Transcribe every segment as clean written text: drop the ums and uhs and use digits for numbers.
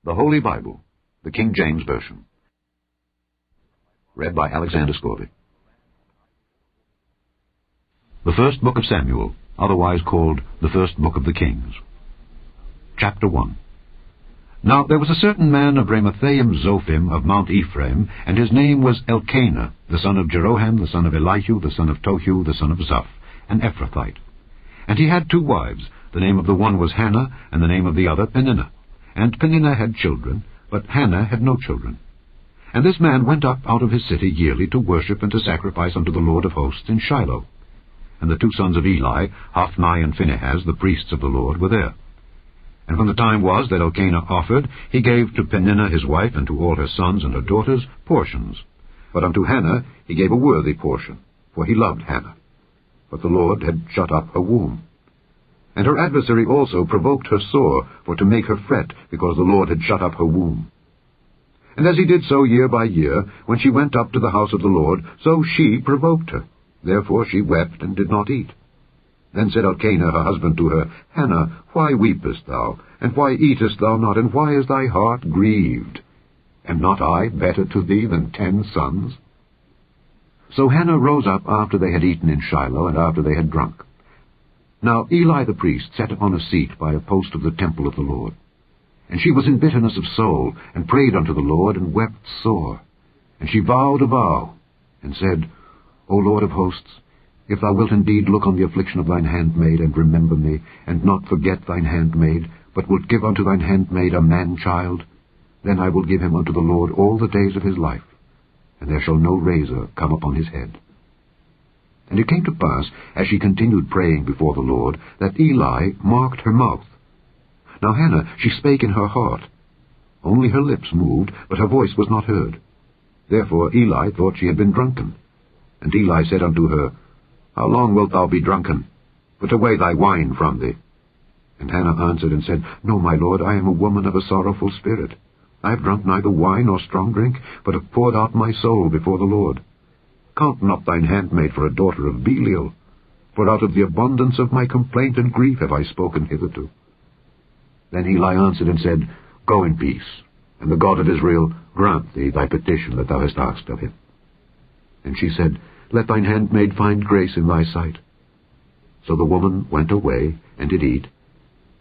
The Holy Bible, the King James Version. Read by Alexander Scorby. The First Book of Samuel, otherwise called the First Book of the Kings. Chapter 1. Now there was a certain man of Ramathaim Zophim of Mount Ephraim, and his name was Elkanah, the son of Jeroham, the son of Elihu, the son of Tohu, the son of Zoph, an Ephrathite. And he had 2 wives. The name of the one was Hannah, and the name of the other Peninnah. And Peninnah had children, but Hannah had no children. And this man went up out of his city yearly to worship and to sacrifice unto the Lord of hosts in Shiloh. And the 2 sons of Eli, Hophni and Phinehas, the priests of the Lord, were there. And when the time was that Elkanah offered, he gave to Peninnah his wife, and to all her sons and her daughters, portions. But unto Hannah he gave a worthy portion, for he loved Hannah. But the Lord had shut up her womb. And her adversary also provoked her sore, for to make her fret, because the Lord had shut up her womb. And as he did so year by year, when she went up to the house of the Lord, so she provoked her. Therefore she wept and did not eat. Then said Elkanah her husband to her, Hannah, why weepest thou? And why eatest thou not? And why is thy heart grieved? Am not I better to thee than 10 sons? So Hannah rose up after they had eaten in Shiloh, and after they had drunk. Now Eli the priest sat upon a seat by a post of the temple of the Lord. And she was in bitterness of soul, and prayed unto the Lord, and wept sore. And she vowed a vow, and said, O Lord of hosts, if thou wilt indeed look on the affliction of thine handmaid, and remember me, and not forget thine handmaid, but wilt give unto thine handmaid a man-child, then I will give him unto the Lord all the days of his life, and there shall no razor come upon his head. And it came to pass, as she continued praying before the Lord, that Eli marked her mouth. Now Hannah, she spake in her heart. Only her lips moved, but her voice was not heard. Therefore Eli thought she had been drunken. And Eli said unto her, How long wilt thou be drunken? Put away thy wine from thee. And Hannah answered and said, No, my lord, I am a woman of a sorrowful spirit. I have drunk neither wine nor strong drink, but have poured out my soul before the Lord. Count not thine handmaid for a daughter of Belial, for out of the abundance of my complaint and grief have I spoken hitherto. Then Eli answered and said, Go in peace, and the God of Israel grant thee thy petition that thou hast asked of him. And she said, Let thine handmaid find grace in thy sight. So the woman went away, and did eat,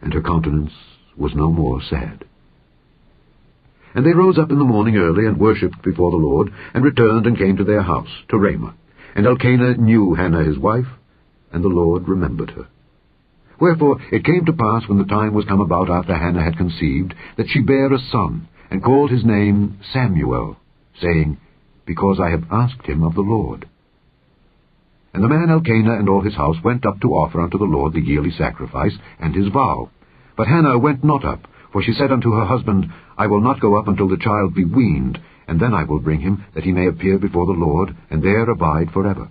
and her countenance was no more sad. And they rose up in the morning early, and worshipped before the Lord, and returned and came to their house, to Ramah. And Elkanah knew Hannah his wife, and the Lord remembered her. Wherefore it came to pass, when the time was come about after Hannah had conceived, that she bare a son, and called his name Samuel, saying, Because I have asked him of the Lord. And the man Elkanah and all his house went up to offer unto the Lord the yearly sacrifice, and his vow. But Hannah went not up, for she said unto her husband, I will not go up until the child be weaned, and then I will bring him, that he may appear before the Lord, and there abide forever.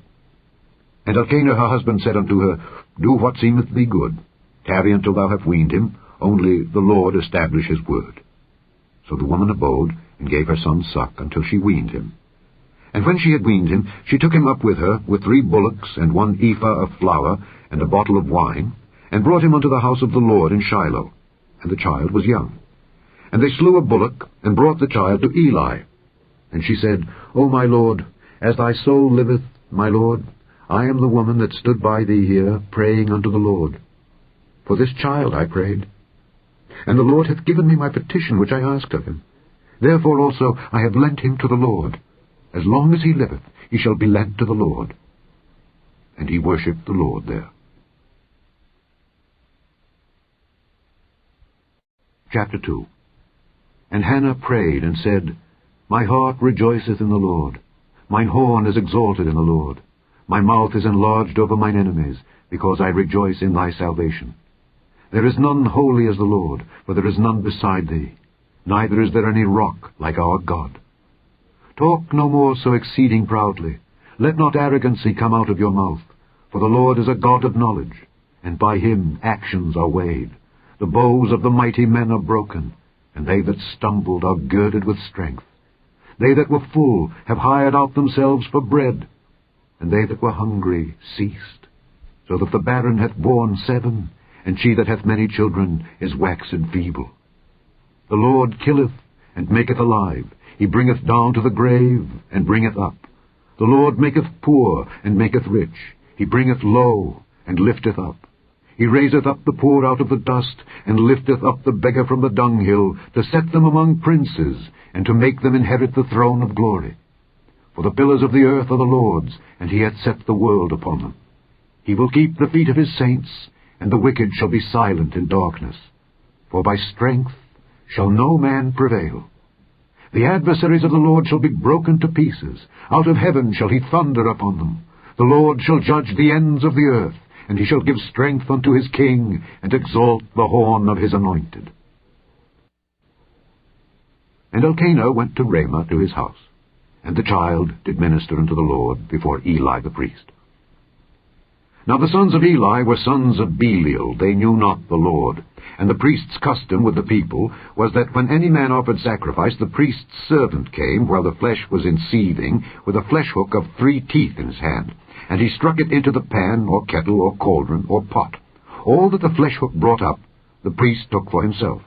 And Elkanah her husband said unto her, Do what seemeth thee good. Tarry until thou have weaned him, only the Lord establish his word. So the woman abode, and gave her son suck, until she weaned him. And when she had weaned him, she took him up with her, with 3 bullocks, and 1 ephah of flour, and a bottle of wine, and brought him unto the house of the Lord in Shiloh. And the child was young. And they slew a bullock, and brought the child to Eli. And she said, O my lord, as thy soul liveth, my lord, I am the woman that stood by thee here, praying unto the Lord. For this child I prayed. And the Lord hath given me my petition which I asked of him. Therefore also I have lent him to the Lord. As long as he liveth, he shall be lent to the Lord. And he worshipped the Lord there. Chapter 2. And Hannah prayed and said, My heart rejoiceth in the Lord. Mine horn is exalted in the Lord. My mouth is enlarged over mine enemies, because I rejoice in thy salvation. There is none holy as the Lord, for there is none beside thee. Neither is there any rock like our God. Talk no more so exceeding proudly. Let not arrogancy come out of your mouth. For the Lord is a God of knowledge, and by him actions are weighed. The bows of the mighty men are broken, and they that stumbled are girded with strength. They that were full have hired out themselves for bread, and they that were hungry ceased. So that the barren hath borne 7, and she that hath many children is waxen feeble. The Lord killeth, and maketh alive. He bringeth down to the grave, and bringeth up. The Lord maketh poor, and maketh rich. He bringeth low, and lifteth up. He raiseth up the poor out of the dust, and lifteth up the beggar from the dunghill, to set them among princes, and to make them inherit the throne of glory. For the pillars of the earth are the Lord's, and he hath set the world upon them. He will keep the feet of his saints, and the wicked shall be silent in darkness. For by strength shall no man prevail. The adversaries of the Lord shall be broken to pieces. Out of heaven shall he thunder upon them. The Lord shall judge the ends of the earth, and he shall give strength unto his king, and exalt the horn of his anointed. And Elkanah went to Ramah to his house, and the child did minister unto the Lord before Eli the priest. Now the sons of Eli were sons of Belial. They knew not the Lord. And the priest's custom with the people was that when any man offered sacrifice, the priest's servant came, while the flesh was in seething, with a flesh hook of 3 teeth in his hand, and he struck it into the pan, or kettle, or cauldron, or pot. All that the flesh hook brought up, the priest took for himself.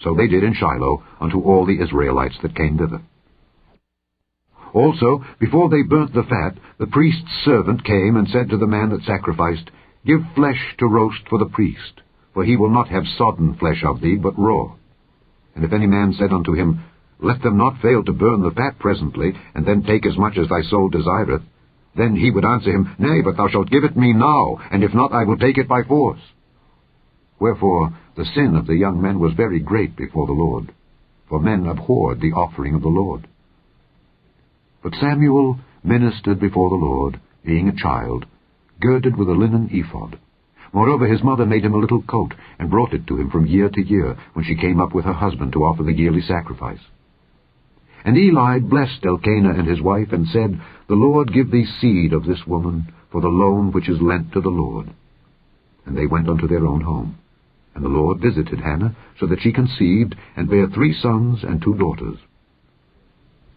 So they did in Shiloh unto all the Israelites that came thither. Also, before they burnt the fat, the priest's servant came and said to the man that sacrificed, Give flesh to roast for the priest, for he will not have sodden flesh of thee, but raw. And if any man said unto him, Let them not fail to burn the fat presently, and then take as much as thy soul desireth, then he would answer him, Nay, but thou shalt give it me now, and if not, I will take it by force. Wherefore the sin of the young men was very great before the Lord, for men abhorred the offering of the Lord. But Samuel ministered before the Lord, being a child, girded with a linen ephod. Moreover, his mother made him a little coat, and brought it to him from year to year, when she came up with her husband to offer the yearly sacrifice. And Eli blessed Elkanah and his wife, and said, The Lord give thee seed of this woman, for the loan which is lent to the Lord. And they went unto their own home. And the Lord visited Hannah, so that she conceived, and bare 3 sons and 2 daughters.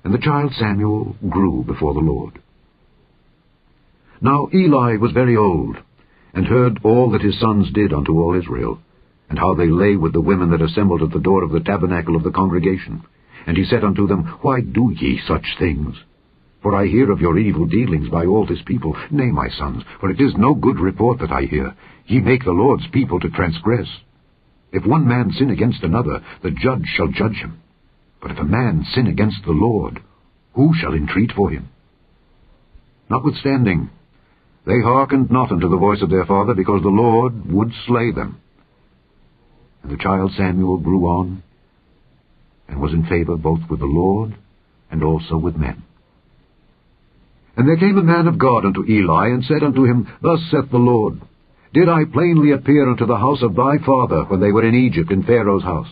And the child Samuel grew before the Lord. Now Eli was very old, and heard all that his sons did unto all Israel, and how they lay with the women that assembled at the door of the tabernacle of the congregation. And he said unto them, Why do ye such things? For I hear of your evil dealings by all this people. Nay, my sons, for it is no good report that I hear. Ye make the Lord's people to transgress. If one man sin against another, the judge shall judge him. But if a man sin against the Lord, who shall entreat for him? Notwithstanding, they hearkened not unto the voice of their father, because the Lord would slay them. And the child Samuel grew on, and was in favor both with the Lord and also with men. And there came a man of God unto Eli, and said unto him, Thus saith the Lord, Did I plainly appear unto the house of thy father when they were in Egypt in Pharaoh's house?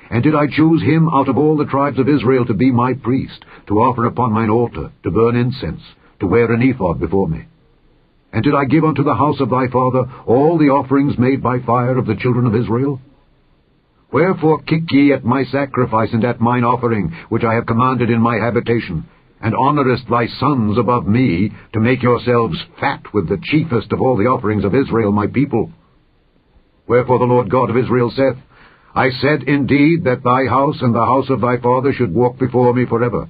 And did I choose him out of all the tribes of Israel to be my priest, to offer upon mine altar, to burn incense, to wear an ephod before me? And did I give unto the house of thy father all the offerings made by fire of the children of Israel? Wherefore kick ye at my sacrifice and at mine offering, which I have commanded in my habitation, and honourest thy sons above me, to make yourselves fat with the chiefest of all the offerings of Israel my people? Wherefore the Lord God of Israel saith, I said indeed that thy house and the house of thy father should walk before me forever.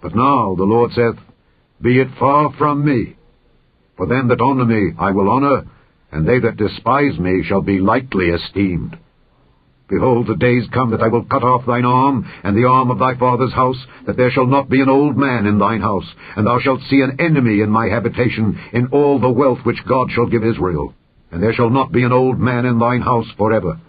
But now the Lord saith, Be it far from me. For them that honour me I will honour, and they that despise me shall be lightly esteemed. Behold, the days come that I will cut off thine arm, and the arm of thy father's house, that there shall not be an old man in thine house, and thou shalt see an enemy in my habitation, in all the wealth which God shall give Israel. And there shall not be an old man in thine house forever.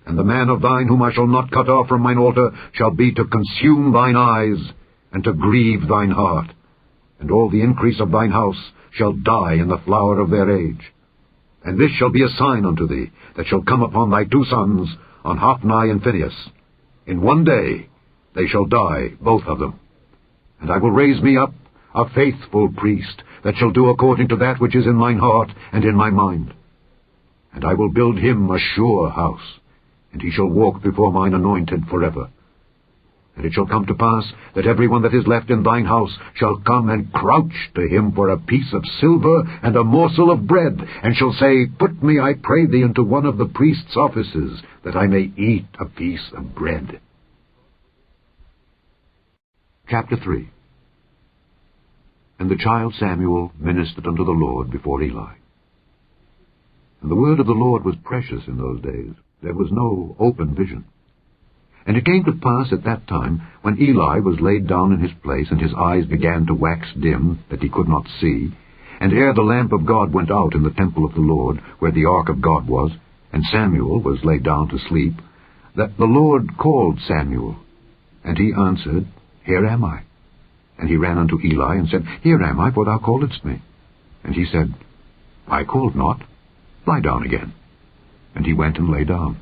And the man of thine whom I shall not cut off from mine altar shall be to consume thine eyes, and to grieve thine heart. And all the increase of thine house shall die in the flower of their age. And this shall be a sign unto thee, that shall come upon thy 2 sons, on Hophni and Phinehas. In one day they shall die, both of them. And I will raise me up a faithful priest, that shall do according to that which is in mine heart and in my mind. And I will build him a sure house, and he shall walk before mine anointed forever. And it shall come to pass that every one that is left in thine house shall come and crouch to him for a piece of silver and a morsel of bread, and shall say, Put me, I pray thee, into one of the priest's offices, that I may eat a piece of bread. Chapter 3. And the child Samuel ministered unto the Lord before Eli. And the word of the Lord was precious in those days. There was no open vision. And it came to pass at that time, when Eli was laid down in his place, and his eyes began to wax dim, that he could not see, and ere the lamp of God went out in the temple of the Lord, where the ark of God was, and Samuel was laid down to sleep, that the Lord called Samuel. And he answered, Here am I. And he ran unto Eli, and said, Here am I, for thou calledst me. And he said, I called not. Lie down again. And he went and lay down.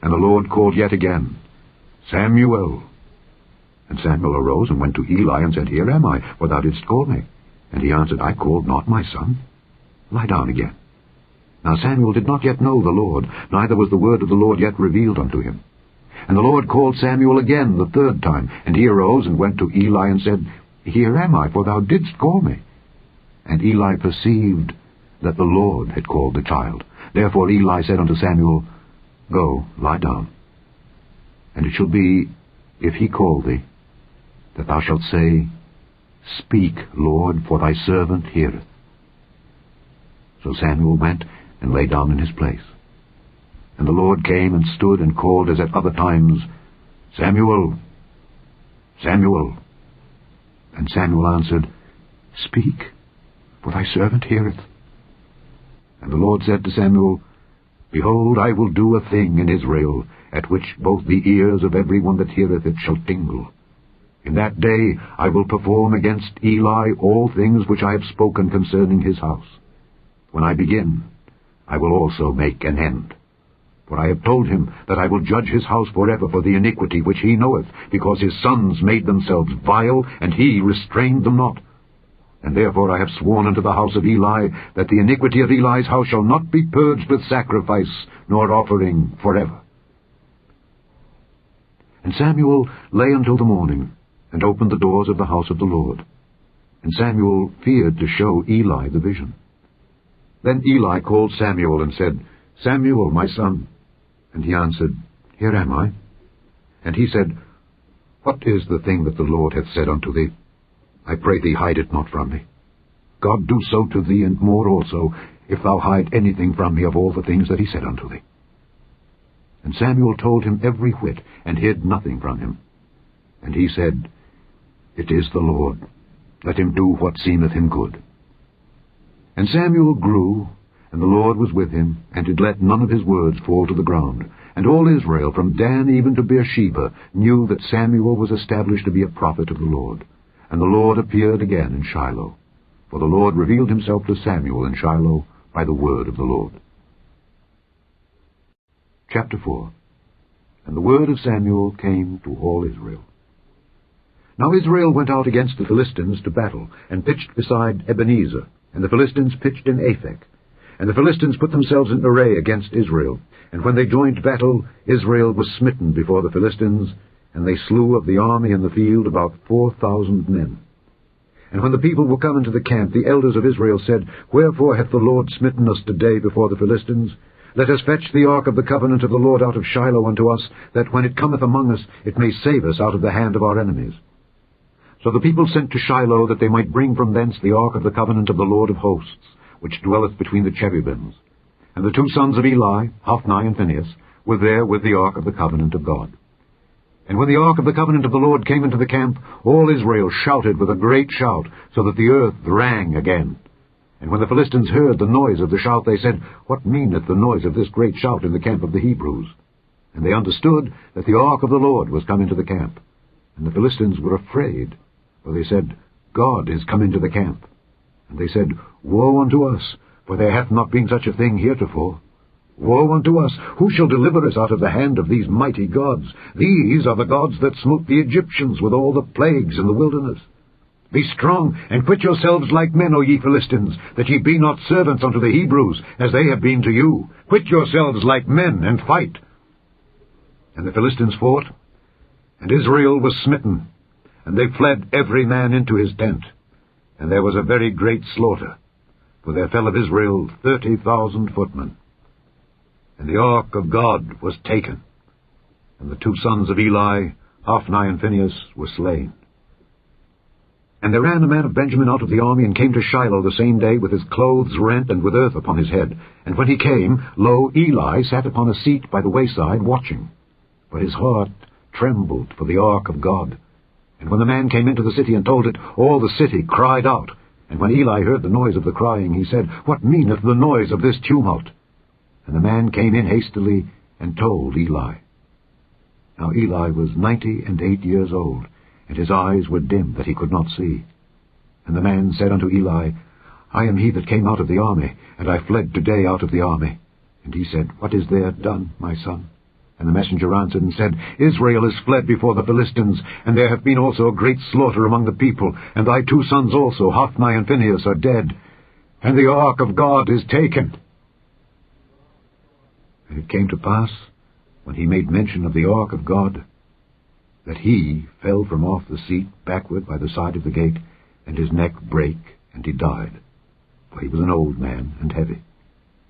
And the Lord called yet again, Samuel. And Samuel arose and went to Eli, and said, Here am I, for thou didst call me. And he answered, I called not, my son. Lie down again. Now Samuel did not yet know the Lord, neither was the word of the Lord yet revealed unto him. And the Lord called Samuel again the third time, and he arose and went to Eli, and said, Here am I, for thou didst call me. And Eli perceived that the Lord had called the child. Therefore Eli said unto Samuel, Go, lie down. And it shall be, if he call thee, that thou shalt say, Speak, Lord, for thy servant heareth. So Samuel went and lay down in his place. And the Lord came and stood and called as at other times, Samuel, Samuel. And Samuel answered, Speak, for thy servant heareth. And the Lord said to Samuel, Behold, I will do a thing in Israel, at which both the ears of every one that heareth it shall tingle. In that day I will perform against Eli all things which I have spoken concerning his house. When I begin, I will also make an end. For I have told him that I will judge his house forever for the iniquity which he knoweth, because his sons made themselves vile, and he restrained them not. And therefore I have sworn unto the house of Eli, that the iniquity of Eli's house shall not be purged with sacrifice, nor offering forever. And Samuel lay until the morning, and opened the doors of the house of the Lord. And Samuel feared to show Eli the vision. Then Eli called Samuel, and said, Samuel, my son. And he answered, Here am I. And he said, What is the thing that the Lord hath said unto thee? I pray thee, hide it not from me. God do so to thee, and more also, if thou hide anything from me of all the things that he said unto thee. And Samuel told him every whit, and hid nothing from him. And he said, It is the Lord. Let him do what seemeth him good. And Samuel grew, and the Lord was with him, and did let none of his words fall to the ground. And all Israel, from Dan even to Beersheba, knew that Samuel was established to be a prophet of the Lord. And the Lord appeared again in Shiloh. For the Lord revealed himself to Samuel in Shiloh by the word of the Lord. Chapter 4. And the word of Samuel came to all Israel. Now Israel went out against the Philistines to battle, and pitched beside Ebenezer, and the Philistines pitched in Aphek. And the Philistines put themselves in array against Israel. And when they joined battle, Israel was smitten before the Philistines, and they slew of the army in the field about 4,000 men. And when the people were come into the camp, the elders of Israel said, Wherefore hath the Lord smitten us today before the Philistines? Let us fetch the ark of the covenant of the Lord out of Shiloh unto us, that when it cometh among us, it may save us out of the hand of our enemies. So the people sent to Shiloh, that they might bring from thence the ark of the covenant of the Lord of hosts, which dwelleth between the cherubims. And the two sons of Eli, Hophni and Phinehas, were there with the ark of the covenant of God. And when the ark of the covenant of the Lord came into the camp, all Israel shouted with a great shout, so that the earth rang again. And when the Philistines heard the noise of the shout, they said, What meaneth the noise of this great shout in the camp of the Hebrews? And they understood that the ark of the Lord was come into the camp. And the Philistines were afraid, for they said, God is come into the camp. And they said, Woe unto us, for there hath not been such a thing heretofore. Woe unto us! Who shall deliver us out of the hand of these mighty gods? These are the gods that smote the Egyptians with all the plagues in the wilderness. Be strong, and quit yourselves like men, O ye Philistines, that ye be not servants unto the Hebrews, as they have been to you. Quit yourselves like men, and fight. And the Philistines fought, And Israel was smitten, and they fled every man into his tent. And there was a very great slaughter, for there fell of Israel 30,000 footmen. And the ark of God was taken, and the two sons of Eli, Hophni and Phinehas, were slain. And there ran a man of Benjamin out of the army, and came to Shiloh the same day, with his clothes rent, and with earth upon his head. And when he came, lo, Eli sat upon a seat by the wayside, watching. For his heart trembled for the ark of God. And when the man came into the city and told it, all the city cried out. And when Eli heard the noise of the crying, he said, What meaneth the noise of this tumult? And the man came in hastily, and told Eli. Now Eli was 98 years old, and his eyes were dim, that he could not see. And the man said unto Eli, I am he that came out of the army, and I fled today out of the army. And he said, What is there done, my son? And the messenger answered and said, Israel is fled before the Philistines, and there hath been also a great slaughter among the people, and thy two sons also, Hophni and Phinehas, are dead, and the ark of God is taken. And it came to pass, when he made mention of the ark of God, that he fell from off the seat backward by the side of the gate, and his neck brake, and he died. For he was an old man and heavy,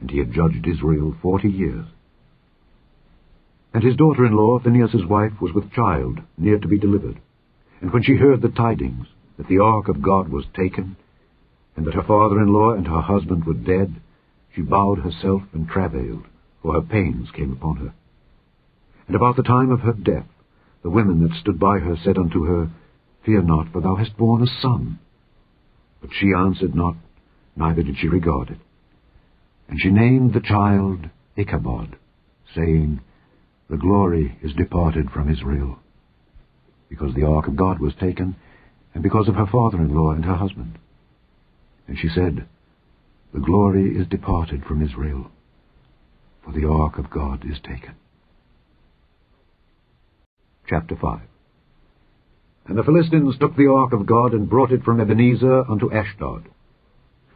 and he had judged Israel 40 years. And his daughter-in-law, Phinehas' wife, was with child, near to be delivered. And when she heard the tidings, that the ark of God was taken, and that her father-in-law and her husband were dead, she bowed herself and travailed, for her pains came upon her. And about the time of her death, the women that stood by her said unto her, Fear not, for thou hast borne a son. But she answered not, neither did she regard it. And she named the child Ichabod, saying, The glory is departed from Israel, because the ark of God was taken, and because of her father-in-law and her husband. And she said, The glory is departed from Israel, for the ark of God is taken. Chapter 5. And the Philistines took the ark of God, and brought it from Ebenezer unto Ashdod.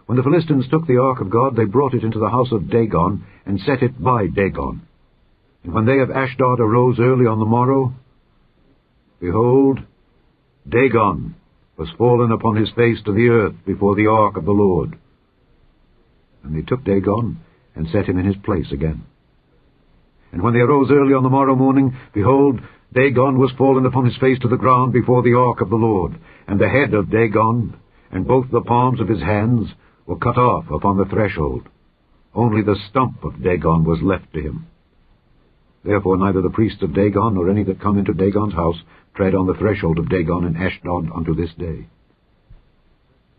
When the Philistines took the ark of God, they brought it into the house of Dagon, and set it by Dagon. And when they of Ashdod arose early on the morrow, behold, Dagon was fallen upon his face to the earth before the ark of the Lord. And they took Dagon, and set him in his place again. And when they arose early on the morrow morning, behold, Dagon was fallen upon his face to the ground before the ark of the Lord. And the head of Dagon, and both the palms of his hands, were cut off upon the threshold. Only the stump of Dagon was left to him. Therefore neither the priests of Dagon, nor any that come into Dagon's house, tread on the threshold of Dagon in Ashdod unto this day.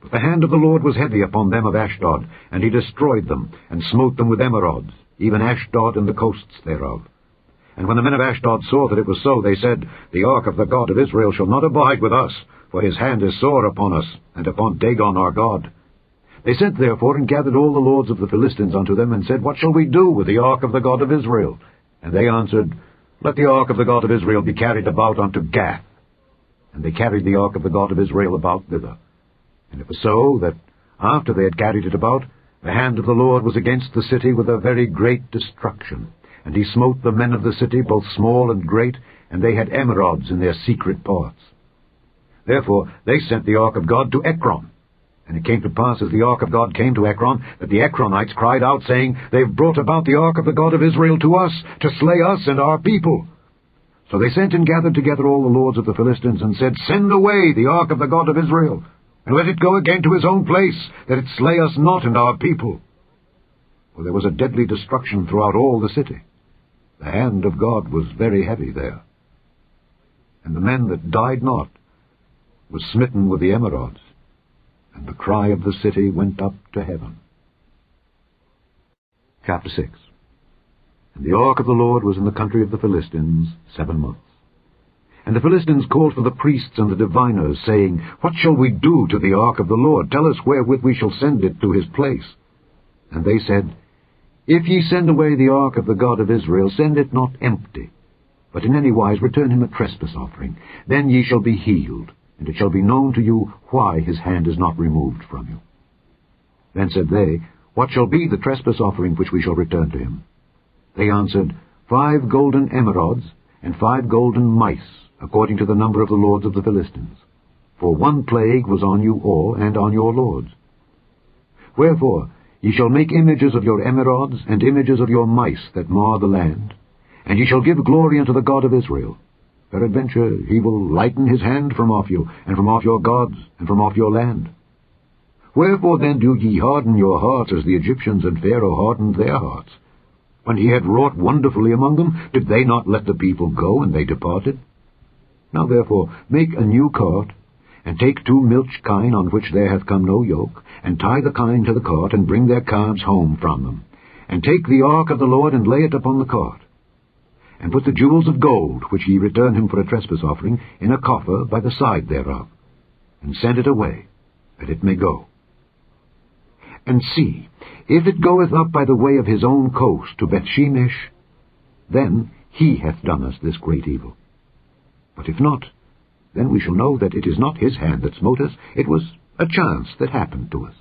But the hand of the Lord was heavy upon them of Ashdod, and he destroyed them, and smote them with emerods, even Ashdod and the coasts thereof. And when the men of Ashdod saw that it was so, they said, The ark of the God of Israel shall not abide with us, for his hand is sore upon us, and upon Dagon our God. They sent therefore and gathered all the lords of the Philistines unto them, and said, What shall we do with the ark of the God of Israel? And they answered, Let the ark of the God of Israel be carried about unto Gath. And they carried the ark of the God of Israel about thither. And it was so, that after they had carried it about, the hand of the Lord was against the city with a very great destruction. And he smote the men of the city, both small and great, and they had emerods in their secret parts. Therefore they sent the ark of God to Ekron. And it came to pass, as the ark of God came to Ekron, that the Ekronites cried out, saying, They have brought about the ark of the God of Israel to us, to slay us and our people. So they sent and gathered together all the lords of the Philistines, and said, Send away the ark of the God of Israel, and let it go again to his own place, that it slay us not and our people. For there was a deadly destruction throughout all the city. The hand of God was very heavy there. And the men that died not were smitten with the emerods, and the cry of the city went up to heaven. Chapter 6. And the ark of the Lord was in the country of the Philistines 7 months. And the Philistines called for the priests and the diviners, saying, What shall we do to the ark of the Lord? Tell us wherewith we shall send it to his place. And they said, If ye send away the ark of the God of Israel, send it not empty, but in any wise return him a trespass offering. Then ye shall be healed, and it shall be known to you why his hand is not removed from you. Then said they, What shall be the trespass offering which we shall return to him? They answered, 5 golden emerods, and 5 golden mice, according to the number of the lords of the Philistines. For one plague was on you all, and on your lords. Wherefore ye shall make images of your emerods, and images of your mice that mar the land, and ye shall give glory unto the God of Israel. Peradventure he will lighten his hand from off you, and from off your gods, and from off your land. Wherefore then do ye harden your hearts, as the Egyptians and Pharaoh hardened their hearts? When he had wrought wonderfully among them, did they not let the people go, and they departed? Now therefore make a new cart, and take 2 milch kine on which there hath come no yoke, and tie the kine to the cart, and bring their calves home from them. And take the ark of the Lord, and lay it upon the cart. And put the jewels of gold, which ye return him for a trespass offering, in a coffer by the side thereof, and send it away, that it may go. And see, if it goeth up by the way of his own coast to Bethshemesh, then he hath done us this great evil. But if not, then we shall know that it is not his hand that smote us, it was a chance that happened to us.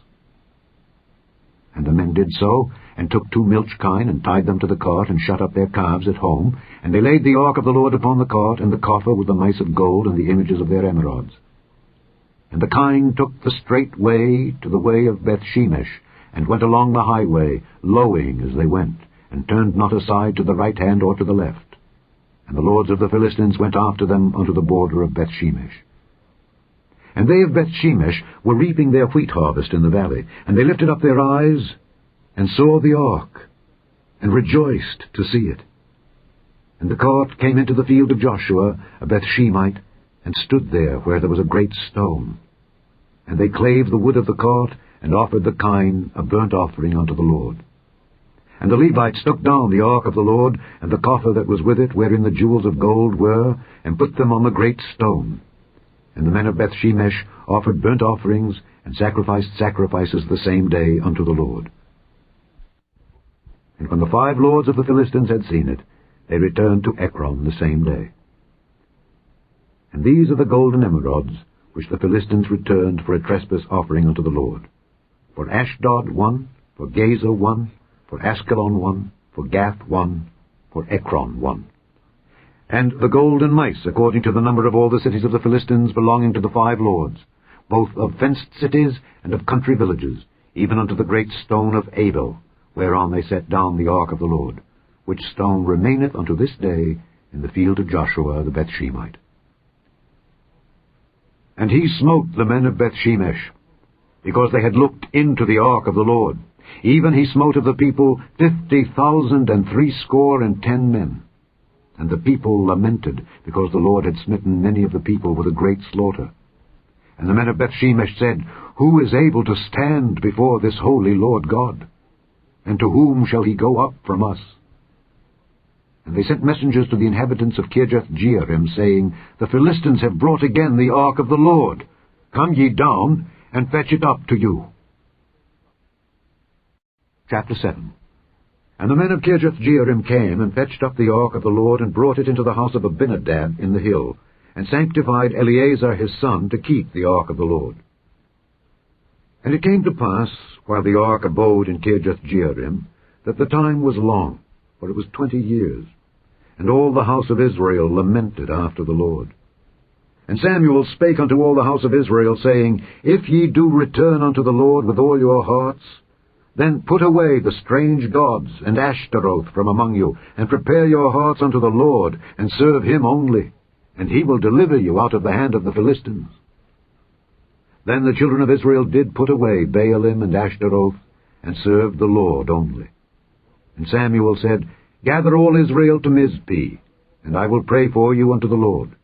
And the men did so, and took 2 milch kine, and tied them to the cart, and shut up their calves at home. And they laid the ark of the Lord upon the cart, and the coffer with the mice of gold, and the images of their emerods. And the kine took the straight way to the way of Bethshemesh, and went along the highway, lowing as they went, and turned not aside to the right hand or to the left. And the lords of the Philistines went after them unto the border of Bethshemesh. And they of Bethshemesh were reaping their wheat harvest in the valley, and they lifted up their eyes, and saw the ark, and rejoiced to see it. And the cart came into the field of Joshua, a Bethshemite, and stood there where there was a great stone. And they clave the wood of the cart, and offered the kine a burnt offering unto the Lord. And the Levites took down the ark of the Lord, and the coffer that was with it, wherein the jewels of gold were, and put them on the great stone. And the men of Bethshemesh offered burnt offerings, and sacrificed sacrifices the same day unto the Lord. And when the 5 lords of the Philistines had seen it, they returned to Ekron the same day. And these are the golden emerods, which the Philistines returned for a trespass offering unto the Lord. For Ashdod 1, for Gaza 1, for Askelon 1, for Gath 1, for Ekron 1. And the gold and mice, according to the number of all the cities of the Philistines belonging to the 5 lords, both of fenced cities and of country villages, even unto the great stone of Abel, whereon they set down the ark of the Lord, which stone remaineth unto this day in the field of Joshua the Bethshemite. And he smote the men of Bethshemesh, because they had looked into the ark of the Lord. Even he smote of the people 50,060 men. And the people lamented, because the Lord had smitten many of the people with a great slaughter. And the men of Bethshemesh said, Who is able to stand before this holy Lord God? And to whom shall he go up from us? And they sent messengers to the inhabitants of Kirjath-jearim, saying, The Philistines have brought again the ark of the Lord. Come ye down, and fetch it up to you. Chapter 7. And the men of Kirjath-jearim came, and fetched up the ark of the Lord, and brought it into the house of Abinadab in the hill, and sanctified Eleazar his son to keep the ark of the Lord. And it came to pass, while the ark abode in Kirjath-jearim, that the time was long, for it was 20 years. And all the house of Israel lamented after the Lord. And Samuel spake unto all the house of Israel, saying, If ye do return unto the Lord with all your hearts, then put away the strange gods and Ashtaroth from among you, and prepare your hearts unto the Lord, and serve him only, and he will deliver you out of the hand of the Philistines. Then the children of Israel did put away Baalim and Ashtaroth, and served the Lord only. And Samuel said, Gather all Israel to Mizpeh, and I will pray for you unto the Lord.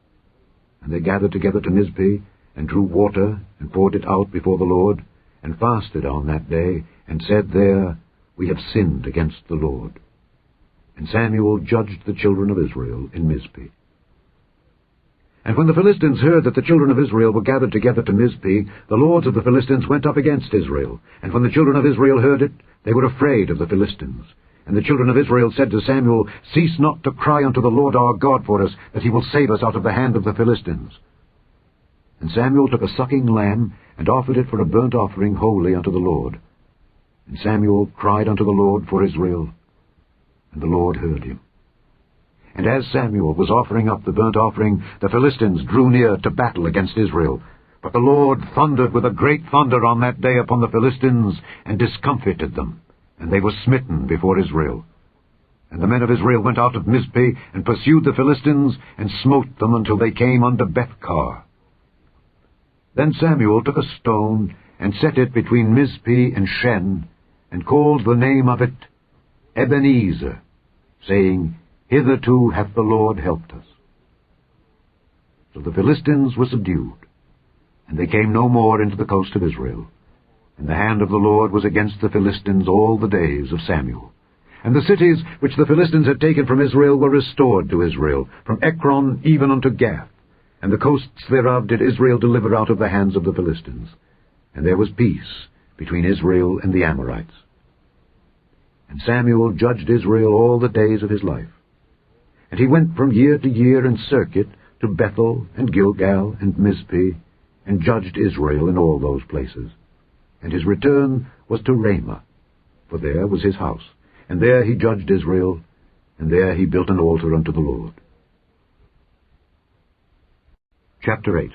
And they gathered together to Mizpeh, and drew water, and poured it out before the Lord, and fasted on that day, and said there, We have sinned against the Lord. And Samuel judged the children of Israel in Mizpeh. And when the Philistines heard that the children of Israel were gathered together to Mizpeh, the lords of the Philistines went up against Israel. And when the children of Israel heard it, they were afraid of the Philistines. And the children of Israel said to Samuel, Cease not to cry unto the Lord our God for us, that he will save us out of the hand of the Philistines. And Samuel took a sucking lamb, and offered it for a burnt offering wholly unto the Lord. And Samuel cried unto the Lord for Israel, and the Lord heard him. And as Samuel was offering up the burnt offering, the Philistines drew near to battle against Israel. But the Lord thundered with a great thunder on that day upon the Philistines, and discomfited them, and they were smitten before Israel. And the men of Israel went out of Mizpeh, and pursued the Philistines, and smote them until they came unto Bethkar. Then Samuel took a stone, and set it between Mizpeh and Shen, and called the name of it Ebenezer, saying, Hitherto hath the Lord helped us. So the Philistines were subdued, and they came no more into the coast of Israel. And the hand of the Lord was against the Philistines all the days of Samuel. And the cities which the Philistines had taken from Israel were restored to Israel, from Ekron even unto Gath. And the coasts thereof did Israel deliver out of the hands of the Philistines. And there was peace between Israel and the Amorites. And Samuel judged Israel all the days of his life. And he went from year to year in circuit to Bethel and Gilgal and Mizpeh, and judged Israel in all those places. And his return was to Ramah, for there was his house. And there he judged Israel, and there he built an altar unto the Lord. Chapter 8.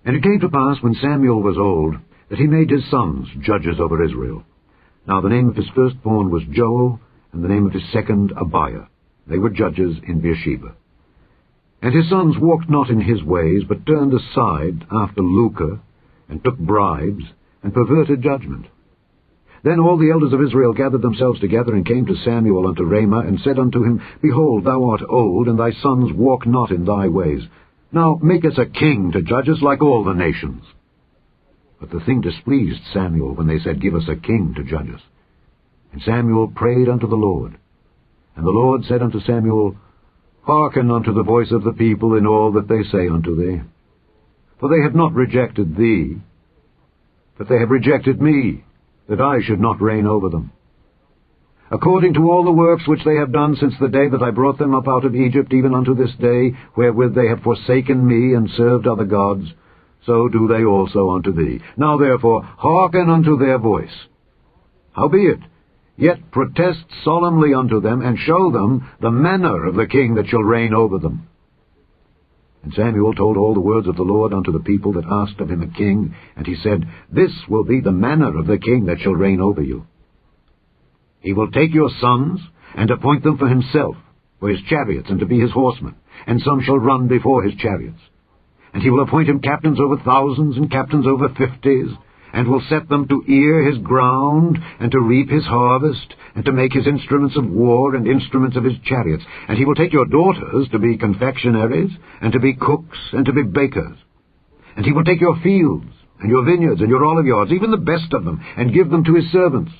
And it came to pass, when Samuel was old, that he made his sons judges over Israel. Now the name of his firstborn was Joel, and the name of his second Abiah. They were judges in Beersheba. And his sons walked not in his ways, but turned aside after lucre, and took bribes, and perverted judgment. Then all the elders of Israel gathered themselves together, and came to Samuel unto Ramah, and said unto him, Behold, thou art old, and thy sons walk not in thy ways. Now make us a king to judge us like all the nations. But the thing displeased Samuel, when they said, Give us a king to judge us. And Samuel prayed unto the Lord. And the Lord said unto Samuel, Hearken unto the voice of the people in all that they say unto thee. For they have not rejected thee, but they have rejected me, that I should not reign over them. According to all the works which they have done since the day that I brought them up out of Egypt, even unto this day, wherewith they have forsaken me, and served other gods, so do they also unto thee. Now therefore hearken unto their voice. Howbeit, yet protest solemnly unto them, and show them the manner of the king that shall reign over them. And Samuel told all the words of the Lord unto the people that asked of him a king, and he said, This will be the manner of the king that shall reign over you. He will take your sons, and appoint them for himself, for his chariots, and to be his horsemen, and some shall run before his chariots. And he will appoint him captains over thousands, and captains over 50s, and will set them to ear his ground, and to reap his harvest, and to make his instruments of war, and instruments of his chariots. And he will take your daughters to be confectionaries, and to be cooks, and to be bakers. And he will take your fields, and your vineyards, and your oliveyards, even the best of them, and give them to his servants.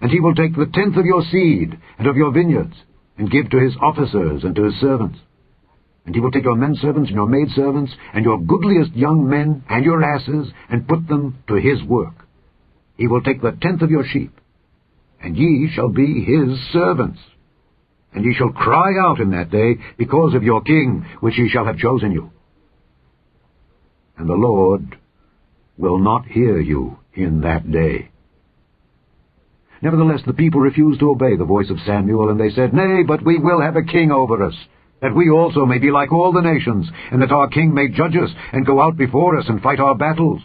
And he will take the tenth of your seed, and of your vineyards, and give to his officers and to his servants. And he will take your menservants and your maidservants, and your goodliest young men, and your asses, and put them to his work. He will take the tenth of your sheep, and ye shall be his servants. And ye shall cry out in that day, because of your king, which he shall have chosen you. And the Lord will not hear you in that day. Nevertheless the people refused to obey the voice of Samuel, and they said, Nay, but we will have a king over us, that we also may be like all the nations, and that our king may judge us, and go out before us, and fight our battles.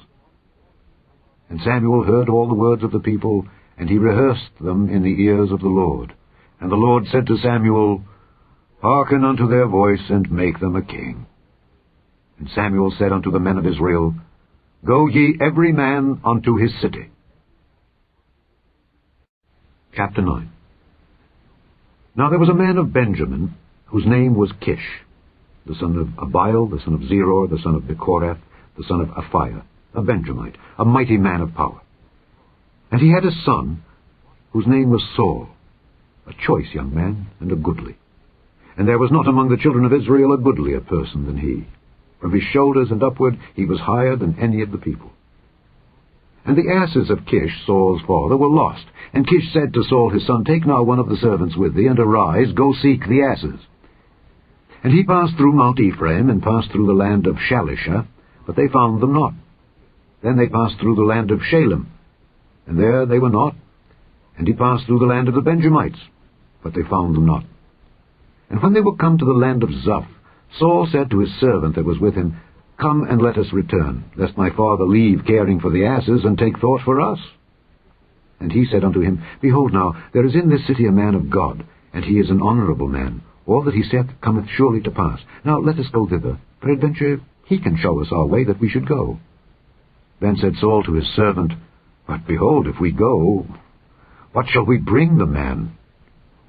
And Samuel heard all the words of the people, and he rehearsed them in the ears of the Lord. And the Lord said to Samuel, Hearken unto their voice, and make them a king. And Samuel said unto the men of Israel, Go ye every man unto his city. Chapter 9. Now there was a man of Benjamin, whose name was Kish, the son of Abiel, the son of Zeror, the son of Bechorath, the son of Aphiah, a Benjamite, a mighty man of power. And he had a son, whose name was Saul, a choice young man, and a goodly. And there was not among the children of Israel a goodlier person than he. From his shoulders and upward he was higher than any of the people. And the asses of Kish, Saul's father, were lost. And Kish said to Saul his son, Take now one of the servants with thee, and arise, go seek the asses. And he passed through Mount Ephraim, and passed through the land of Shalisha, but they found them not. Then they passed through the land of Shalem, and there they were not. And he passed through the land of the Benjamites, but they found them not. And when they were come to the land of Zuph, Saul said to his servant that was with him, Come and let us return, lest my father leave caring for the asses, and take thought for us. And he said unto him, Behold now, there is in this city a man of God, and he is an honourable man. All that he saith cometh surely to pass. Now let us go thither. Peradventure he can show us our way that we should go. Then said Saul to his servant, But behold, if we go, what shall we bring the man?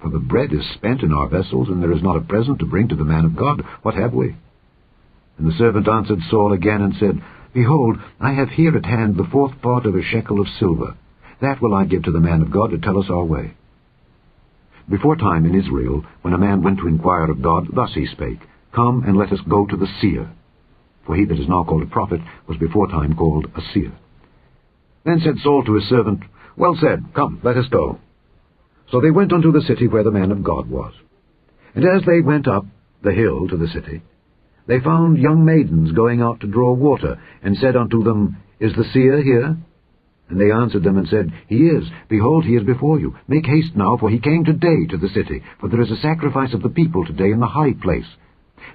For the bread is spent in our vessels, and there is not a present to bring to the man of God. What have we? And the servant answered Saul again, and said, Behold, I have here at hand the 4th part of a shekel of silver. That will I give to the man of God to tell us our way. Before time in Israel, when a man went to inquire of God, thus he spake, Come and let us go to the seer. For he that is now called a prophet was before time called a seer. Then said Saul to his servant, Well said, come, let us go. So they went unto the city where the man of God was. And as they went up the hill to the city, they found young maidens going out to draw water, and said unto them, Is the seer here? And they answered them and said, He is. Behold, he is before you. Make haste now, for he came today to the city, for there is a sacrifice of the people today in the high place.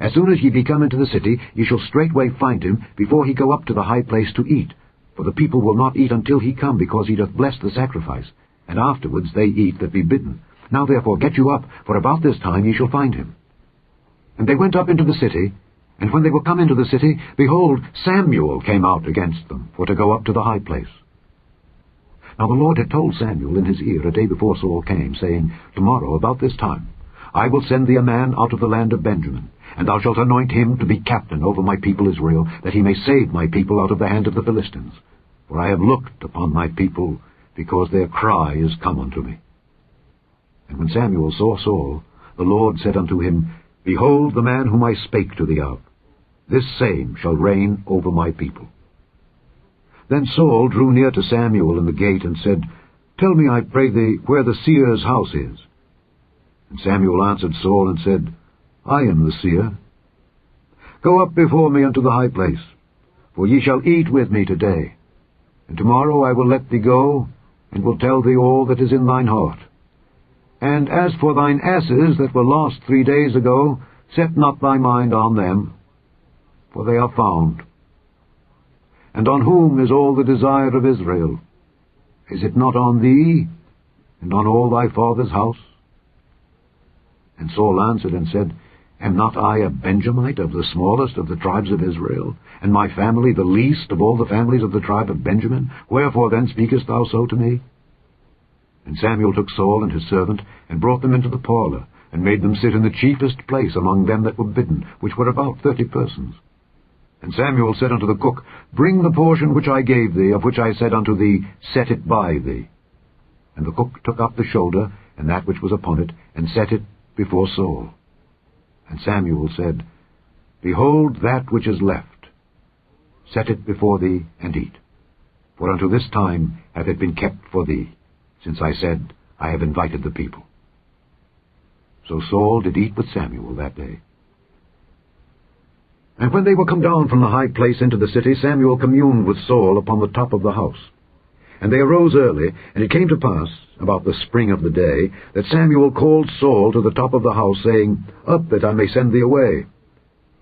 As soon as ye be come into the city, ye shall straightway find him, before he go up to the high place to eat. For the people will not eat until he come, because he doth bless the sacrifice. And afterwards they eat that be bidden. Now therefore get you up, for about this time ye shall find him. And they went up into the city, and when they were come into the city, behold, Samuel came out against them, for to go up to the high place. Now the Lord had told Samuel in his ear a day before Saul came, saying, Tomorrow, about this time, I will send thee a man out of the land of Benjamin, and thou shalt anoint him to be captain over my people Israel, that he may save my people out of the hand of the Philistines. For I have looked upon my people, because their cry is come unto me. And when Samuel saw Saul, the Lord said unto him, Behold the man whom I spake to thee of. This same shall reign over my people. Then Saul drew near to Samuel in the gate, and said, Tell me, I pray thee, where the seer's house is. And Samuel answered Saul, and said, I am the seer. Go up before me unto the high place, for ye shall eat with me today. And tomorrow I will let thee go, and will tell thee all that is in thine heart. And as for thine asses that were lost 3 days ago, set not thy mind on them, for they are found. And on whom is all the desire of Israel? Is it not on thee, and on all thy father's house? And Saul answered and said, Am not I a Benjamite of the smallest of the tribes of Israel, and my family the least of all the families of the tribe of Benjamin? Wherefore then speakest thou so to me? And Samuel took Saul and his servant, and brought them into the parlour, and made them sit in the chiefest place among them that were bidden, which were about 30 persons. And Samuel said unto the cook, Bring the portion which I gave thee, of which I said unto thee, Set it by thee. And the cook took up the shoulder, and that which was upon it, and set it before Saul. And Samuel said, Behold that which is left. Set it before thee, and eat. For unto this time hath it been kept for thee, since I said, I have invited the people. So Saul did eat with Samuel that day. And when they were come down from the high place into the city, Samuel communed with Saul upon the top of the house. And they arose early, and it came to pass, about the spring of the day, that Samuel called Saul to the top of the house, saying, Up, that I may send thee away.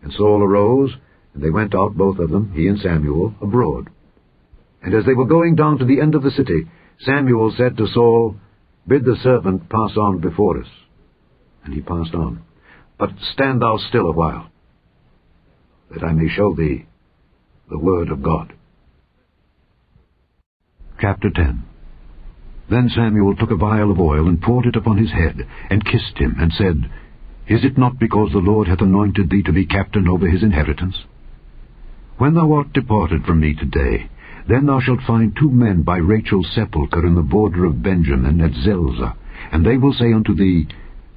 And Saul arose, and they went out both of them, he and Samuel, abroad. And as they were going down to the end of the city, Samuel said to Saul, Bid the servant pass on before us. And he passed on. But stand thou still a while, that I may show thee the word of God. Chapter 10. Then Samuel took a vial of oil, and poured it upon his head, and kissed him, and said, Is it not because the Lord hath anointed thee to be captain over his inheritance? When thou art departed from me today, then thou shalt find 2 men by Rachel's sepulchre in the border of Benjamin at Zelzah, and they will say unto thee,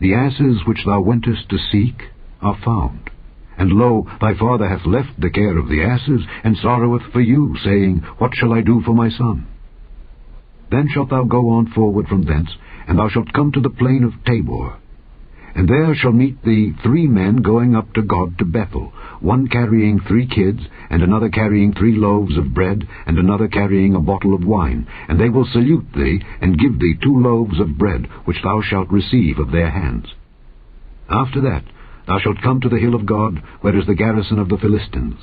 The asses which thou wentest to seek are found. And lo, thy father hath left the care of the asses, and sorroweth for you, saying, What shall I do for my son? Then shalt thou go on forward from thence, and thou shalt come to the plain of Tabor. And there shall meet thee 3 men going up to God to Bethel, one carrying 3 kids, and another carrying 3 loaves of bread, and another carrying a bottle of wine. And they will salute thee, and give thee 2 loaves of bread, which thou shalt receive of their hands. After that thou shalt come to the hill of God, where is the garrison of the Philistines.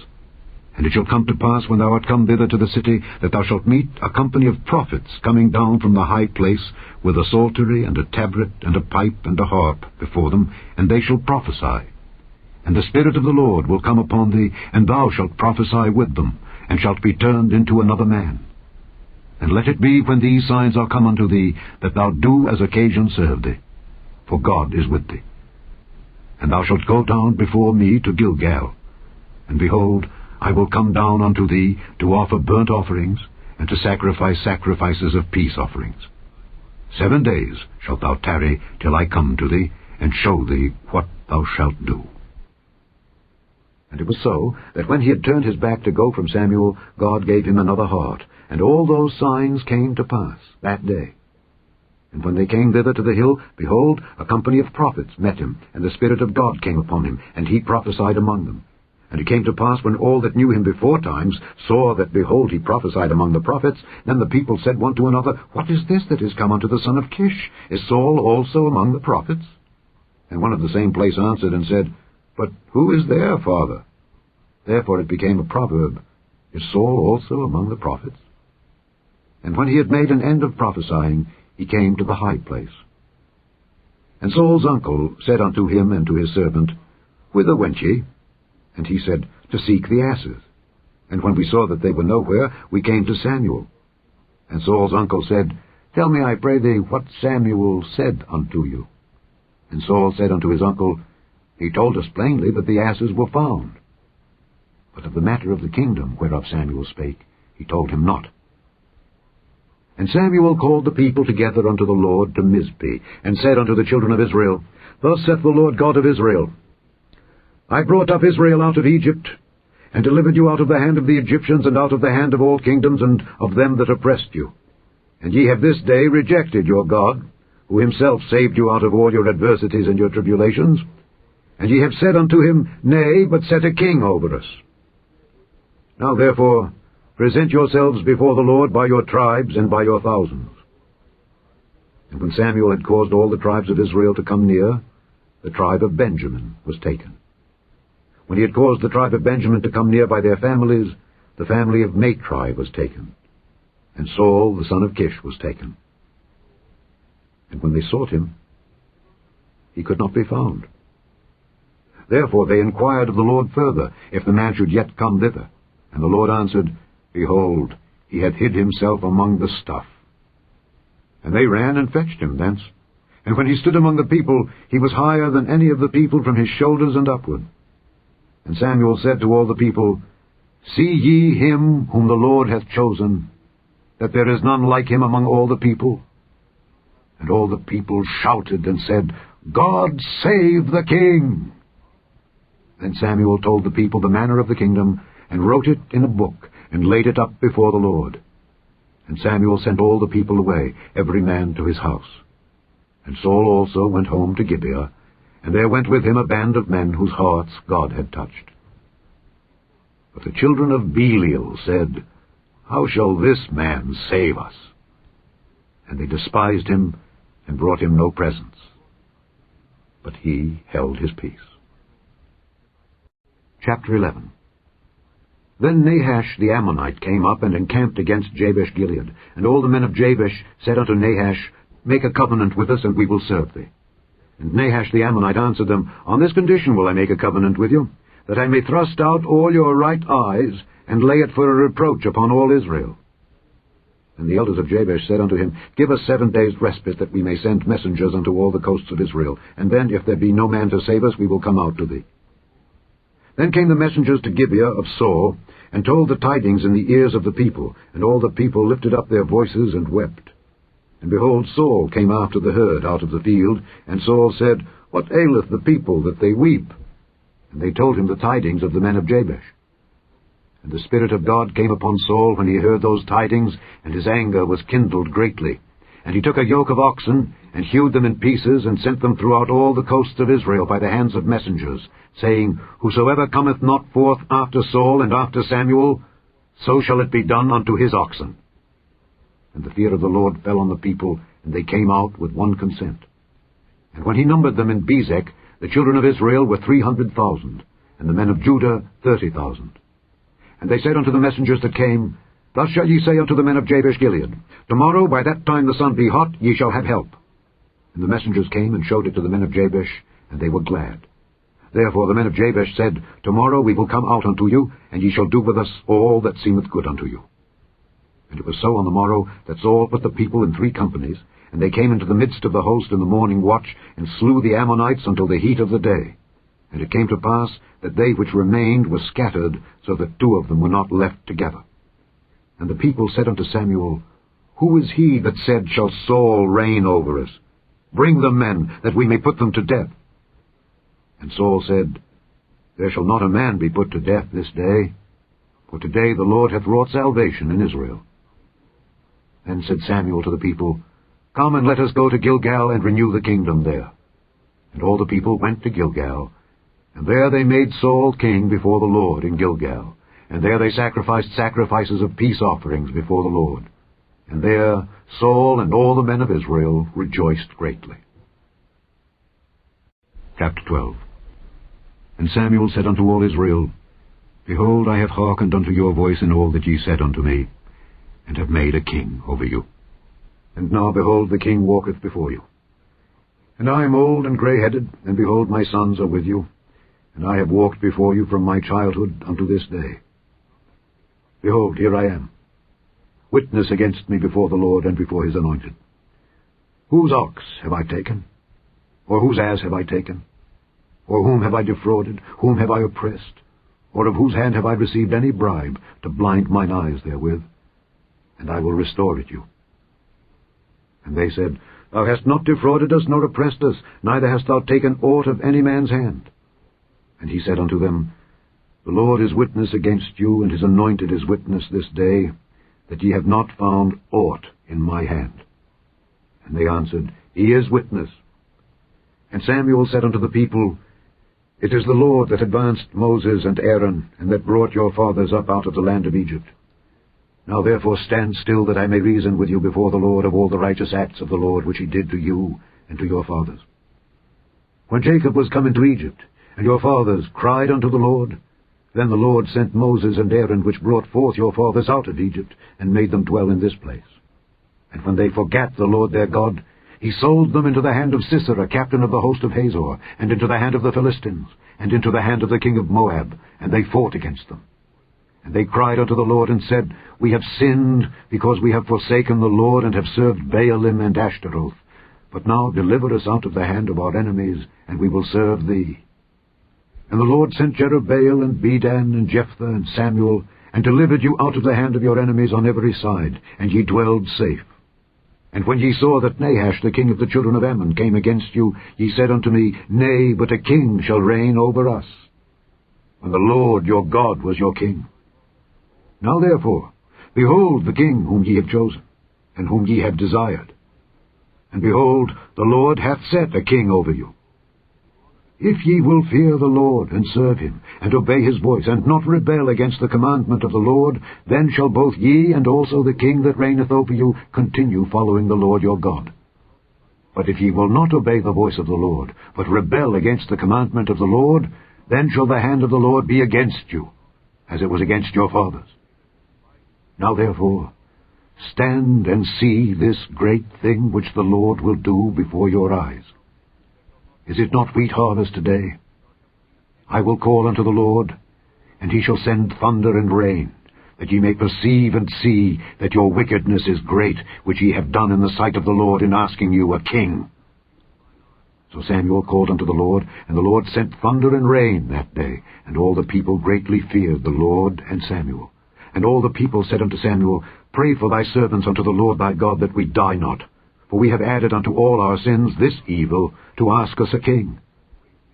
And it shall come to pass, when thou art come thither to the city, that thou shalt meet a company of prophets coming down from the high place, with a psaltery, and a tabret, and a pipe, and a harp before them, and they shall prophesy. And the Spirit of the Lord will come upon thee, and thou shalt prophesy with them, and shalt be turned into another man. And let it be, when these signs are come unto thee, that thou do as occasion serve thee, for God is with thee. And thou shalt go down before me to Gilgal, and behold, I will come down unto thee to offer burnt offerings, and to sacrifice sacrifices of peace offerings. 7 days shalt thou tarry till I come to thee, and show thee what thou shalt do. And it was so, that when he had turned his back to go from Samuel, God gave him another heart, and all those signs came to pass that day. And when they came thither to the hill, behold, a company of prophets met him, and the Spirit of God came upon him, and he prophesied among them. And it came to pass, when all that knew him before times saw that, behold, he prophesied among the prophets, then the people said one to another, What is this that is come unto the son of Kish? Is Saul also among the prophets? And one of the same place answered and said, But who is their father? Therefore it became a proverb, Is Saul also among the prophets? And when he had made an end of prophesying, he came to the high place. And Saul's uncle said unto him and to his servant, Whither went ye? And he said, To seek the asses. And when we saw that they were nowhere, we came to Samuel. And Saul's uncle said, Tell me, I pray thee, what Samuel said unto you. And Saul said unto his uncle, He told us plainly that the asses were found. But of the matter of the kingdom whereof Samuel spake, he told him not. And Samuel called the people together unto the Lord to Mizpeh, and said unto the children of Israel, Thus saith the Lord God of Israel, I brought up Israel out of Egypt, and delivered you out of the hand of the Egyptians, and out of the hand of all kingdoms, and of them that oppressed you. And ye have this day rejected your God, who himself saved you out of all your adversities and your tribulations. And ye have said unto him, Nay, but set a king over us. Now therefore present yourselves before the Lord by your tribes and by your thousands. And when Samuel had caused all the tribes of Israel to come near, the tribe of Benjamin was taken. When he had caused the tribe of Benjamin to come near by their families, the family of Matri was taken, and Saul the son of Kish was taken. And when they sought him, he could not be found. Therefore they inquired of the Lord further, if the man should yet come thither. And the Lord answered, Behold, he hath hid himself among the stuff. And they ran and fetched him thence. And when he stood among the people, he was higher than any of the people from his shoulders and upward. And Samuel said to all the people, See ye him whom the Lord hath chosen, that there is none like him among all the people? And all the people shouted and said, God save the king! Then Samuel told the people the manner of the kingdom, and wrote it in a book, and laid it up before the Lord. And Samuel sent all the people away, every man to his house. And Saul also went home to Gibeah, and there went with him a band of men whose hearts God had touched. But the children of Belial said, How shall this man save us? And they despised him, and brought him no presents. But he held his peace. Chapter 11. Then Nahash the Ammonite came up and encamped against Jabesh-Gilead. And all the men of Jabesh said unto Nahash, Make a covenant with us, and we will serve thee. And Nahash the Ammonite answered them, On this condition will I make a covenant with you, that I may thrust out all your right eyes, and lay it for a reproach upon all Israel. And the elders of Jabesh said unto him, Give us 7 days' respite, that we may send messengers unto all the coasts of Israel. And then, if there be no man to save us, we will come out to thee. Then came the messengers to Gibeah of Saul, and told the tidings in the ears of the people. And all the people lifted up their voices and wept. And behold, Saul came after the herd out of the field, and Saul said, What aileth the people that they weep? And they told him the tidings of the men of Jabesh. And the Spirit of God came upon Saul when he heard those tidings, and his anger was kindled greatly. And he took a yoke of oxen, and hewed them in pieces, and sent them throughout all the coasts of Israel by the hands of messengers, saying, Whosoever cometh not forth after Saul and after Samuel, so shall it be done unto his oxen. And the fear of the Lord fell on the people, and they came out with one consent. And when he numbered them in Bezek, The children of Israel were 300,000, and the men of Judah 30,000. And they said unto the messengers that came, Thus shall ye say unto the men of Jabesh-Gilead, Tomorrow by that time the sun be hot, ye shall have help. And the messengers came and showed it to the men of Jabesh, and they were glad. Therefore the men of Jabesh said, Tomorrow we will come out unto you, and ye shall do with us all that seemeth good unto you. And it was so on the morrow that Saul put the people in 3 companies, and they came into the midst of the host in the morning watch, and slew the Ammonites until the heat of the day. And it came to pass that they which remained were scattered, so that 2 of them were not left together. And the people said unto Samuel, Who is he that said, Shall Saul reign over us? Bring them men, that we may put them to death. And Saul said, There shall not a man be put to death this day, for today the Lord hath wrought salvation in Israel. Then said Samuel to the people, Come and let us go to Gilgal and renew the kingdom there. And all the people went to Gilgal, and there they made Saul king before the Lord in Gilgal, and there they sacrificed sacrifices of peace offerings before the Lord. And there Saul and all the men of Israel rejoiced greatly. Chapter 12. And Samuel said unto all Israel, Behold, I have hearkened unto your voice in all that ye said unto me, and have made a king over you. And now, behold, the king walketh before you. And I am old and grey-headed, and behold, my sons are with you, and I have walked before you from my childhood unto this day. Behold, here I am. Witness against me before the Lord and before his anointed. Whose ox have I taken? Or whose ass have I taken? Or whom have I defrauded? Whom have I oppressed? Or of whose hand have I received any bribe to blind mine eyes therewith? And I will restore it you. And they said, Thou hast not defrauded us, nor oppressed us, neither hast thou taken aught of any man's hand. And he said unto them, The Lord is witness against you, and his anointed is witness this day, that ye have not found aught in my hand. And they answered, He is witness. And Samuel said unto the people, It is the Lord that advanced Moses and Aaron, and that brought your fathers up out of the land of Egypt. Now therefore stand still, that I may reason with you before the Lord of all the righteous acts of the Lord which he did to you and to your fathers. When Jacob was come into Egypt, and your fathers cried unto the Lord, then the Lord sent Moses and Aaron, which brought forth your fathers out of Egypt, and made them dwell in this place. And when they forgat the Lord their God, he sold them into the hand of Sisera, captain of the host of Hazor, and into the hand of the Philistines, and into the hand of the king of Moab, and they fought against them. And they cried unto the Lord, and said, We have sinned, because we have forsaken the Lord, and have served Baalim and Ashtaroth. But now deliver us out of the hand of our enemies, and we will serve thee. And the Lord sent Jerubbaal, and Bedan, and Jephthah, and Samuel, and delivered you out of the hand of your enemies on every side, and ye dwelled safe. And when ye saw that Nahash the king of the children of Ammon came against you, ye said unto me, Nay, but a king shall reign over us. When the Lord your God was your king. Now therefore, behold the king whom ye have chosen, and whom ye have desired. And behold, the Lord hath set a king over you. If ye will fear the Lord, and serve him, and obey his voice, and not rebel against the commandment of the Lord, then shall both ye and also the king that reigneth over you continue following the Lord your God. But if ye will not obey the voice of the Lord, but rebel against the commandment of the Lord, then shall the hand of the Lord be against you, as it was against your fathers. Now therefore, stand and see this great thing which the Lord will do before your eyes. Is it not wheat harvest today? I will call unto the Lord, and he shall send thunder and rain, that ye may perceive and see that your wickedness is great, which ye have done in the sight of the Lord in asking you a king. So Samuel called unto the Lord, and the Lord sent thunder and rain that day, and all the people greatly feared the Lord and Samuel. And all the people said unto Samuel, Pray for thy servants unto the Lord thy God, that we die not. For we have added unto all our sins this evil, to ask us a king.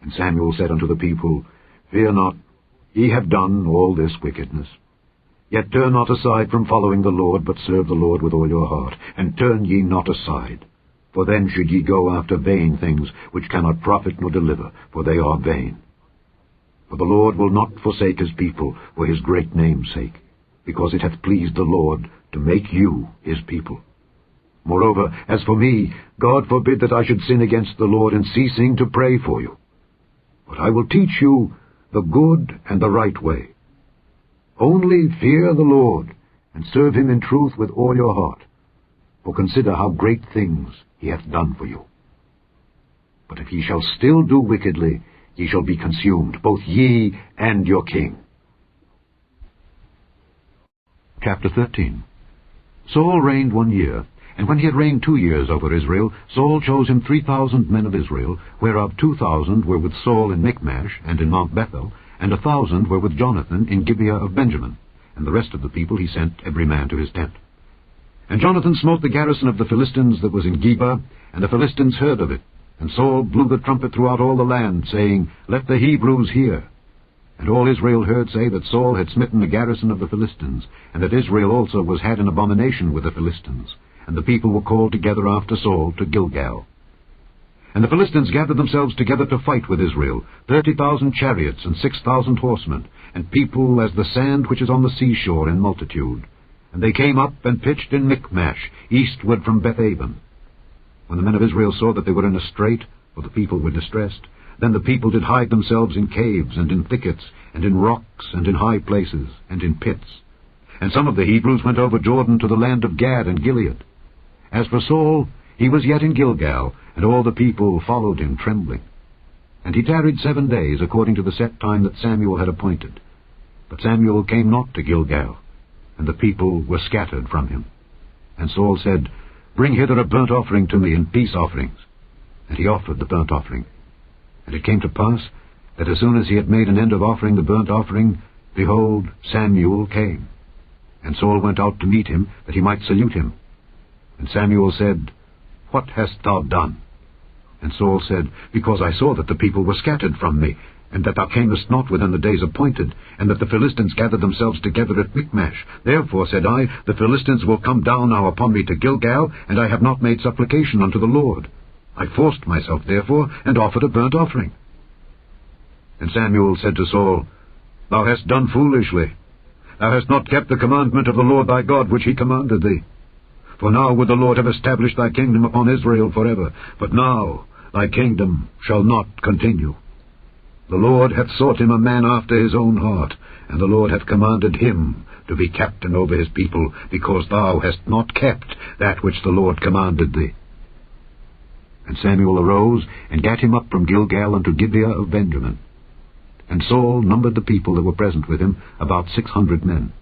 And Samuel said unto the people, Fear not, ye have done all this wickedness. Yet turn not aside from following the Lord, but serve the Lord with all your heart, and turn ye not aside. For then should ye go after vain things, which cannot profit nor deliver, for they are vain. For the Lord will not forsake his people for his great name's sake, because it hath pleased the Lord to make you his people. Moreover, as for me, God forbid that I should sin against the Lord in ceasing to pray for you. But I will teach you the good and the right way. Only fear the Lord, and serve him in truth with all your heart. For consider how great things he hath done for you. But if ye shall still do wickedly, ye shall be consumed, both ye and your king. Chapter 13. Saul reigned 1 year, and when he had reigned 2 years over Israel, Saul chose him 3,000 men of Israel, whereof 2,000 were with Saul in Michmash and in Mount Bethel, and 1,000 were with Jonathan in Gibeah of Benjamin, and the rest of the people he sent every man to his tent. And Jonathan smote the garrison of the Philistines that was in Geba, and the Philistines heard of it. And Saul blew the trumpet throughout all the land, saying, Let the Hebrews hear. And all Israel heard say that Saul had smitten the garrison of the Philistines, and that Israel also was had an abomination with the Philistines. And the people were called together after Saul to Gilgal. And the Philistines gathered themselves together to fight with Israel, 30,000 chariots and 6,000 horsemen, and people as the sand which is on the seashore in multitude. And they came up and pitched in Michmash, eastward from Bethaven. When the men of Israel saw that they were in a strait, for the people were distressed, then the people did hide themselves in caves, and in thickets, and in rocks, and in high places, and in pits. And some of the Hebrews went over Jordan to the land of Gad and Gilead. As for Saul, he was yet in Gilgal, and all the people followed him trembling. And he tarried 7 days, according to the set time that Samuel had appointed. But Samuel came not to Gilgal, and the people were scattered from him. And Saul said, Bring hither a burnt offering to me and peace offerings. And he offered the burnt offering. And it came to pass that as soon as he had made an end of offering the burnt offering, behold, Samuel came. And Saul went out to meet him, that he might salute him. And Samuel said, What hast thou done? And Saul said, Because I saw that the people were scattered from me, and that thou camest not within the days appointed, and that the Philistines gathered themselves together at Michmash. Therefore, said I, the Philistines will come down now upon me to Gilgal, and I have not made supplication unto the Lord. I forced myself, therefore, and offered a burnt offering. And Samuel said to Saul, Thou hast done foolishly. Thou hast not kept the commandment of the Lord thy God, which he commanded thee. For now would the Lord have established thy kingdom upon Israel forever, but now thy kingdom shall not continue. The Lord hath sought him a man after his own heart, and the Lord hath commanded him to be captain over his people, because thou hast not kept that which the Lord commanded thee. And Samuel arose, and gat him up from Gilgal unto Gibeah of Benjamin. And Saul numbered the people that were present with him, about 600 men.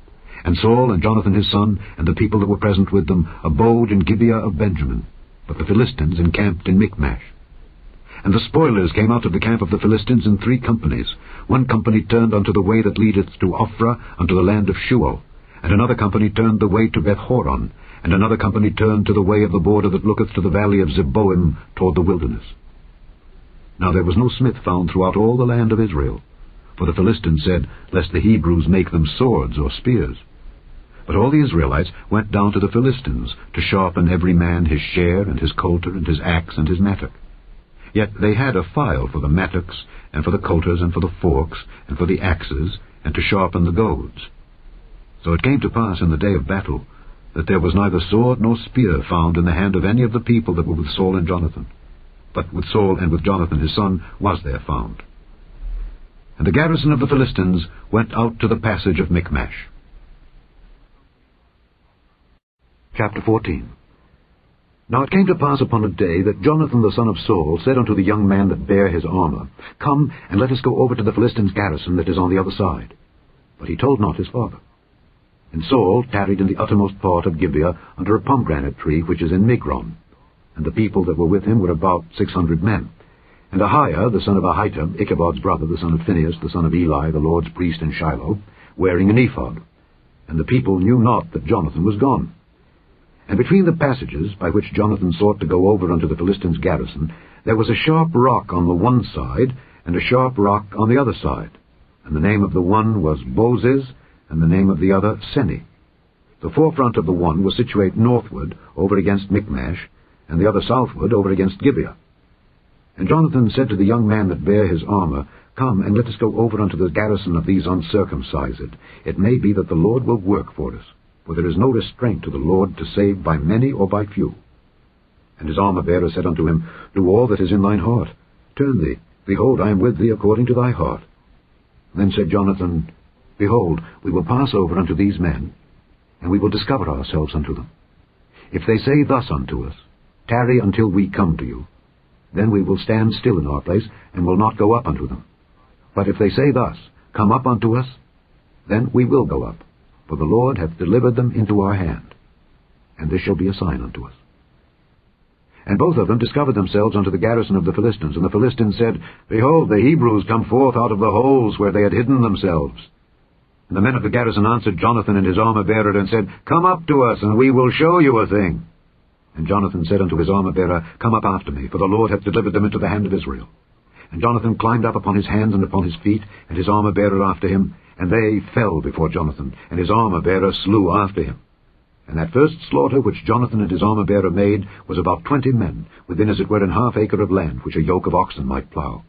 And Saul and Jonathan his son, and the people that were present with them, abode in Gibeah of Benjamin, but the Philistines encamped in Michmash. And the spoilers came out of the camp of the Philistines in 3 companies. 1 company turned unto the way that leadeth to Ophrah, unto the land of Shual. And another company turned the way to Beth-horon. And another company turned to the way of the border that looketh to the valley of Zeboim toward the wilderness. Now there was no smith found throughout all the land of Israel. For the Philistines said, Lest the Hebrews make them swords or spears. But all the Israelites went down to the Philistines, to sharpen every man his share, and his coulter, and his axe, and his mattock. Yet they had a file for the mattocks, and for the coulters, and for the forks, and for the axes, and to sharpen the goads. So it came to pass in the day of battle, that there was neither sword nor spear found in the hand of any of the people that were with Saul and Jonathan. But with Saul and with Jonathan his son was there found. And the garrison of the Philistines went out to the passage of Michmash. Chapter 14. Now it came to pass upon a day that Jonathan the son of Saul said unto the young man that bare his armour, Come, and let us go over to the Philistines' garrison that is on the other side. But he told not his father. And Saul tarried in the uttermost part of Gibeah under a pomegranate tree which is in Migron. And the people that were with him were about 600 men. And Ahiah, the son of Ahitub, Ichabod's brother, the son of Phinehas, the son of Eli, the Lord's priest in Shiloh, wearing an ephod. And the people knew not that Jonathan was gone. And between the passages by which Jonathan sought to go over unto the Philistines' garrison, there was a sharp rock on the one side, and a sharp rock on the other side. And the name of the one was Bozez, and the name of the other Seni. The forefront of the one was situate northward, over against Michmash, and the other southward, over against Gibeah. And Jonathan said to the young man that bare his armour, Come, and let us go over unto the garrison of these uncircumcised. It may be that the Lord will work for us. For there is no restraint to the Lord to save by many or by few. And his armour-bearer said unto him, Do all that is in thine heart. Turn thee, Behold, I am with thee according to thy heart. Then said Jonathan, Behold, we will pass over unto these men, and we will discover ourselves unto them. If they say thus unto us, Tarry until we come to you, then we will stand still in our place, and will not go up unto them. But if they say thus, Come up unto us, then we will go up, for the Lord hath delivered them into our hand, and this shall be a sign unto us. And both of them discovered themselves unto the garrison of the Philistines. And the Philistines said, Behold, the Hebrews come forth out of the holes where they had hidden themselves. And the men of the garrison answered Jonathan and his armor-bearer, and said, Come up to us, and we will show you a thing. And Jonathan said unto his armor-bearer, Come up after me, for the Lord hath delivered them into the hand of Israel. And Jonathan climbed up upon his hands and upon his feet, and his armor-bearer after him, and they fell before Jonathan, and his armor-bearer slew after him. And that first slaughter which Jonathan and his armor-bearer made was about 20 men, within as it were an half acre of land, which a yoke of oxen might plough.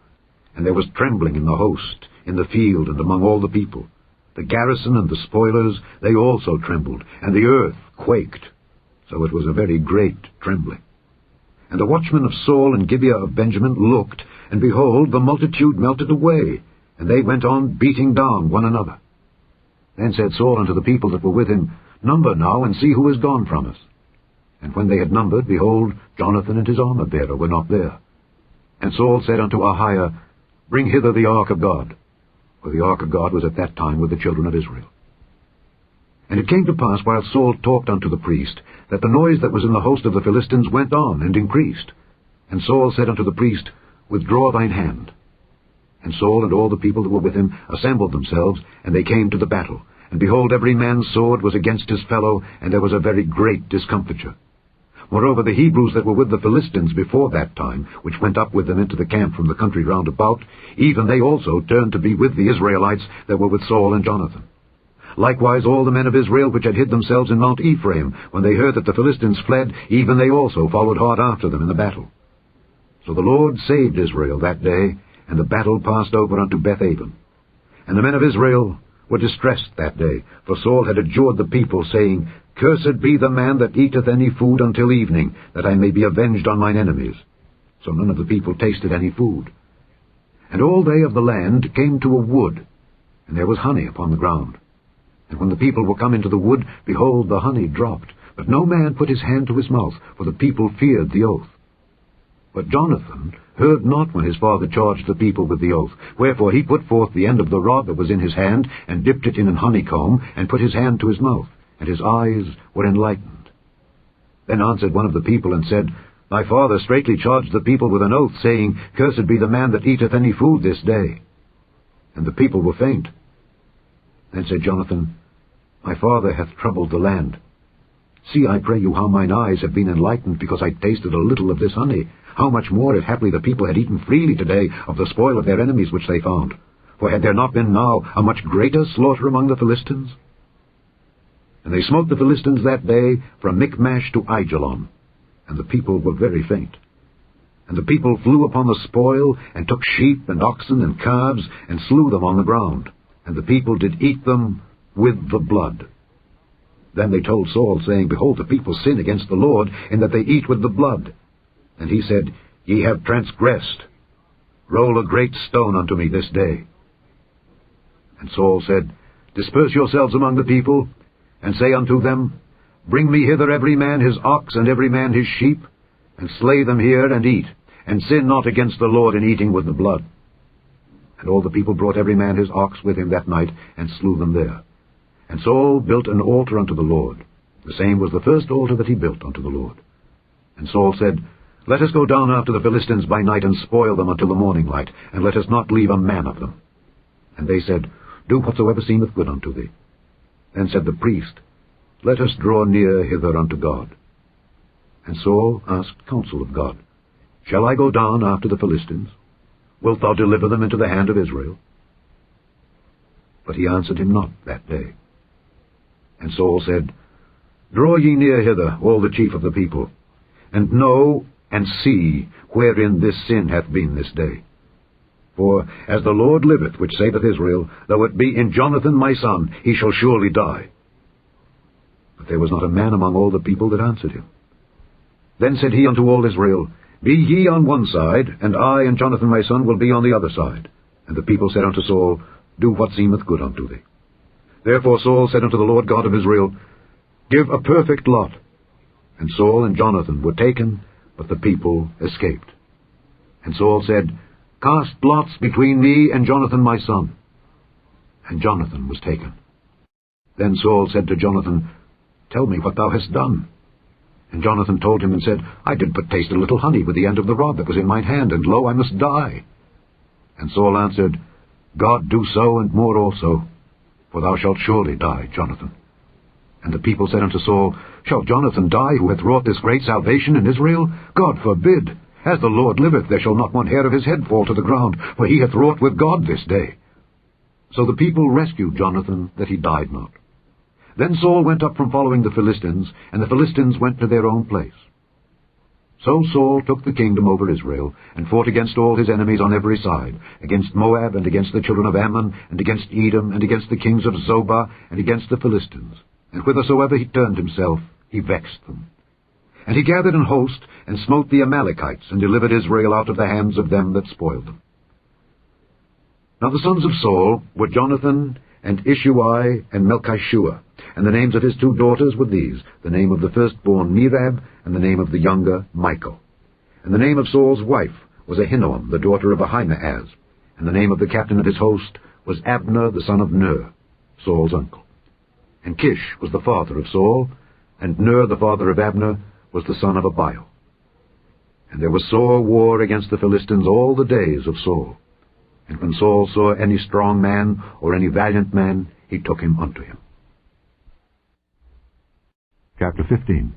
And there was trembling in the host, in the field, and among all the people. The garrison and the spoilers, they also trembled, and the earth quaked. So it was a very great trembling. And the watchmen of Saul and Gibeah of Benjamin looked, and behold, the multitude melted away, and they went on beating down one another. Then said Saul unto the people that were with him, Number now, and see who is gone from us. And when they had numbered, behold, Jonathan and his armor-bearer were not there. And Saul said unto Ahiah, Bring hither the ark of God. For the ark of God was at that time with the children of Israel. And it came to pass, while Saul talked unto the priest, that the noise that was in the host of the Philistines went on and increased. And Saul said unto the priest, Withdraw thine hand. And Saul and all the people that were with him assembled themselves, and they came to the battle. And behold, every man's sword was against his fellow, and there was a very great discomfiture. Moreover, the Hebrews that were with the Philistines before that time, which went up with them into the camp from the country round about, even they also turned to be with the Israelites that were with Saul and Jonathan. Likewise all the men of Israel which had hid themselves in Mount Ephraim, when they heard that the Philistines fled, even they also followed hard after them in the battle. So the Lord saved Israel that day, and the battle passed over unto Bethaven. And the men of Israel were distressed that day, for Saul had adjured the people, saying, Cursed be the man that eateth any food until evening, that I may be avenged on mine enemies. So none of the people tasted any food. And all they of the land came to a wood, and there was honey upon the ground. And when the people were come into the wood, behold, the honey dropped, but no man put his hand to his mouth, for the people feared the oath. But Jonathan heard not when his father charged the people with the oath. Wherefore he put forth the end of the rod that was in his hand, and dipped it in an honeycomb, and put his hand to his mouth, and his eyes were enlightened. Then answered one of the people, and said, Thy father straitly charged the people with an oath, saying, Cursed be the man that eateth any food this day. And the people were faint. Then said Jonathan, My father hath troubled the land. See, I pray you, how mine eyes have been enlightened, because I tasted a little of this honey. How much more, if haply the people had eaten freely today of the spoil of their enemies which they found? For had there not been now a much greater slaughter among the Philistines? And they smote the Philistines that day from Michmash to Aijalon, and the people were very faint. And the people flew upon the spoil, and took sheep and oxen and calves, and slew them on the ground. And the people did eat them with the blood. Then they told Saul, saying, Behold, the people sin against the Lord, in that they eat with the blood. And he said, Ye have transgressed. Roll a great stone unto me this day. And Saul said, Disperse yourselves among the people, and say unto them, Bring me hither every man his ox, and every man his sheep, and slay them here, and eat, and sin not against the Lord in eating with the blood. And all the people brought every man his ox with him that night, and slew them there. And Saul built an altar unto the Lord. The same was the first altar that he built unto the Lord. And Saul said, Let us go down after the Philistines by night, and spoil them until the morning light, and let us not leave a man of them. And they said, Do whatsoever seemeth good unto thee. Then said the priest, Let us draw near hither unto God. And Saul asked counsel of God, Shall I go down after the Philistines? Wilt thou deliver them into the hand of Israel? But he answered him not that day. And Saul said, Draw ye near hither, all the chief of the people, and know and see wherein this sin hath been this day. For as the Lord liveth, which saveth Israel, though it be in Jonathan my son, he shall surely die. But there was not a man among all the people that answered him. Then said he unto all Israel, Be ye on one side, and I and Jonathan my son will be on the other side. And the people said unto Saul, Do what seemeth good unto thee. Therefore Saul said unto the Lord God of Israel, Give a perfect lot. And Saul and Jonathan were taken, but the people escaped. And Saul said, Cast lots between me and Jonathan my son. And Jonathan was taken. Then Saul said to Jonathan, Tell me what thou hast done. And Jonathan told him and said, I did but taste a little honey with the end of the rod that was in mine hand, and lo, I must die. And Saul answered, God do so and more also, for thou shalt surely die, Jonathan. And the people said unto Saul, Shall Jonathan die, who hath wrought this great salvation in Israel? God forbid! As the Lord liveth, there shall not one hair of his head fall to the ground, for he hath wrought with God this day. So the people rescued Jonathan, that he died not. Then Saul went up from following the Philistines, and the Philistines went to their own place. So Saul took the kingdom over Israel, and fought against all his enemies on every side, against Moab, and against the children of Ammon, and against Edom, and against the kings of Zobah, and against the Philistines. And whithersoever he turned himself, he vexed them. And he gathered an host, and smote the Amalekites, and delivered Israel out of the hands of them that spoiled them. Now the sons of Saul were Jonathan, and Ishuai, and Melchishua, and the names of his 2 daughters were these, the name of the firstborn Merab, and the name of the younger Michal. And the name of Saul's wife was Ahinoam, the daughter of Ahimaaz, and the name of the captain of his host was Abner, the son of Ner, Saul's uncle. And Kish was the father of Saul, and Ner, the father of Abner, was the son of Abiel. And there was sore war against the Philistines all the days of Saul. And when Saul saw any strong man or any valiant man, he took him unto him. Chapter 15.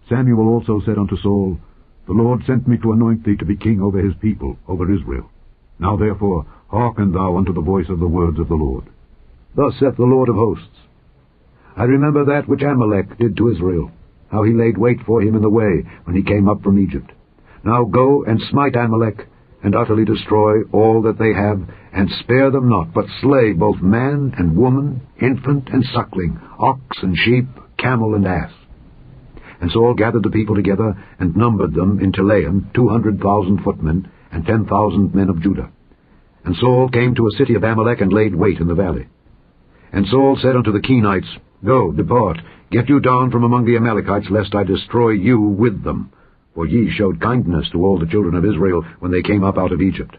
Samuel also said unto Saul, The Lord sent me to anoint thee to be king over his people, over Israel. Now therefore hearken thou unto the voice of the words of the Lord. Thus saith the Lord of hosts, I remember that which Amalek did to Israel, how he laid wait for him in the way when he came up from Egypt. Now go and smite Amalek, and utterly destroy all that they have, and spare them not, but slay both man and woman, infant and suckling, ox and sheep, camel and ass. And Saul gathered the people together, and numbered them in Telaim 200,000 footmen, and 10,000 men of Judah. And Saul came to a city of Amalek, and laid wait in the valley. And Saul said unto the Kenites, Go, depart, get you down from among the Amalekites, lest I destroy you with them. For ye showed kindness to all the children of Israel when they came up out of Egypt.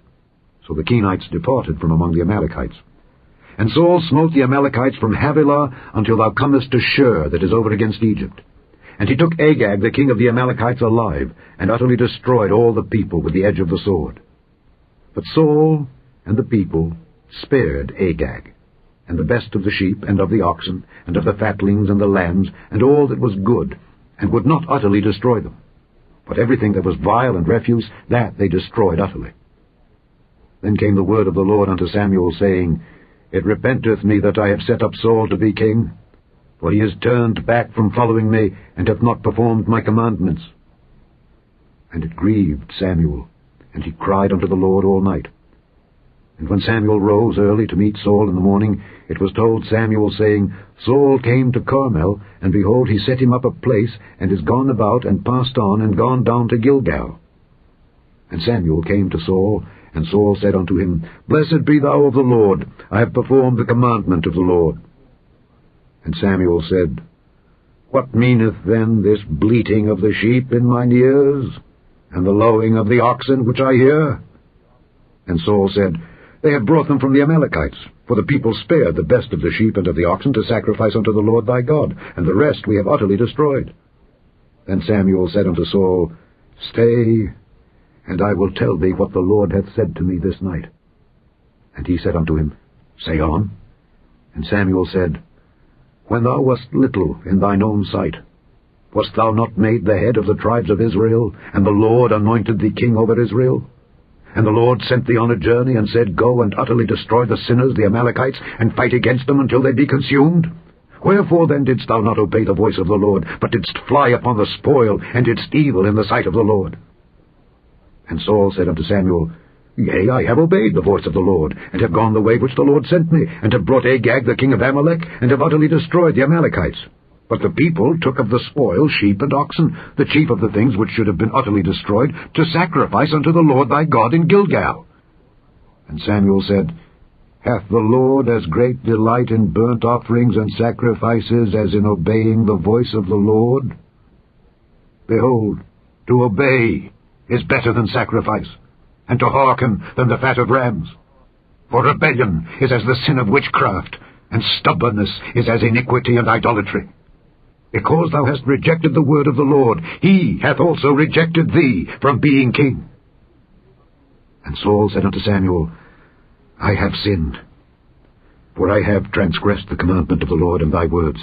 So the Kenites departed from among the Amalekites. And Saul smote the Amalekites from Havilah until thou comest to Shur, that is over against Egypt. And he took Agag, the king of the Amalekites, alive, and utterly destroyed all the people with the edge of the sword. But Saul and the people spared Agag, and the best of the sheep, and of the oxen, and of the fatlings, and the lambs, and all that was good, and would not utterly destroy them. But everything that was vile and refuse, that they destroyed utterly. Then came the word of the Lord unto Samuel, saying, It repenteth me that I have set up Saul to be king, for he is turned back from following me, and hath not performed my commandments. And it grieved Samuel, and he cried unto the Lord all night. And when Samuel rose early to meet Saul in the morning, it was told Samuel, saying, Saul came to Carmel, and behold, he set him up a place, and is gone about, and passed on, and gone down to Gilgal. And Samuel came to Saul, and Saul said unto him, Blessed be thou of the Lord, I have performed the commandment of the Lord. And Samuel said, What meaneth then this bleating of the sheep in mine ears, and the lowing of the oxen which I hear? And Saul said, They have brought them from the Amalekites, for the people spared the best of the sheep and of the oxen to sacrifice unto the Lord thy God, and the rest we have utterly destroyed. Then Samuel said unto Saul, Stay, and I will tell thee what the Lord hath said to me this night. And he said unto him, Say on. And Samuel said, When thou wast little in thine own sight, wast thou not made the head of the tribes of Israel, and the Lord anointed thee king over Israel? And the Lord sent thee on a journey, and said, Go and utterly destroy the sinners, the Amalekites, and fight against them until they be consumed? Wherefore then didst thou not obey the voice of the Lord, but didst fly upon the spoil, and didst evil in the sight of the Lord? And Saul said unto Samuel, Yea, I have obeyed the voice of the Lord, and have gone the way which the Lord sent me, and have brought Agag the king of Amalek, and have utterly destroyed the Amalekites. But the people took of the spoil sheep and oxen, the chief of the things which should have been utterly destroyed, to sacrifice unto the Lord thy God in Gilgal. And Samuel said, Hath the Lord as great delight in burnt offerings and sacrifices as in obeying the voice of the Lord? Behold, to obey is better than sacrifice, and to hearken than the fat of rams. For rebellion is as the sin of witchcraft, and stubbornness is as iniquity and idolatry. Because thou hast rejected the word of the Lord, he hath also rejected thee from being king. And Saul said unto Samuel, I have sinned, for I have transgressed the commandment of the Lord and thy words,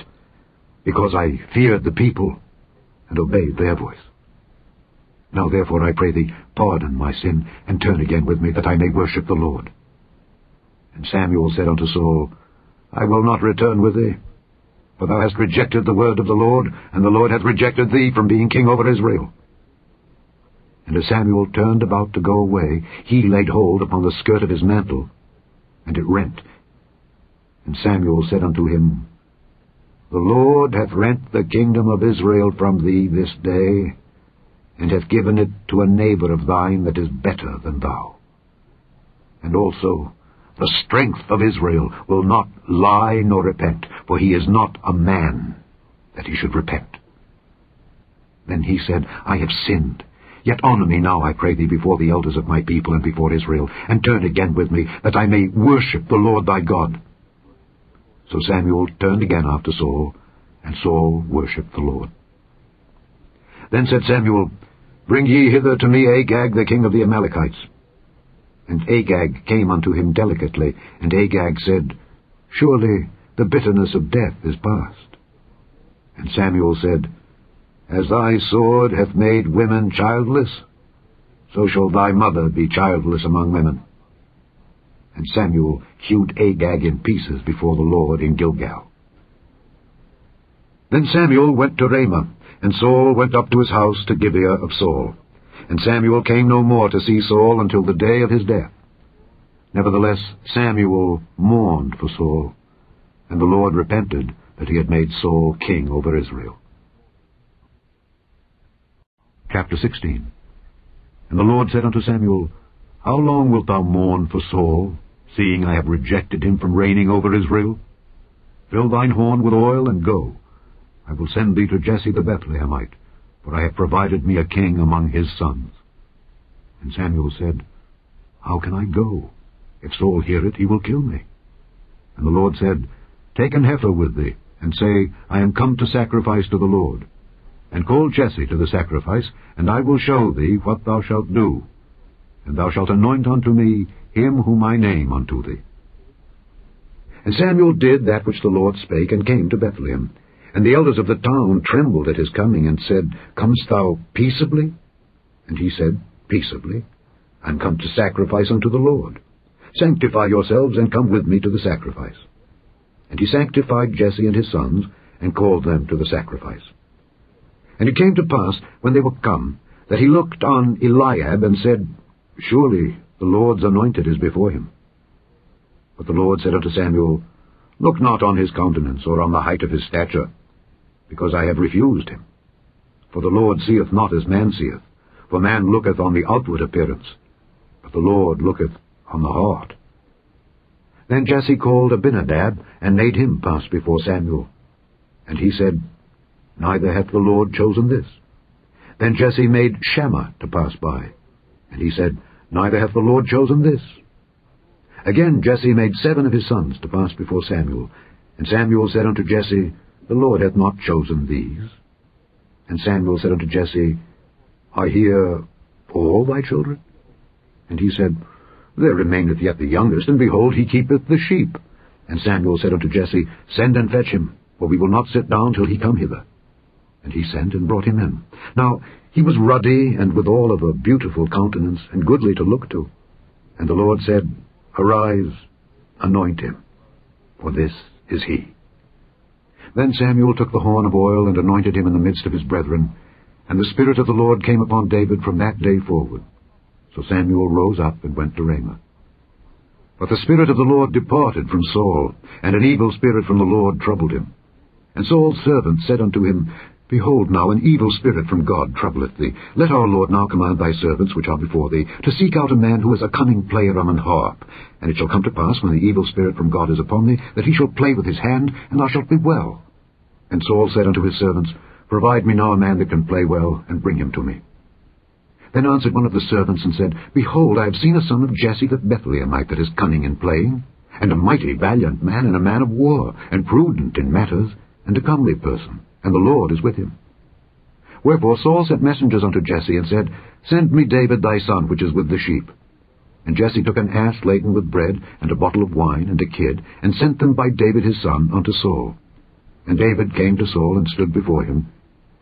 because I feared the people and obeyed their voice. Now therefore I pray thee, pardon my sin, and turn again with me, that I may worship the Lord. And Samuel said unto Saul, I will not return with thee, for thou hast rejected the word of the Lord, and the Lord hath rejected thee from being king over Israel. And as Samuel turned about to go away, he laid hold upon the skirt of his mantle, and it rent. And Samuel said unto him, The Lord hath rent the kingdom of Israel from thee this day, and hath given it to a neighbor of thine that is better than thou. And also the strength of Israel will not lie nor repent, for he is not a man that he should repent. Then he said, I have sinned. Yet honor me now, I pray thee, before the elders of my people and before Israel, and turn again with me, that I may worship the Lord thy God. So Samuel turned again after Saul, and Saul worshipped the Lord. Then said Samuel, Bring ye hither to me Agag the king of the Amalekites. And Agag came unto him delicately, and Agag said, Surely the bitterness of death is past. And Samuel said, As thy sword hath made women childless, so shall thy mother be childless among women. And Samuel hewed Agag in pieces before the Lord in Gilgal. Then Samuel went to Ramah, and Saul went up to his house to Gibeah of Saul. And Samuel came no more to see Saul until the day of his death. Nevertheless Samuel mourned for Saul, and the Lord repented that he had made Saul king over Israel. Chapter 16. And the Lord said unto Samuel, How long wilt thou mourn for Saul, seeing I have rejected him from reigning over Israel? Fill thine horn with oil, and go. I will send thee to Jesse the Bethlehemite, for I have provided me a king among his sons. And Samuel said, How can I go? If Saul hear it, he will kill me. And the Lord said, Take an heifer with thee, and say, I am come to sacrifice to the Lord. And call Jesse to the sacrifice, and I will show thee what thou shalt do. And thou shalt anoint unto me him whom I name unto thee. And Samuel did that which the Lord spake, and came to Bethlehem. And the elders of the town trembled at his coming, and said, Comest thou peaceably? And he said, Peaceably. I am come to sacrifice unto the Lord. Sanctify yourselves, and come with me to the sacrifice. And he sanctified Jesse and his sons, and called them to the sacrifice. And it came to pass, when they were come, that he looked on Eliab, and said, Surely the Lord's anointed is before him. But the Lord said unto Samuel, Look not on his countenance, or on the height of his stature, because I have refused him. For the Lord seeth not as man seeth, for man looketh on the outward appearance, but the Lord looketh on the heart. Then Jesse called Abinadab, and made him pass before Samuel. And he said, Neither hath the Lord chosen this. Then Jesse made Shammah to pass by. And he said, Neither hath the Lord chosen this. Again Jesse made 7 of his sons to pass before Samuel. And Samuel said unto Jesse, The Lord hath not chosen these. And Samuel said unto Jesse, Are here all thy children? And he said, There remaineth yet the youngest, and behold, he keepeth the sheep. And Samuel said unto Jesse, Send and fetch him, for we will not sit down till he come hither. And he sent and brought him in. Now he was ruddy, and withal of a beautiful countenance, and goodly to look to. And the Lord said, Arise, anoint him, for this is he. Then Samuel took the horn of oil, and anointed him in the midst of his brethren. And the Spirit of the Lord came upon David from that day forward. So Samuel rose up and went to Ramah. But the Spirit of the Lord departed from Saul, and an evil spirit from the Lord troubled him. And Saul's servant said unto him, Behold now, an evil spirit from God troubleth thee. Let our Lord now command thy servants which are before thee, to seek out a man who is a cunning player on an harp. And it shall come to pass, when the evil spirit from God is upon thee, that he shall play with his hand, and thou shalt be well. And Saul said unto his servants, Provide me now a man that can play well, and bring him to me. Then answered one of the servants, and said, Behold, I have seen a son of Jesse the Bethlehemite that is cunning in playing, and a mighty valiant man, and a man of war, and prudent in matters, and a comely person, and the Lord is with him. Wherefore Saul sent messengers unto Jesse, and said, Send me David thy son, which is with the sheep. And Jesse took an ass laden with bread, and a bottle of wine, and a kid, and sent them by David his son unto Saul. And David came to Saul, and stood before him,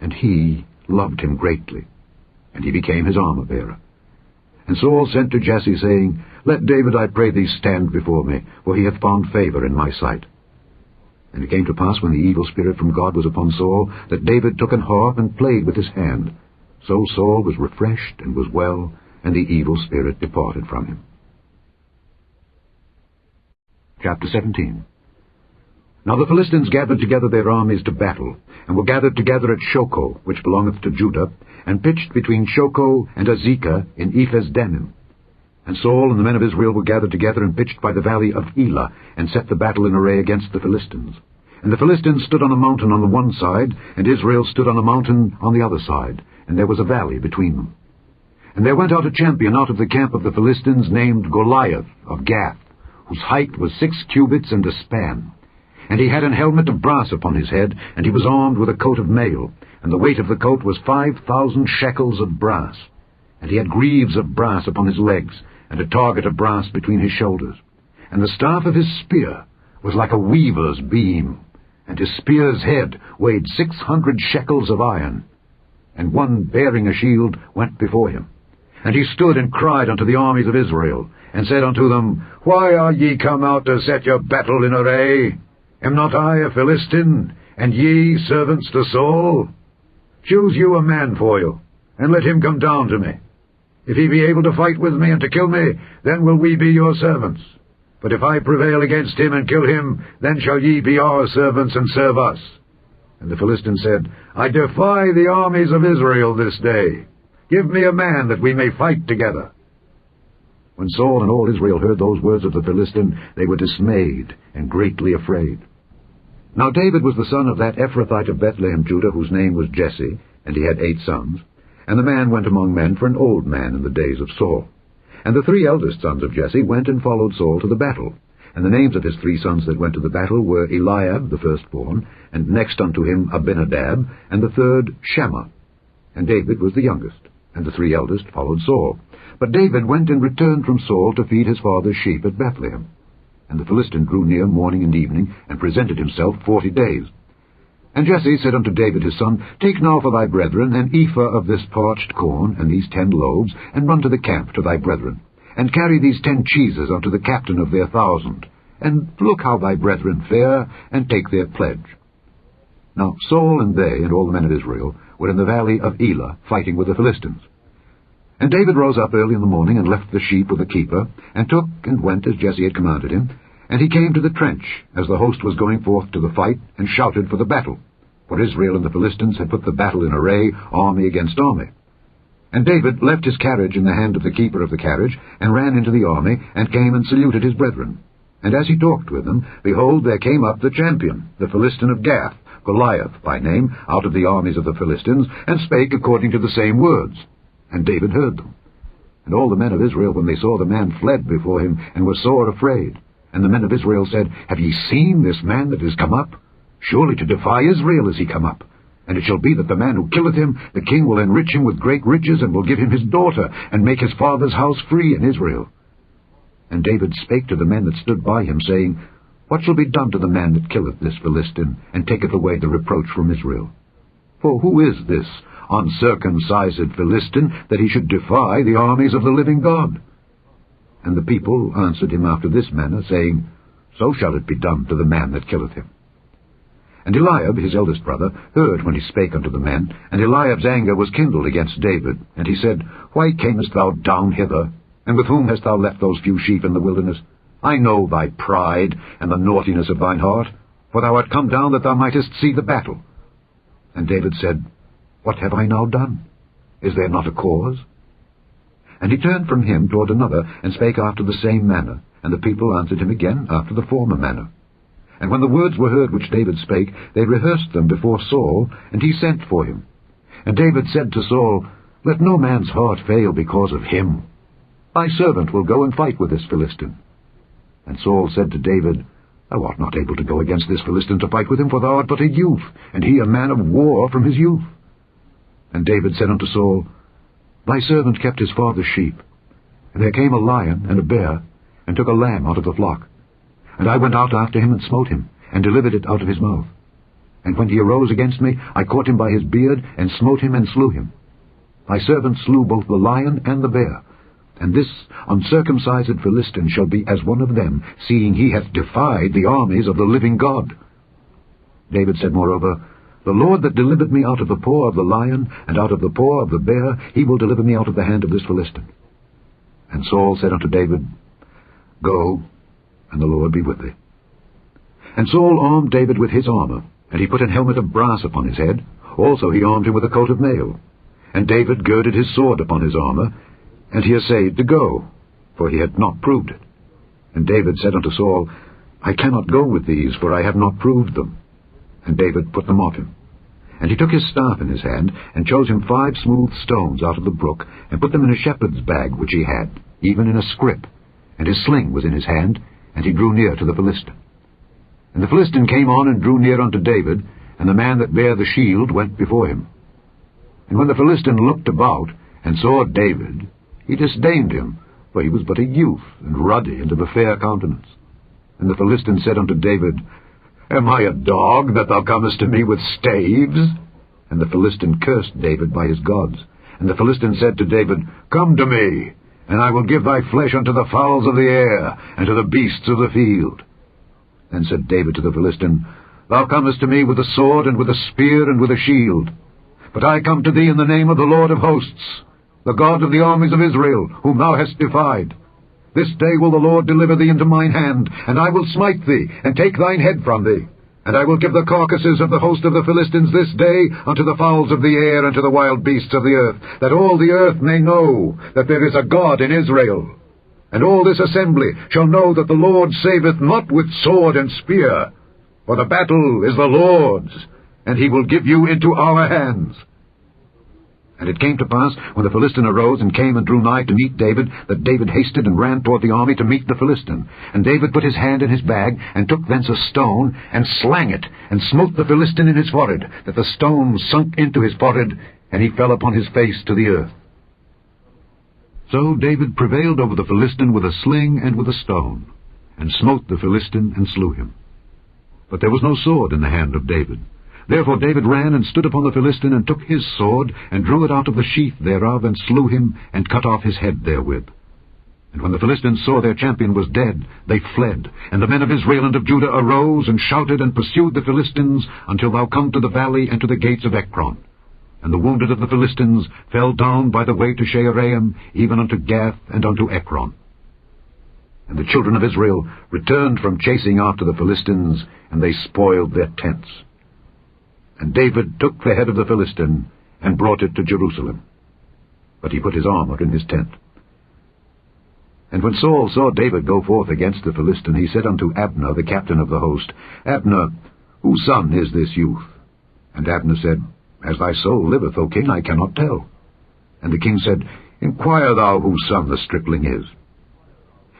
and he loved him greatly, and he became his armor-bearer. And Saul sent to Jesse, saying, Let David, I pray thee, stand before me, for he hath found favor in my sight. And it came to pass, when the evil spirit from God was upon Saul, that David took an harp and played with his hand. So Saul was refreshed and was well, and the evil spirit departed from him. Chapter 17. Now the Philistines gathered together their armies to battle, and were gathered together at Shochoh, which belongeth to Judah, and pitched between Shochoh and Azekah in Ephes-dammim. And Saul and the men of Israel were gathered together and pitched by the valley of Elah, and set the battle in array against the Philistines. And the Philistines stood on a mountain on the one side, and Israel stood on a mountain on the other side, and there was a valley between them. And there went out a champion out of the camp of the Philistines, named Goliath of Gath, whose height was 6 cubits and a span. And he had an helmet of brass upon his head, and he was armed with a coat of mail, and the weight of the coat was 5,000 shekels of brass. And he had greaves of brass upon his legs, and a target of brass between his shoulders. And the staff of his spear was like a weaver's beam, and his spear's head weighed 600 shekels of iron. And one bearing a shield went before him. And he stood and cried unto the armies of Israel, and said unto them, Why are ye come out to set your battle in array? Am not I a Philistine, and ye servants to Saul? Choose you a man for you, and let him come down to me. If he be able to fight with me and to kill me, then will we be your servants. But if I prevail against him and kill him, then shall ye be our servants and serve us. And the Philistine said, I defy the armies of Israel this day. Give me a man that we may fight together. When Saul and all Israel heard those words of the Philistine, they were dismayed and greatly afraid. Now David was the son of that Ephrathite of Bethlehem, Judah, whose name was Jesse, and he had 8 sons. And the man went among men for an old man in the days of Saul. And the 3 eldest sons of Jesse went and followed Saul to the battle. And the names of his 3 sons that went to the battle were Eliab, the firstborn, and next unto him Abinadab, and the third Shammah. And David was the youngest, and the 3 eldest followed Saul. But David went and returned from Saul to feed his father's sheep at Bethlehem. And the Philistine drew near morning and evening, and presented himself 40 days. And Jesse said unto David his son, Take now for thy brethren an ephah of this parched corn, and these 10 loaves, and run to the camp to thy brethren, and carry these 10 cheeses unto the captain of their 1,000, and look how thy brethren fare, and take their pledge. Now Saul and they, and all the men of Israel, were in the valley of Elah, fighting with the Philistines. And David rose up early in the morning, and left the sheep with the keeper, and took and went as Jesse had commanded him. And he came to the trench, as the host was going forth to the fight, and shouted for the battle. For Israel and the Philistines had put the battle in array, army against army. And David left his carriage in the hand of the keeper of the carriage, and ran into the army, and came and saluted his brethren. And as he talked with them, behold, there came up the champion, the Philistine of Gath, Goliath by name, out of the armies of the Philistines, and spake according to the same words. And David heard them. And all the men of Israel, when they saw the man, fled before him, and were sore afraid. And the men of Israel said, Have ye seen this man that is come up? Surely to defy Israel is he come up. And it shall be that the man who killeth him, the king will enrich him with great riches, and will give him his daughter, and make his father's house free in Israel. And David spake to the men that stood by him, saying, What shall be done to the man that killeth this Philistine, and taketh away the reproach from Israel? For who is this uncircumcised Philistine, that he should defy the armies of the living God? And the people answered him after this manner, saying, So shall it be done to the man that killeth him. And Eliab, his eldest brother, heard when he spake unto the men, and Eliab's anger was kindled against David. And he said, Why camest thou down hither? And with whom hast thou left those few sheep in the wilderness? I know thy pride, and the naughtiness of thine heart. for thou art come down that thou mightest see the battle. And David said, What have I now done? Is there not a cause? And he turned from him toward another, and spake after the same manner, and the people answered him again after the former manner. And when the words were heard which David spake, they rehearsed them before Saul, and he sent for him. And David said to Saul, Let no man's heart fail because of him. Thy servant will go and fight with this Philistine. And Saul said to David, Thou art not able to go against this Philistine to fight with him, for thou art but a youth, and he a man of war from his youth. And David said unto Saul, Thy servant kept his father's sheep. And there came a lion and a bear, and took a lamb out of the flock. And I went out after him, and smote him, and delivered it out of his mouth. And when he arose against me, I caught him by his beard, and smote him, and slew him. Thy servant slew both the lion and the bear. And this uncircumcised Philistine shall be as one of them, seeing he hath defied the armies of the living God. David said moreover, The Lord that delivered me out of the paw of the lion, and out of the paw of the bear, he will deliver me out of the hand of this Philistine. And Saul said unto David, Go, and the Lord be with thee. And Saul armed David with his armor, and he put an helmet of brass upon his head. Also he armed him with a coat of mail. And David girded his sword upon his armor, and he essayed to go, for he had not proved it. And David said unto Saul, I cannot go with these, for I have not proved them. And David put them off him. And he took his staff in his hand, and chose him 5 smooth stones out of the brook, and put them in a shepherd's bag which he had, even in a scrip. And his sling was in his hand, and he drew near to the Philistine. And the Philistine came on and drew near unto David, and the man that bare the shield went before him. And when the Philistine looked about, and saw David, he disdained him, for he was but a youth, and ruddy, and of a fair countenance. And the Philistine said unto David, Am I a dog, that thou comest to me with staves? And the Philistine cursed David by his gods. And the Philistine said to David, Come to me, and I will give thy flesh unto the fowls of the air, and to the beasts of the field. Then said David to the Philistine, Thou comest to me with a sword, and with a spear, and with a shield. But I come to thee in the name of the Lord of hosts, the God of the armies of Israel, whom thou hast defied. This day will the Lord deliver thee into mine hand, and I will smite thee, and take thine head from thee. And I will give the carcasses of the host of the Philistines this day unto the fowls of the air and to the wild beasts of the earth, that all the earth may know that there is a God in Israel. And all this assembly shall know that the Lord saveth not with sword and spear, for the battle is the Lord's, and he will give you into our hands. And it came to pass, when the Philistine arose and came and drew nigh to meet David, that David hasted and ran toward the army to meet the Philistine. And David put his hand in his bag, and took thence a stone, and slang it, and smote the Philistine in his forehead, that the stone sunk into his forehead, and he fell upon his face to the earth. So David prevailed over the Philistine with a sling and with a stone, and smote the Philistine and slew him. But there was no sword in the hand of David. Therefore David ran and stood upon the Philistine, and took his sword, and drew it out of the sheath thereof, and slew him, and cut off his head therewith. And when the Philistines saw their champion was dead, they fled. And the men of Israel and of Judah arose, and shouted, and pursued the Philistines, until thou come to the valley and to the gates of Ekron. And the wounded of the Philistines fell down by the way to Shaaraim, even unto Gath and unto Ekron. And the children of Israel returned from chasing after the Philistines, and they spoiled their tents. And David took the head of the Philistine, and brought it to Jerusalem. But he put his armor in his tent. And when Saul saw David go forth against the Philistine, he said unto Abner, the captain of the host, Abner, whose son is this youth? And Abner said, As thy soul liveth, O king, I cannot tell. And the king said, Inquire thou whose son the stripling is.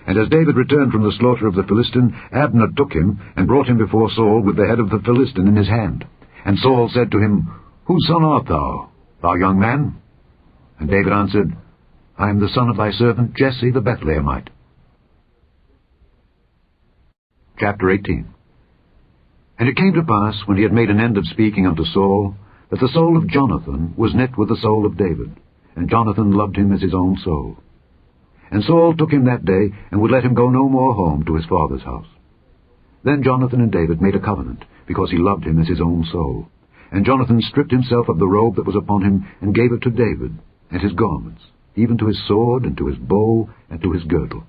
And as David returned from the slaughter of the Philistine, Abner took him, and brought him before Saul with the head of the Philistine in his hand. And Saul said to him, Whose son art thou, thou young man? And David answered, I am the son of thy servant Jesse the Bethlehemite. Chapter 18. And it came to pass, when he had made an end of speaking unto Saul, that the soul of Jonathan was knit with the soul of David, and Jonathan loved him as his own soul. And Saul took him that day, and would let him go no more home to his father's house. Then Jonathan and David made a covenant, because he loved him as his own soul. And Jonathan stripped himself of the robe that was upon him, and gave it to David, and his garments, even to his sword, and to his bow, and to his girdle.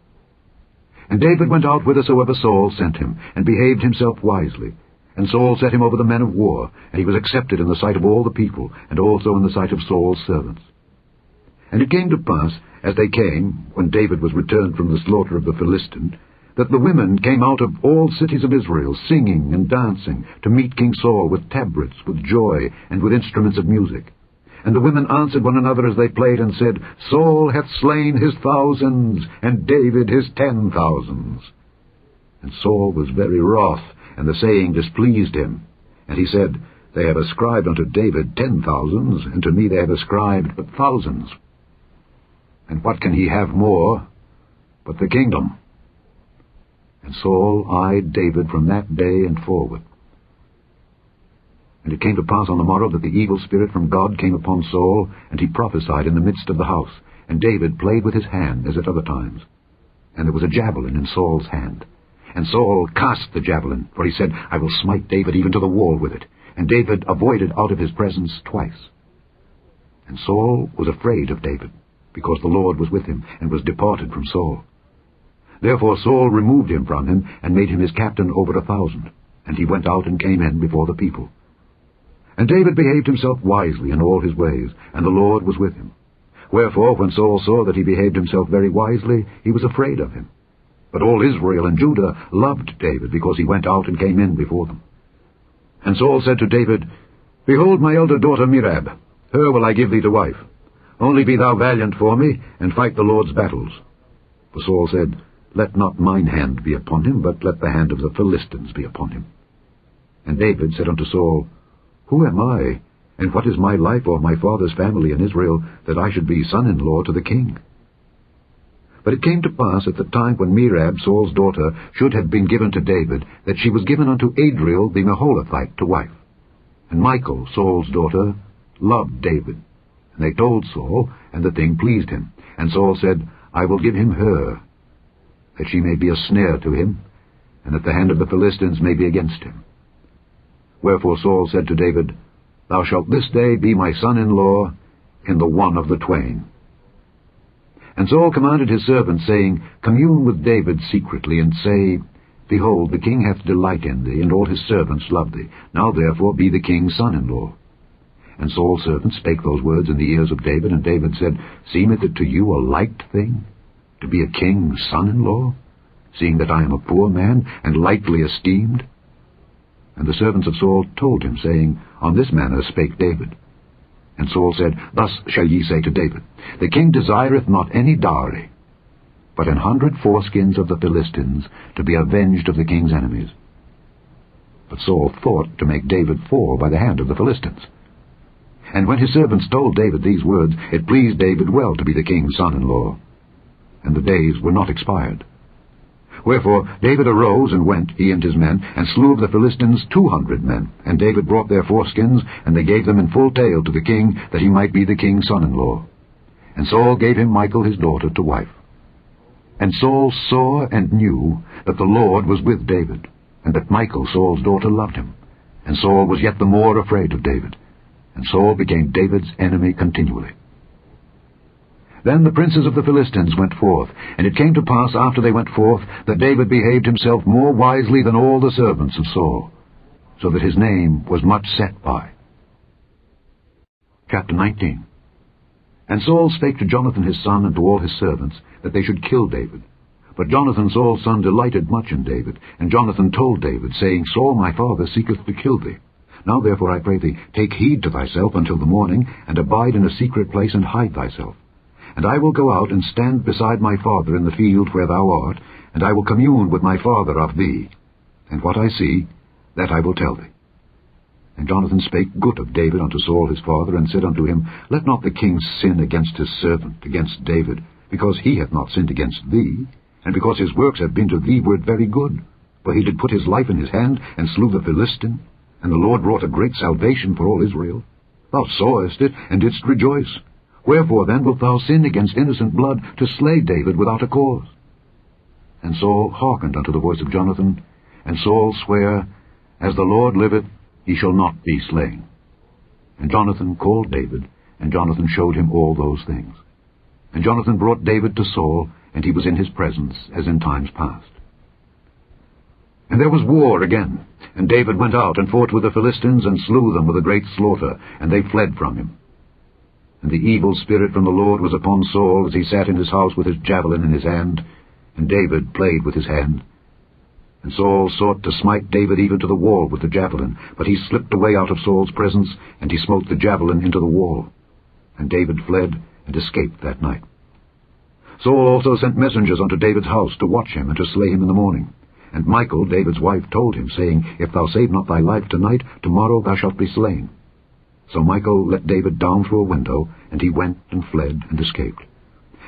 And David went out whithersoever Saul sent him, and behaved himself wisely. And Saul set him over the men of war, and he was accepted in the sight of all the people, and also in the sight of Saul's servants. And it came to pass, as they came, when David was returned from the slaughter of the Philistines, that the women came out of all cities of Israel, singing and dancing, to meet King Saul with tabrets, with joy, and with instruments of music. And the women answered one another as they played, and said, Saul hath slain his thousands, and David his 10,000s. And Saul was very wroth, and the saying displeased him. And he said, They have ascribed unto David 10,000s, and to me they have ascribed but thousands. And what can he have more but the kingdom? And Saul eyed David from that day and forward. And it came to pass on the morrow that the evil spirit from God came upon Saul, and he prophesied in the midst of the house. And David played with his hand as at other times. And there was a javelin in Saul's hand. And Saul cast the javelin, for he said, I will smite David even to the wall with it. And David avoided out of his presence twice. And Saul was afraid of David, because the Lord was with him, and was departed from Saul. Therefore Saul removed him from him, and made him his captain over 1,000. And he went out and came in before the people. And David behaved himself wisely in all his ways, and the Lord was with him. Wherefore, when Saul saw that he behaved himself very wisely, he was afraid of him. But all Israel and Judah loved David, because he went out and came in before them. And Saul said to David, Behold my elder daughter Merab, her will I give thee to wife. Only be thou valiant for me, and fight the Lord's battles. For Saul said, Let not mine hand be upon him, but let the hand of the Philistines be upon him. And David said unto Saul, Who am I, and what is my life or my father's family in Israel, that I should be son-in-law to the king? But it came to pass at the time when Merab, Saul's daughter, should have been given to David, that she was given unto Adriel the Meholathite to wife. And Michal, Saul's daughter, loved David. And they told Saul, and the thing pleased him. And Saul said, I will give him her, that she may be a snare to him, and that the hand of the Philistines may be against him. Wherefore Saul said to David, Thou shalt this day be my son-in-law in the one of the twain. And Saul commanded his servants, saying, Commune with David secretly, and say, Behold, the king hath delight in thee, and all his servants love thee. Now therefore be the king's son-in-law. And Saul's servants spake those words in the ears of David, and David said, Seemeth it to you a light thing, to be a king's son-in-law, seeing that I am a poor man, and lightly esteemed? And the servants of Saul told him, saying, On this manner spake David. And Saul said, Thus shall ye say to David, The king desireth not any dowry, but 100 foreskins of the Philistines, to be avenged of the king's enemies. But Saul thought to make David fall by the hand of the Philistines. And when his servants told David these words, it pleased David well to be the king's son-in-law. And the days were not expired. Wherefore David arose and went, he and his men, and slew of the Philistines 200 men. And David brought their foreskins, and they gave them in full tale to the king, that he might be the king's son-in-law. And Saul gave him Michal his daughter to wife. And Saul saw and knew that the Lord was with David, and that Michal Saul's daughter loved him. And Saul was yet the more afraid of David. And Saul became David's enemy continually. Then the princes of the Philistines went forth, and it came to pass after they went forth, that David behaved himself more wisely than all the servants of Saul, so that his name was much set by. Chapter 19. And Saul spake to Jonathan his son and to all his servants, that they should kill David. But Jonathan Saul's son delighted much in David, and Jonathan told David, saying, Saul my father seeketh to kill thee. Now therefore I pray thee, take heed to thyself until the morning, and abide in a secret place, and hide thyself. And I will go out and stand beside my father in the field where thou art, and I will commune with my father of thee. And what I see, that I will tell thee. And Jonathan spake good of David unto Saul his father, and said unto him, Let not the king sin against his servant, against David, because he hath not sinned against thee, and because his works have been to thee word very good. For he did put his life in his hand, and slew the Philistine, and the Lord wrought a great salvation for all Israel. Thou sawest it, and didst rejoice. Wherefore then wilt thou sin against innocent blood, to slay David without a cause? And Saul hearkened unto the voice of Jonathan, and Saul sware, As the Lord liveth, he shall not be slain. And Jonathan called David, and Jonathan showed him all those things. And Jonathan brought David to Saul, and he was in his presence, as in times past. And there was war again, And David went out and fought with the Philistines, and slew them with a great slaughter, and they fled from him. And the evil spirit from the Lord was upon Saul, as he sat in his house with his javelin in his hand, and David played with his hand. And Saul sought to smite David even to the wall with the javelin, but he slipped away out of Saul's presence, and he smote the javelin into the wall. And David fled and escaped that night. Saul also sent messengers unto David's house to watch him and to slay him in the morning. And Michal, David's wife, told him, saying, If thou save not thy life tonight, tomorrow thou shalt be slain. So Michal let David down through a window, and he went and fled and escaped.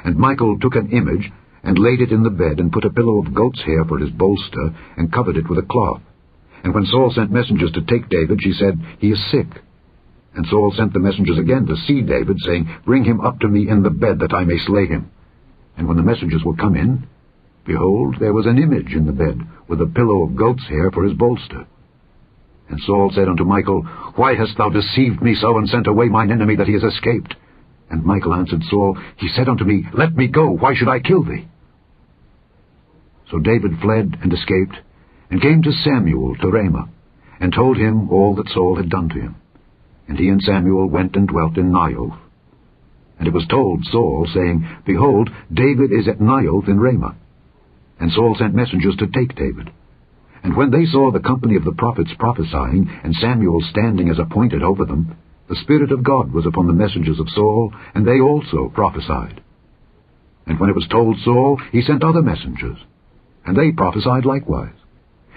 And Michal took an image, and laid it in the bed, and put a pillow of goat's hair for his bolster, and covered it with a cloth. And when Saul sent messengers to take David, she said, He is sick. And Saul sent the messengers again to see David, saying, Bring him up to me in the bed, that I may slay him. And when the messengers were come in, behold, there was an image in the bed, with a pillow of goat's hair for his bolster. And Saul said unto Michal, Why hast thou deceived me so, and sent away mine enemy, that he has escaped? And Michal answered Saul, He said unto me, Let me go, why should I kill thee? So David fled and escaped, and came to Samuel to Ramah, and told him all that Saul had done to him. And he and Samuel went and dwelt in Naioth. And it was told Saul, saying, Behold, David is at Naioth in Ramah. And Saul sent messengers to take David. And when they saw the company of the prophets prophesying, and Samuel standing as appointed over them, the Spirit of God was upon the messengers of Saul, and they also prophesied. And when it was told Saul, he sent other messengers, and they prophesied likewise.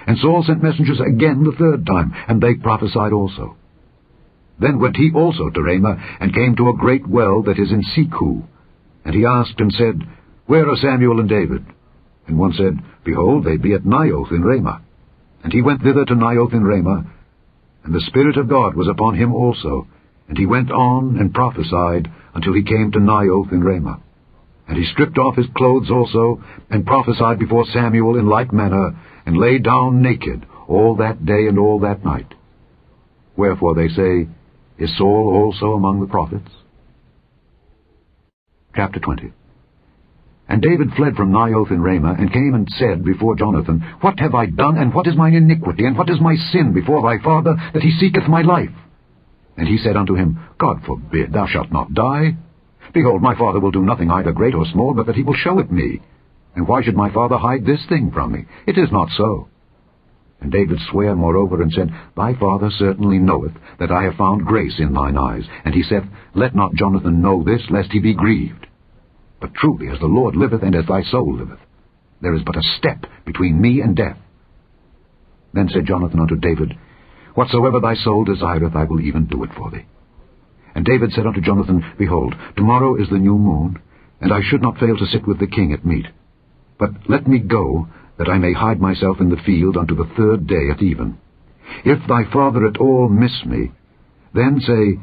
And Saul sent messengers again the third time, and they prophesied also. Then went he also to Ramah, and came to a great well that is in Sechu. And he asked and said, Where are Samuel and David? And one said, Behold, they be at Naioth in Ramah. And he went thither to Naioth in Ramah, and the Spirit of God was upon him also. And he went on and prophesied until he came to Naioth in Ramah. And he stripped off his clothes also, and prophesied before Samuel in like manner, and lay down naked all that day and all that night. Wherefore they say, Is Saul also among the prophets? Chapter 20. And David fled from Naioth in Ramah, and came and said before Jonathan, What have I done, and what is mine iniquity, and what is my sin before thy father, that he seeketh my life? And he said unto him, God forbid, thou shalt not die. Behold, my father will do nothing either great or small, but that he will show it me. And why should my father hide this thing from me? It is not so. And David sware moreover, and said, Thy father certainly knoweth that I have found grace in thine eyes. And he said, Let not Jonathan know this, lest he be grieved. But truly, as the Lord liveth, and as thy soul liveth, there is but a step between me and death. Then said Jonathan unto David, Whatsoever thy soul desireth, I will even do it for thee. And David said unto Jonathan, Behold, tomorrow is the new moon, and I should not fail to sit with the king at meat. But let me go, that I may hide myself in the field unto the third day at even. If thy father at all miss me, then say,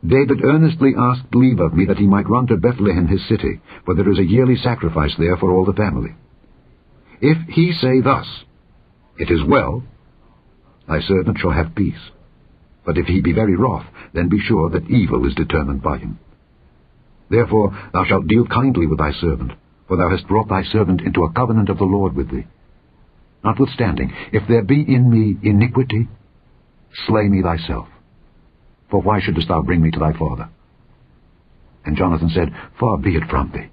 David earnestly asked leave of me that he might run to Bethlehem his city, for there is a yearly sacrifice there for all the family. If he say thus, It is well, thy servant shall have peace. But if he be very wroth, then be sure that evil is determined by him. Therefore thou shalt deal kindly with thy servant, for thou hast brought thy servant into a covenant of the Lord with thee. Notwithstanding, if there be in me iniquity, slay me thyself. For why shouldest thou bring me to thy father? And Jonathan said, Far be it from thee.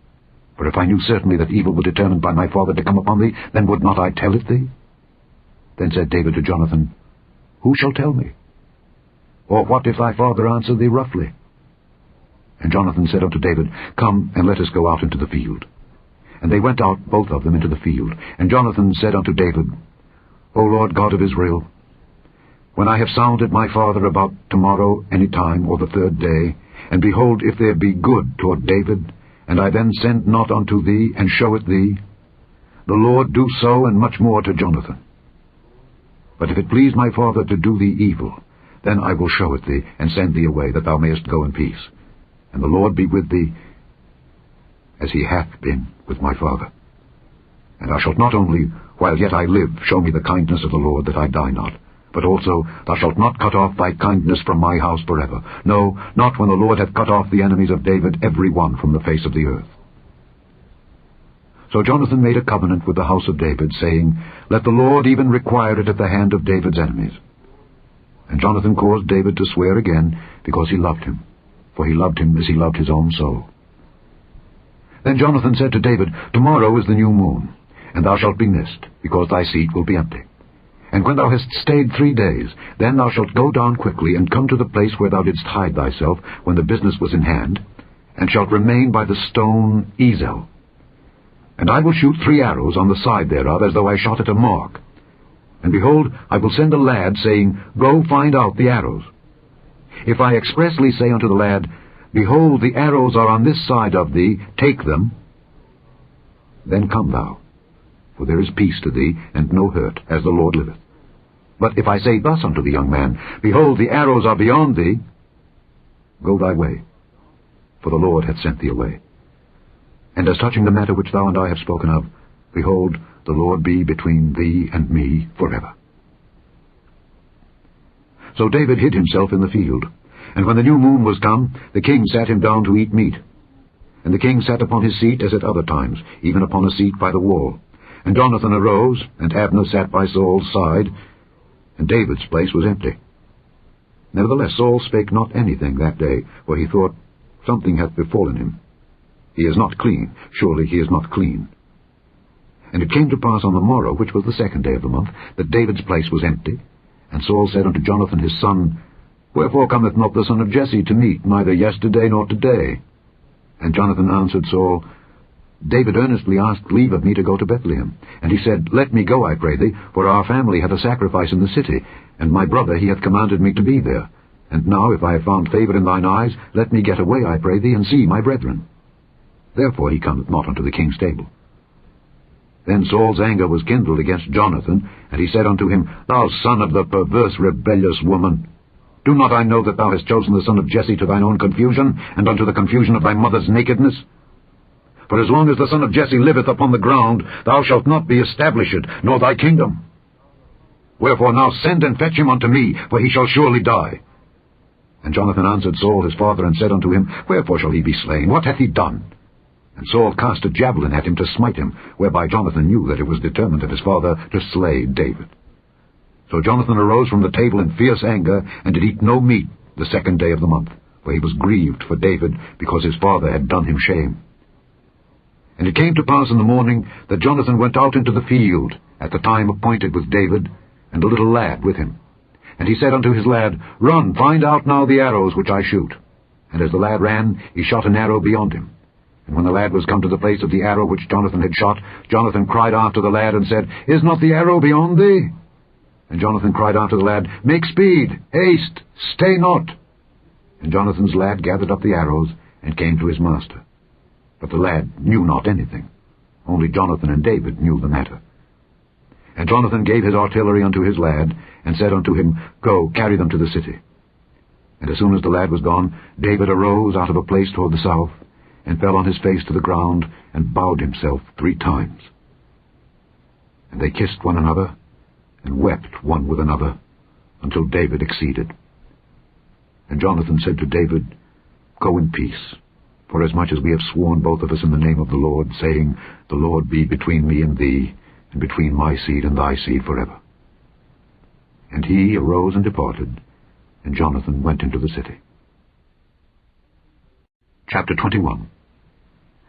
For if I knew certainly that evil were determined by my father to come upon thee, then would not I tell it thee? Then said David to Jonathan, Who shall tell me? Or what if thy father answer thee roughly? And Jonathan said unto David, Come, and let us go out into the field. And they went out both of them into the field. And Jonathan said unto David, O Lord God of Israel, when I have sounded my father about tomorrow any time, or the third day, and behold, if there be good toward David, and I then send not unto thee, and show it thee, the Lord do so, and much more to Jonathan. But if it please my father to do thee evil, then I will show it thee, and send thee away, that thou mayest go in peace. And the Lord be with thee, as he hath been with my father. And thou shalt not only, while yet I live, show me the kindness of the Lord, that I die not, but also thou shalt not cut off thy kindness from my house forever. No, not when the Lord hath cut off the enemies of David, every one from the face of the earth. So Jonathan made a covenant with the house of David, saying, Let the Lord even require it at the hand of David's enemies. And Jonathan caused David to swear again, because he loved him, for he loved him as he loved his own soul. Then Jonathan said to David, Tomorrow is the new moon, and thou shalt be missed, because thy seat will be empty. And when thou hast stayed 3 days, then thou shalt go down quickly, and come to the place where thou didst hide thyself, when the business was in hand, and shalt remain by the stone Ezel. And I will shoot 3 arrows on the side thereof, as though I shot at a mark. And behold, I will send a lad, saying, Go find out the arrows. If I expressly say unto the lad, Behold, the arrows are on this side of thee, take them, then come thou, for there is peace to thee, and no hurt, as the Lord liveth. But if I say thus unto the young man, Behold, the arrows are beyond thee, go thy way, for the Lord hath sent thee away. And as touching the matter which thou and I have spoken of, behold, the Lord be between thee and me forever. So David hid himself in the field. And when the new moon was come, the king sat him down to eat meat. And the king sat upon his seat as at other times, even upon a seat by the wall. And Jonathan arose, and Abner sat by Saul's side, and David's place was empty. Nevertheless Saul spake not anything that day, for he thought, Something hath befallen him. He is not clean, surely he is not clean. And it came to pass on the morrow, which was the 2nd day of the month, that David's place was empty. And Saul said unto Jonathan his son, Wherefore cometh not the son of Jesse to meat, neither yesterday nor today? And Jonathan answered Saul, David earnestly asked leave of me to go to Bethlehem. And he said, Let me go, I pray thee, for our family hath a sacrifice in the city, and my brother he hath commanded me to be there. And now, if I have found favour in thine eyes, let me get away, I pray thee, and see my brethren. Therefore he cometh not unto the king's table. Then Saul's anger was kindled against Jonathan, and he said unto him, Thou son of the perverse rebellious woman, do not I know that thou hast chosen the son of Jesse to thine own confusion, and unto the confusion of thy mother's nakedness? For as long as the son of Jesse liveth upon the ground, thou shalt not be established, nor thy kingdom. Wherefore now send and fetch him unto me, for he shall surely die. And Jonathan answered Saul his father, and said unto him, Wherefore shall he be slain? What hath he done? And Saul cast a javelin at him to smite him, whereby Jonathan knew that it was determined of his father to slay David. So Jonathan arose from the table in fierce anger, and did eat no meat the 2nd day of the month, for he was grieved for David, because his father had done him shame. And it came to pass in the morning that Jonathan went out into the field at the time appointed with David, and a little lad with him. And he said unto his lad, Run, find out now the arrows which I shoot. And as the lad ran, he shot an arrow beyond him. And when the lad was come to the place of the arrow which Jonathan had shot, Jonathan cried after the lad, and said, Is not the arrow beyond thee? And Jonathan cried after the lad, Make speed, haste, stay not. And Jonathan's lad gathered up the arrows, and came to his master. But the lad knew not anything. Only Jonathan and David knew the matter. And Jonathan gave his artillery unto his lad, and said unto him, Go, carry them to the city. And as soon as the lad was gone, David arose out of a place toward the south, and fell on his face to the ground, and bowed himself 3 times. And they kissed one another, and wept one with another, until David exceeded. And Jonathan said to David, Go in peace, forasmuch as we have sworn both of us in the name of the Lord, saying, The Lord be between me and thee, and between my seed and thy seed forever. And he arose and departed, and Jonathan went into the city. Chapter 21.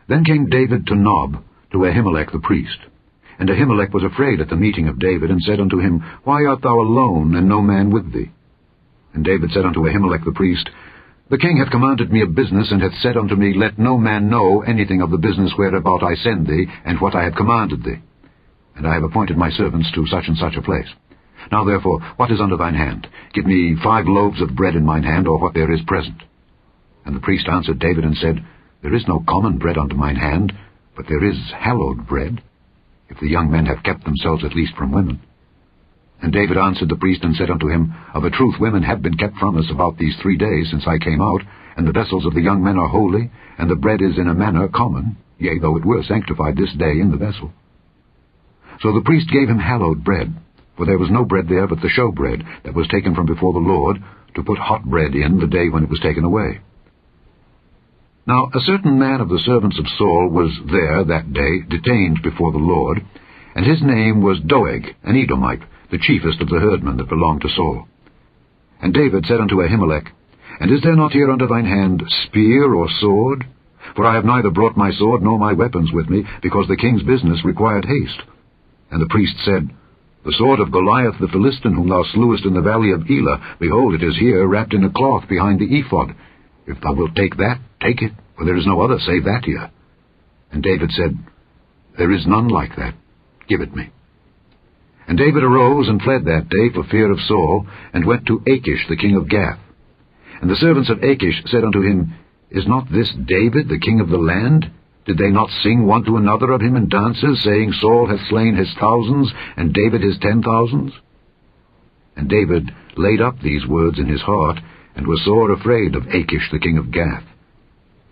Then came David to Nob, to Ahimelech the priest. And Ahimelech was afraid at the meeting of David, and said unto him, Why art thou alone, and no man with thee? And David said unto Ahimelech the priest, The king hath commanded me a business, and hath said unto me, Let no man know anything of the business whereabout I send thee, and what I have commanded thee. And I have appointed my servants to such and such a place. Now therefore, what is under thine hand? Give me 5 loaves of bread in mine hand, or what there is present. And the priest answered David, and said, There is no common bread unto mine hand, but there is hallowed bread, if the young men have kept themselves at least from women. And David answered the priest, and said unto him, Of a truth women have been kept from us about these 3 days since I came out, and the vessels of the young men are holy, and the bread is in a manner common, yea, though it were sanctified this day in the vessel. So the priest gave him hallowed bread, for there was no bread there but the show bread that was taken from before the Lord, to put hot bread in the day when it was taken away. Now a certain man of the servants of Saul was there that day, detained before the Lord, and his name was Doeg, an Edomite, the chiefest of the herdmen that belonged to Saul. And David said unto Ahimelech, And is there not here under thine hand spear or sword? For I have neither brought my sword nor my weapons with me, because the king's business required haste. And the priest said, The sword of Goliath the Philistine, whom thou slewest in the valley of Elah, behold, it is here, wrapped in a cloth behind the ephod. If thou wilt take that, take it, for there is no other save that here. And David said, There is none like that. Give it me. And David arose and fled that day for fear of Saul, and went to Achish the king of Gath. And the servants of Achish said unto him, Is not this David the king of the land? Did they not sing one to another of him in dances, saying, Saul hath slain his thousands, and David his 10,000s? And David laid up these words in his heart, and was sore afraid of Achish the king of Gath.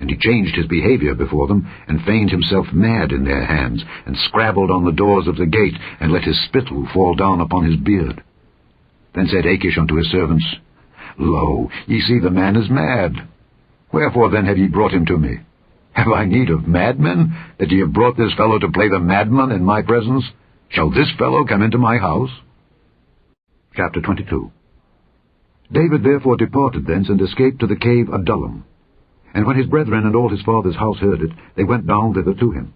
And he changed his behavior before them, and feigned himself mad in their hands, and scrabbled on the doors of the gate, and let his spittle fall down upon his beard. Then said Achish unto his servants, Lo, ye see the man is mad. Wherefore then have ye brought him to me? Have I need of madmen, that ye have brought this fellow to play the madman in my presence? Shall this fellow come into my house? Chapter 22. David therefore departed thence, and escaped to the cave Adullam. And when his brethren and all his father's house heard it, they went down thither to him.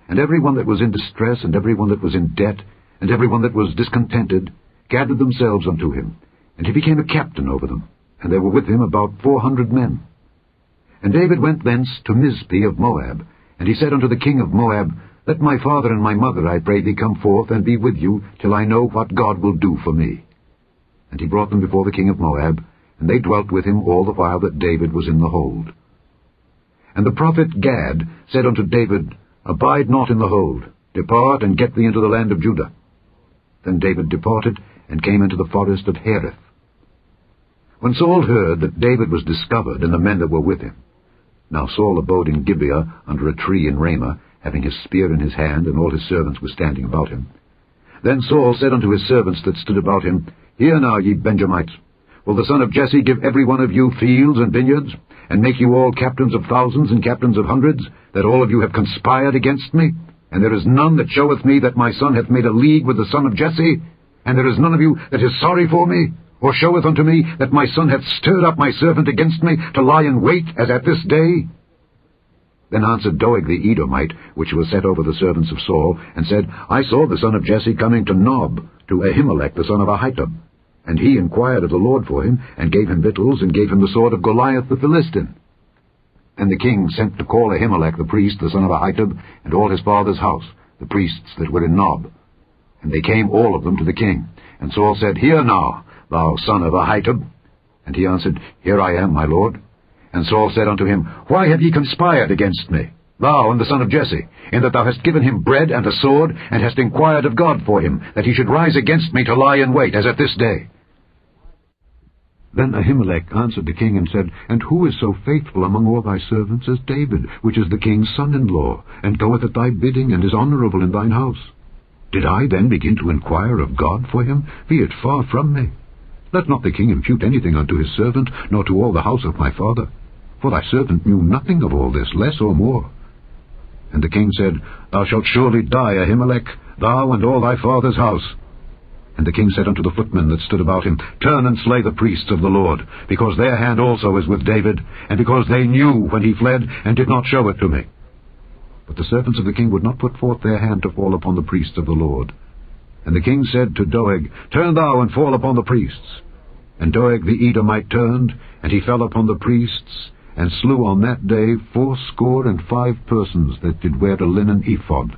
And every one that was in distress, and every one that was in debt, and every one that was discontented, gathered themselves unto him. And he became a captain over them, and there were with him about 400 men. And David went thence to Mizpeh of Moab, and he said unto the king of Moab, Let my father and my mother, I pray thee, come forth and be with you, till I know what God will do for me. And he brought them before the king of Moab, and they dwelt with him all the while that David was in the hold. And the prophet Gad said unto David, Abide not in the hold, depart and get thee into the land of Judah. Then David departed, and came into the forest of Hereth. When Saul heard that David was discovered, and the men that were with him, now Saul abode in Gibeah under a tree in Ramah, having his spear in his hand, and all his servants were standing about him. Then Saul said unto his servants that stood about him, Hear now, ye Benjamites, will the son of Jesse give every one of you fields and vineyards, and make you all captains of thousands and captains of hundreds, that all of you have conspired against me? And there is none that showeth me that my son hath made a league with the son of Jesse? And there is none of you that is sorry for me, or showeth unto me that my son hath stirred up my servant against me, to lie in wait, as at this day? Then answered Doeg the Edomite, which was set over the servants of Saul, and said, I saw the son of Jesse coming to Nob, to Ahimelech the son of Ahitub. And he inquired of the Lord for him, and gave him victuals, and gave him the sword of Goliath the Philistine. And the king sent to call Ahimelech the priest, the son of Ahitub, and all his father's house, the priests that were in Nob. And they came all of them to the king. And Saul said, Hear now, thou son of Ahitub. And he answered, Here I am, my lord. And Saul said unto him, Why have ye conspired against me, thou and the son of Jesse, in that thou hast given him bread and a sword, and hast inquired of God for him, that he should rise against me to lie in wait, as at this day? Then Ahimelech answered the king, and said, And who is so faithful among all thy servants as David, which is the king's son-in-law, and goeth at thy bidding, and is honorable in thine house? Did I then begin to inquire of God for him? Be it far from me. Let not the king impute anything unto his servant, nor to all the house of my father. For thy servant knew nothing of all this, less or more. And the king said, Thou shalt surely die, Ahimelech, thou and all thy father's house. And the king said unto the footmen that stood about him, Turn and slay the priests of the Lord, because their hand also is with David, and because they knew when he fled, and did not show it to me. But the servants of the king would not put forth their hand to fall upon the priests of the Lord. And the king said to Doeg, Turn thou and fall upon the priests. And Doeg the Edomite turned, and he fell upon the priests, and slew on that day 75 persons that did wear a linen ephod.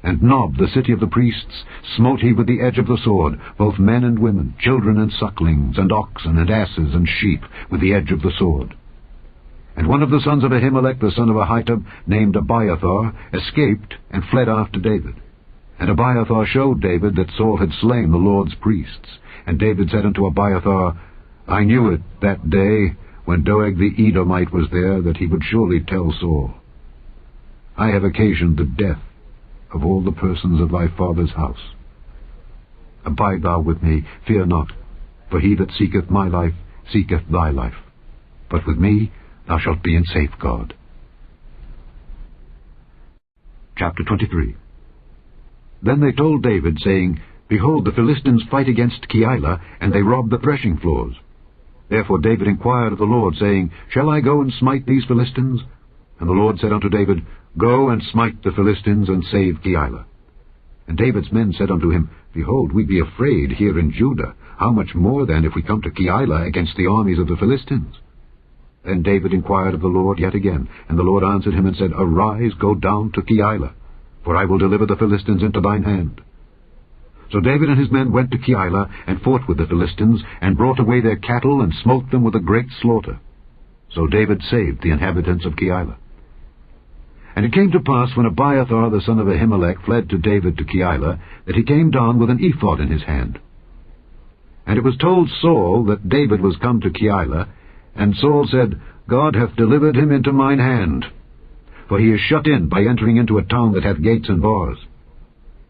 And Nob, the city of the priests, smote he with the edge of the sword, both men and women, children and sucklings, and oxen and asses and sheep, with the edge of the sword. And one of the sons of Ahimelech, the son of Ahitub, named Abiathar, escaped and fled after David. And Abiathar showed David that Saul had slain the Lord's priests. And David said unto Abiathar, I knew it that day, when Doeg the Edomite was there, that he would surely tell Saul. I have occasioned the death of all the persons of thy father's house. Abide thou with me, fear not, for he that seeketh my life seeketh thy life. But with me thou shalt be in safeguard. Chapter 23. Then they told David, saying, Behold, the Philistines fight against Keilah, and they rob the threshing floors. Therefore David inquired of the Lord, saying, Shall I go and smite these Philistines? And the Lord said unto David, Go and smite the Philistines, and save Keilah. And David's men said unto him, Behold, we be afraid here in Judah. How much more then if we come to Keilah against the armies of the Philistines? Then David inquired of the Lord yet again, and the Lord answered him and said, Arise, go down to Keilah, for I will deliver the Philistines into thine hand. So David and his men went to Keilah, and fought with the Philistines, and brought away their cattle, and smote them with a great slaughter. So David saved the inhabitants of Keilah. And it came to pass, when Abiathar the son of Ahimelech fled to David to Keilah, that he came down with an ephod in his hand. And it was told Saul that David was come to Keilah, and Saul said, God hath delivered him into mine hand, for he is shut in by entering into a town that hath gates and bars.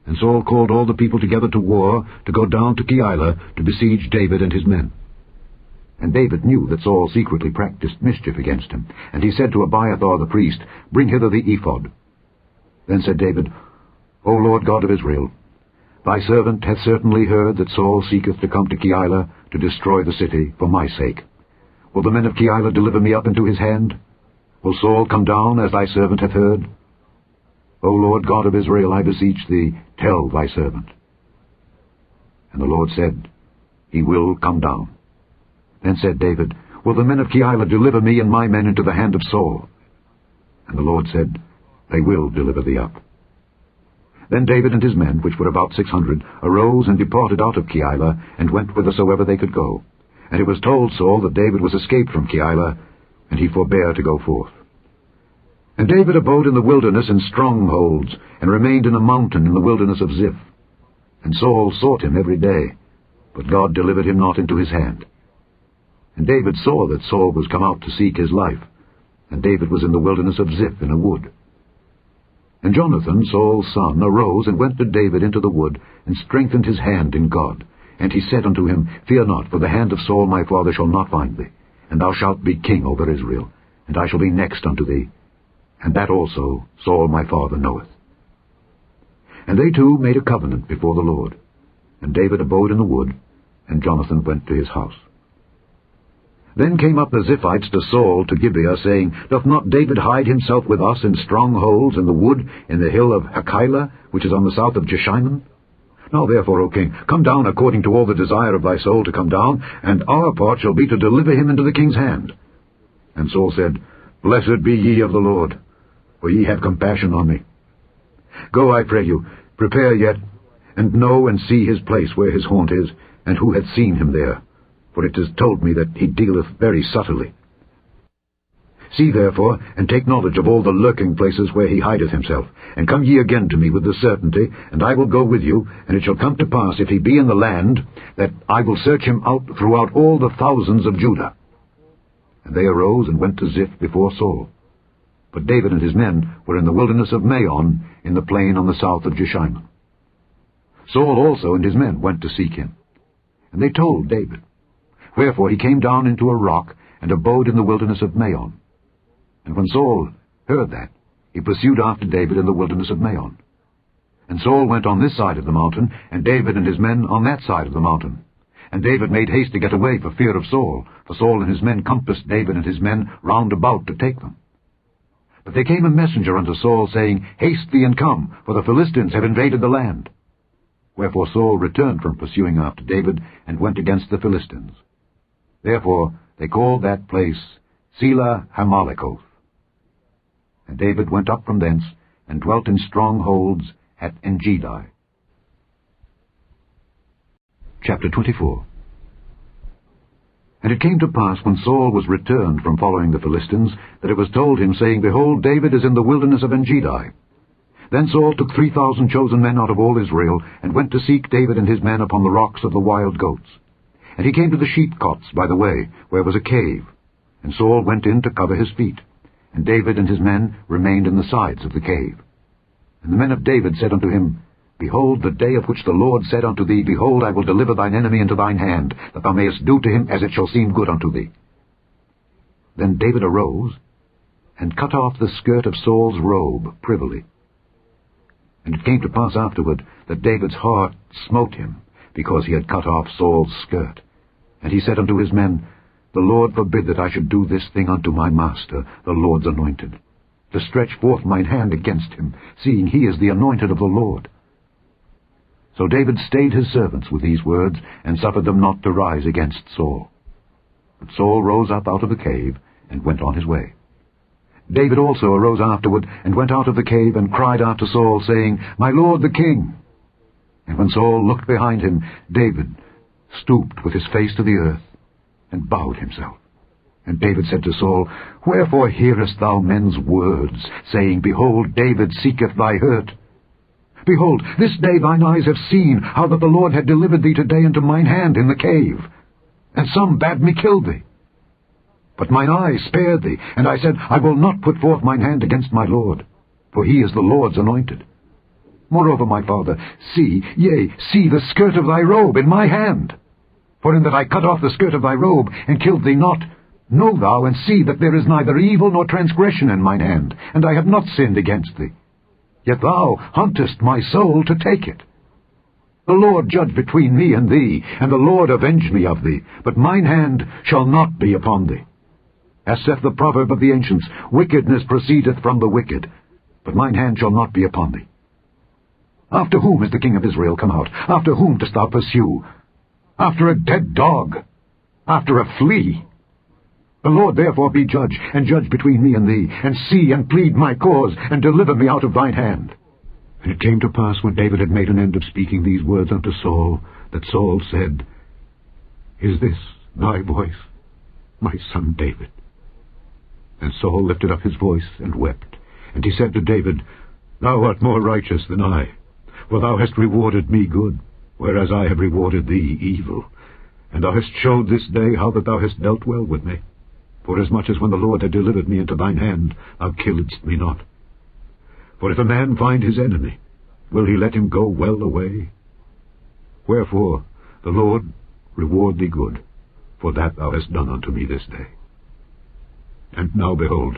And Saul called all the people together to war, to go down to Keilah, to besiege David and his men. And David knew that Saul secretly practiced mischief against him. And he said to Abiathar the priest, Bring hither the ephod. Then said David, O Lord God of Israel, thy servant hath certainly heard that Saul seeketh to come to Keilah, to destroy the city, for my sake. Will the men of Keilah deliver me up into his hand? Will Saul come down, as thy servant hath heard? O Lord God of Israel, I beseech thee, tell thy servant. And the Lord said, He will come down. Then said David, Will the men of Keilah deliver me and my men into the hand of Saul? And the Lord said, They will deliver thee up. Then David and his men, which were about 600, arose and departed out of Keilah, and went whithersoever they could go. And it was told Saul that David was escaped from Keilah, and he forbare to go forth. And David abode in the wilderness in strongholds, and remained in a mountain in the wilderness of Ziph. And Saul sought him every day, but God delivered him not into his hand. And David saw that Saul was come out to seek his life, and David was in the wilderness of Ziph in a wood. And Jonathan, Saul's son, arose and went to David into the wood, and strengthened his hand in God. And he said unto him, Fear not, for the hand of Saul my father shall not find thee, and thou shalt be king over Israel, and I shall be next unto thee. And that also Saul my father knoweth. And they two made a covenant before the Lord. And David abode in the wood, and Jonathan went to his house. Then came up the Ziphites to Saul to Gibeah, saying, Doth not David hide himself with us in strongholds in the wood, in the hill of Hachilah, which is on the south of Jeshimon? Now therefore, O king, come down according to all the desire of thy soul to come down, and our part shall be to deliver him into the king's hand. And Saul said, Blessed be ye of the Lord, for ye have compassion on me. Go, I pray you, prepare yet, and know and see his place where his haunt is, and who hath seen him there. For it is told me that he dealeth very subtly. See therefore, and take knowledge of all the lurking places where he hideth himself, and come ye again to me with the certainty, and I will go with you, and it shall come to pass, if he be in the land, that I will search him out throughout all the thousands of Judah. And they arose and went to Ziph before Saul. But David and his men were in the wilderness of Maon, in the plain on the south of Jeshimon. Saul also and his men went to seek him. And they told David. Wherefore he came down into a rock, and abode in the wilderness of Maon. And when Saul heard that, he pursued after David in the wilderness of Maon. And Saul went on this side of the mountain, and David and his men on that side of the mountain. And David made haste to get away for fear of Saul, for Saul and his men compassed David and his men round about to take them. But there came a messenger unto Saul, saying, Haste thee and come, for the Philistines have invaded the land. Wherefore Saul returned from pursuing after David, and went against the Philistines. Therefore they called that place Selah Hamalekoth. And David went up from thence, and dwelt in strongholds at Engedi. Chapter 24. And it came to pass, when Saul was returned from following the Philistines, that it was told him, saying, Behold, David is in the wilderness of Engedi. Then Saul took 3,000 chosen men out of all Israel, and went to seek David and his men upon the rocks of the wild goats. And he came to the sheepcots by the way, where was a cave. And Saul went in to cover his feet. And David and his men remained in the sides of the cave. And the men of David said unto him, Behold, the day of which the Lord said unto thee, Behold, I will deliver thine enemy into thine hand, that thou mayest do to him as it shall seem good unto thee. Then David arose, and cut off the skirt of Saul's robe privily. And it came to pass afterward that David's heart smote him, because he had cut off Saul's skirt. And he said unto his men, The Lord forbid that I should do this thing unto my master, the Lord's anointed, to stretch forth mine hand against him, seeing he is the anointed of the Lord. So David stayed his servants with these words, and suffered them not to rise against Saul. But Saul rose up out of the cave, and went on his way. David also arose afterward, and went out of the cave, and cried out to Saul, saying, My lord the king. And when Saul looked behind him, David stooped with his face to the earth, and bowed himself. And David said to Saul, Wherefore hearest thou men's words, saying, Behold, David seeketh thy hurt? Behold, this day thine eyes have seen how that the Lord had delivered thee today into mine hand in the cave, and some bade me kill thee. But mine eye spared thee, and I said, I will not put forth mine hand against my Lord, for he is the Lord's anointed. Moreover, my father, see the skirt of thy robe in my hand. For in that I cut off the skirt of thy robe, and killed thee not, know thou and see that there is neither evil nor transgression in mine hand, and I have not sinned against thee. Yet thou huntest my soul to take it. The Lord judge between me and thee, and the Lord avenge me of thee, but mine hand shall not be upon thee. As saith the proverb of the ancients, Wickedness proceedeth from the wicked, but mine hand shall not be upon thee. After whom is the king of Israel come out? After whom dost thou pursue? After a dead dog? After a flea? The Lord therefore be judge, and judge between me and thee, and see and plead my cause, and deliver me out of thine hand. And it came to pass, when David had made an end of speaking these words unto Saul, that Saul said, Is this thy voice, my son David? And Saul lifted up his voice and wept. And he said to David, Thou art more righteous than I, for thou hast rewarded me good, whereas I have rewarded thee evil. And thou hast showed this day how that thou hast dealt well with me. Forasmuch as when the Lord had delivered me into thine hand, thou killedst me not. For if a man find his enemy, will he let him go well away? Wherefore the Lord reward thee good, for that thou hast done unto me this day. And now, behold,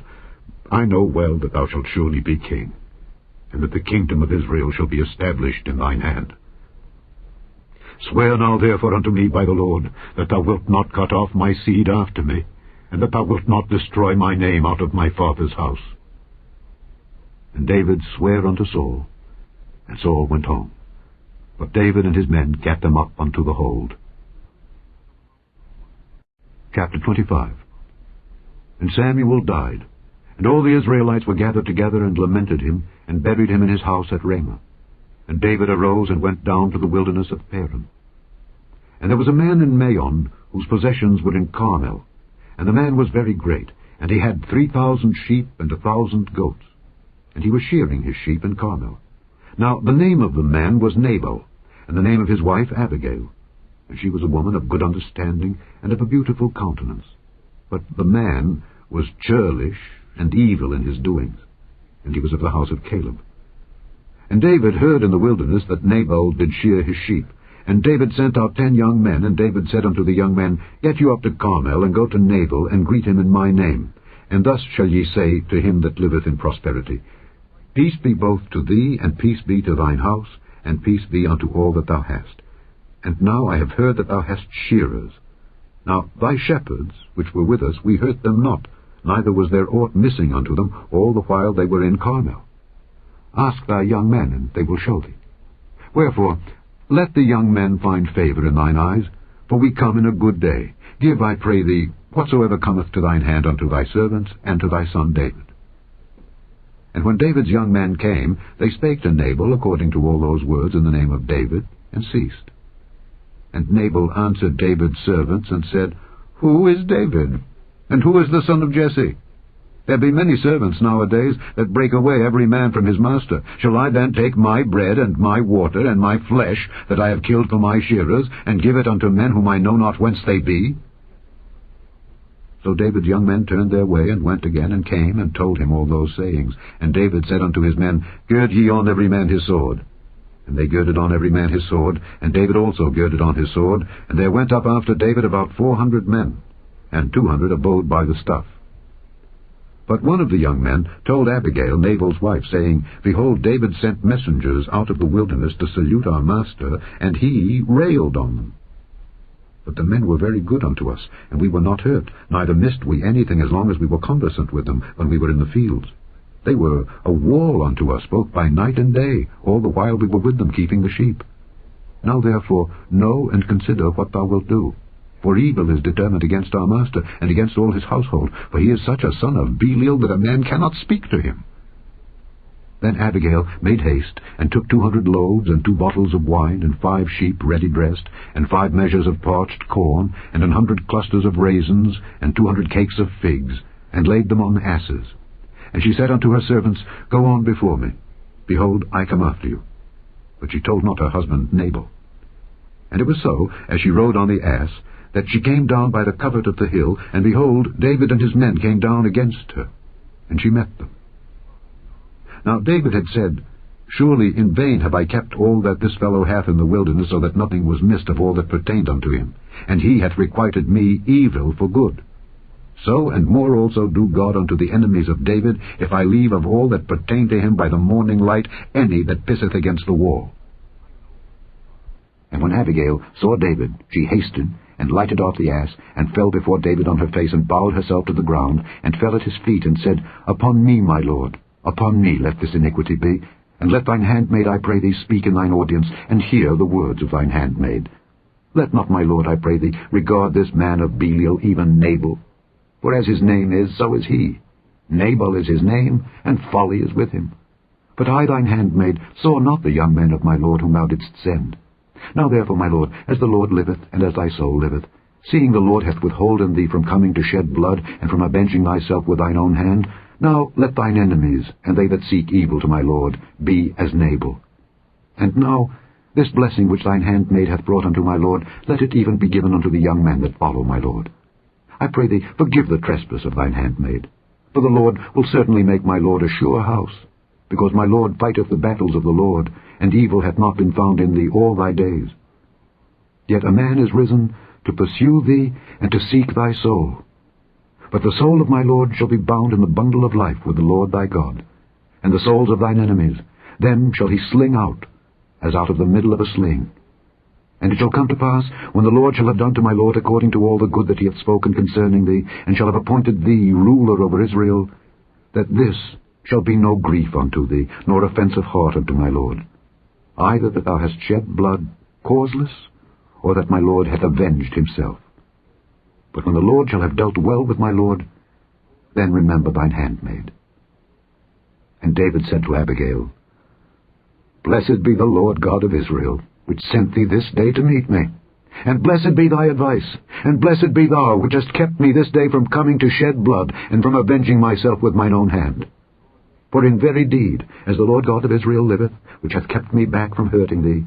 I know well that thou shalt surely be king, and that the kingdom of Israel shall be established in thine hand. Swear now therefore unto me by the Lord, that thou wilt not cut off my seed after me, and that thou wilt not destroy my name out of my father's house. And David sware unto Saul, and Saul went home. But David and his men gat them up unto the hold. Chapter 25. And Samuel died, and all the Israelites were gathered together and lamented him, and buried him in his house at Ramah. And David arose and went down to the wilderness of Paran. And there was a man in Maon, whose possessions were in Carmel. And the man was very great, and he had 3,000 sheep and 1,000 goats. And he was shearing his sheep in Carmel. Now the name of the man was Nabal, and the name of his wife Abigail. And she was a woman of good understanding, and of a beautiful countenance. But the man was churlish and evil in his doings, and he was of the house of Caleb. And David heard in the wilderness that Nabal did shear his sheep. And David sent out 10 young men, and David said unto the young men, Get you up to Carmel, and go to Nabal, and greet him in my name. And thus shall ye say to him that liveth in prosperity, Peace be both to thee, and peace be to thine house, and peace be unto all that thou hast. And now I have heard that thou hast shearers. Now thy shepherds, which were with us, we hurt them not, neither was there aught missing unto them all the while they were in Carmel. Ask thy young men, and they will show thee. Wherefore, let the young men find favour in thine eyes, for we come in a good day. Give, I pray thee, whatsoever cometh to thine hand unto thy servants, and to thy son David. And when David's young men came, they spake to Nabal according to all those words in the name of David, and ceased. And Nabal answered David's servants, and said, Who is David? And who is the son of Jesse? There be many servants nowadays that break away every man from his master. Shall I then take my bread and my water and my flesh that I have killed for my shearers, and give it unto men whom I know not whence they be? So David's young men turned their way, and went again, and came, and told him all those sayings. And David said unto his men, Gird ye on every man his sword. And they girded on every man his sword, and David also girded on his sword. And there went up after David about 400 men, and 200 abode by the stuff. But one of the young men told Abigail, Nabal's wife, saying, Behold, David sent messengers out of the wilderness to salute our master, and he railed on them. But the men were very good unto us, and we were not hurt, neither missed we anything as long as we were conversant with them when we were in the fields. They were a wall unto us both by night and day, all the while we were with them keeping the sheep. Now therefore know and consider what thou wilt do. For evil is determined against our master, and against all his household, for he is such a son of Belial that a man cannot speak to him. Then Abigail made haste, and took 200 loaves, and 2 bottles of wine, and 5 sheep ready dressed, and 5 measures of parched corn, and 100 clusters of raisins, and 200 cakes of figs, and laid them on asses. And she said unto her servants, Go on before me. Behold, I come after you. But she told not her husband Nabal. And it was so, as she rode on the ass, that she came down by the covert of the hill, and behold, David and his men came down against her, and she met them. Now David had said, Surely in vain have I kept all that this fellow hath in the wilderness, so that nothing was missed of all that pertained unto him, and he hath requited me evil for good. So and more also do God unto the enemies of David, if I leave of all that pertain to him by the morning light any that pisseth against the wall. And when Abigail saw David, she hasted, and lighted off the ass, and fell before David on her face, and bowed herself to the ground, and fell at his feet, and said, Upon me, my lord, upon me let this iniquity be, and let thine handmaid, I pray thee, speak in thine audience, and hear the words of thine handmaid. Let not my lord, I pray thee, regard this man of Belial, even Nabal. For as his name is, so is he. Nabal is his name, and folly is with him. But I, thine handmaid, saw not the young men of my lord whom thou didst send. Now therefore, my lord, as the Lord liveth, and as thy soul liveth, seeing the Lord hath withholden thee from coming to shed blood, and from avenging thyself with thine own hand, now let thine enemies, and they that seek evil to my lord, be as Nabal. And now this blessing which thine handmaid hath brought unto my lord, let it even be given unto the young men that follow my lord. I pray thee, forgive the trespass of thine handmaid. For the Lord will certainly make my lord a sure house, because my lord fighteth the battles of the Lord, and evil hath not been found in thee all thy days. Yet a man is risen to pursue thee, and to seek thy soul. But the soul of my lord shall be bound in the bundle of life with the Lord thy God, and the souls of thine enemies, them shall he sling out, as out of the middle of a sling. And it shall come to pass, when the Lord shall have done to my lord according to all the good that he hath spoken concerning thee, and shall have appointed thee ruler over Israel, that this shall be no grief unto thee, nor offence of heart unto my lord, either that thou hast shed blood causeless, or that my lord hath avenged himself. But when the Lord shall have dealt well with my lord, then remember thine handmaid. And David said to Abigail, Blessed be the Lord God of Israel, which sent thee this day to meet me. And blessed be thy advice, and blessed be thou, which hast kept me this day from coming to shed blood, and from avenging myself with mine own hand. For in very deed, as the Lord God of Israel liveth, which hath kept me back from hurting thee,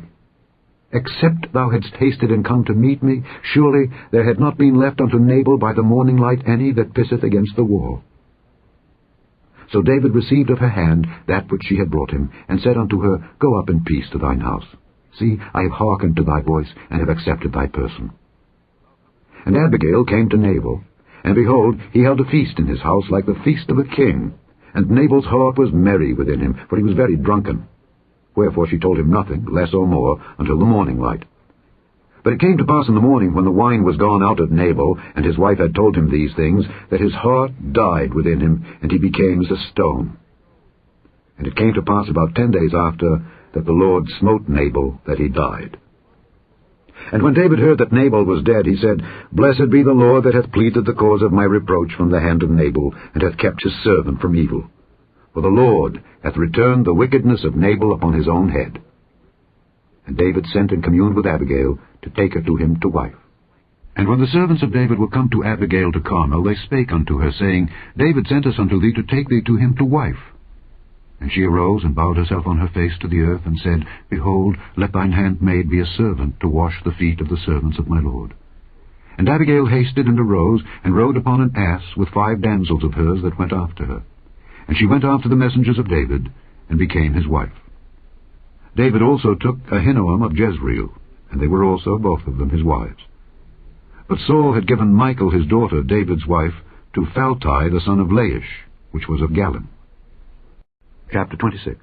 except thou hadst hasted and come to meet me, surely there had not been left unto Nabal by the morning light any that pisseth against the wall. So David received of her hand that which she had brought him, and said unto her, Go up in peace to thine house. See, I have hearkened to thy voice, and have accepted thy person. And Abigail came to Nabal, and behold, he held a feast in his house like the feast of a king. And Nabal's heart was merry within him, for he was very drunken. Wherefore she told him nothing, less or more, until the morning light. But it came to pass in the morning, when the wine was gone out of Nabal, and his wife had told him these things, that his heart died within him, and he became as a stone. And it came to pass about 10 days after, that the Lord smote Nabal, that he died. And when David heard that Nabal was dead, he said, Blessed be the Lord that hath pleaded the cause of my reproach from the hand of Nabal, and hath kept his servant from evil. For the Lord hath returned the wickedness of Nabal upon his own head. And David sent and communed with Abigail, to take her to him to wife. And when the servants of David were come to Abigail to Carmel, they spake unto her, saying, David sent us unto thee to take thee to him to wife. And she arose and bowed herself on her face to the earth, and said, Behold, let thine handmaid be a servant to wash the feet of the servants of my lord. And Abigail hasted and arose, and rode upon an ass with 5 damsels of hers that went after her. And she went after the messengers of David, and became his wife. David also took Ahinoam of Jezreel, and they were also both of them his wives. But Saul had given Michal his daughter, David's wife, to Phalti the son of Laish, which was of Galim. Chapter 26.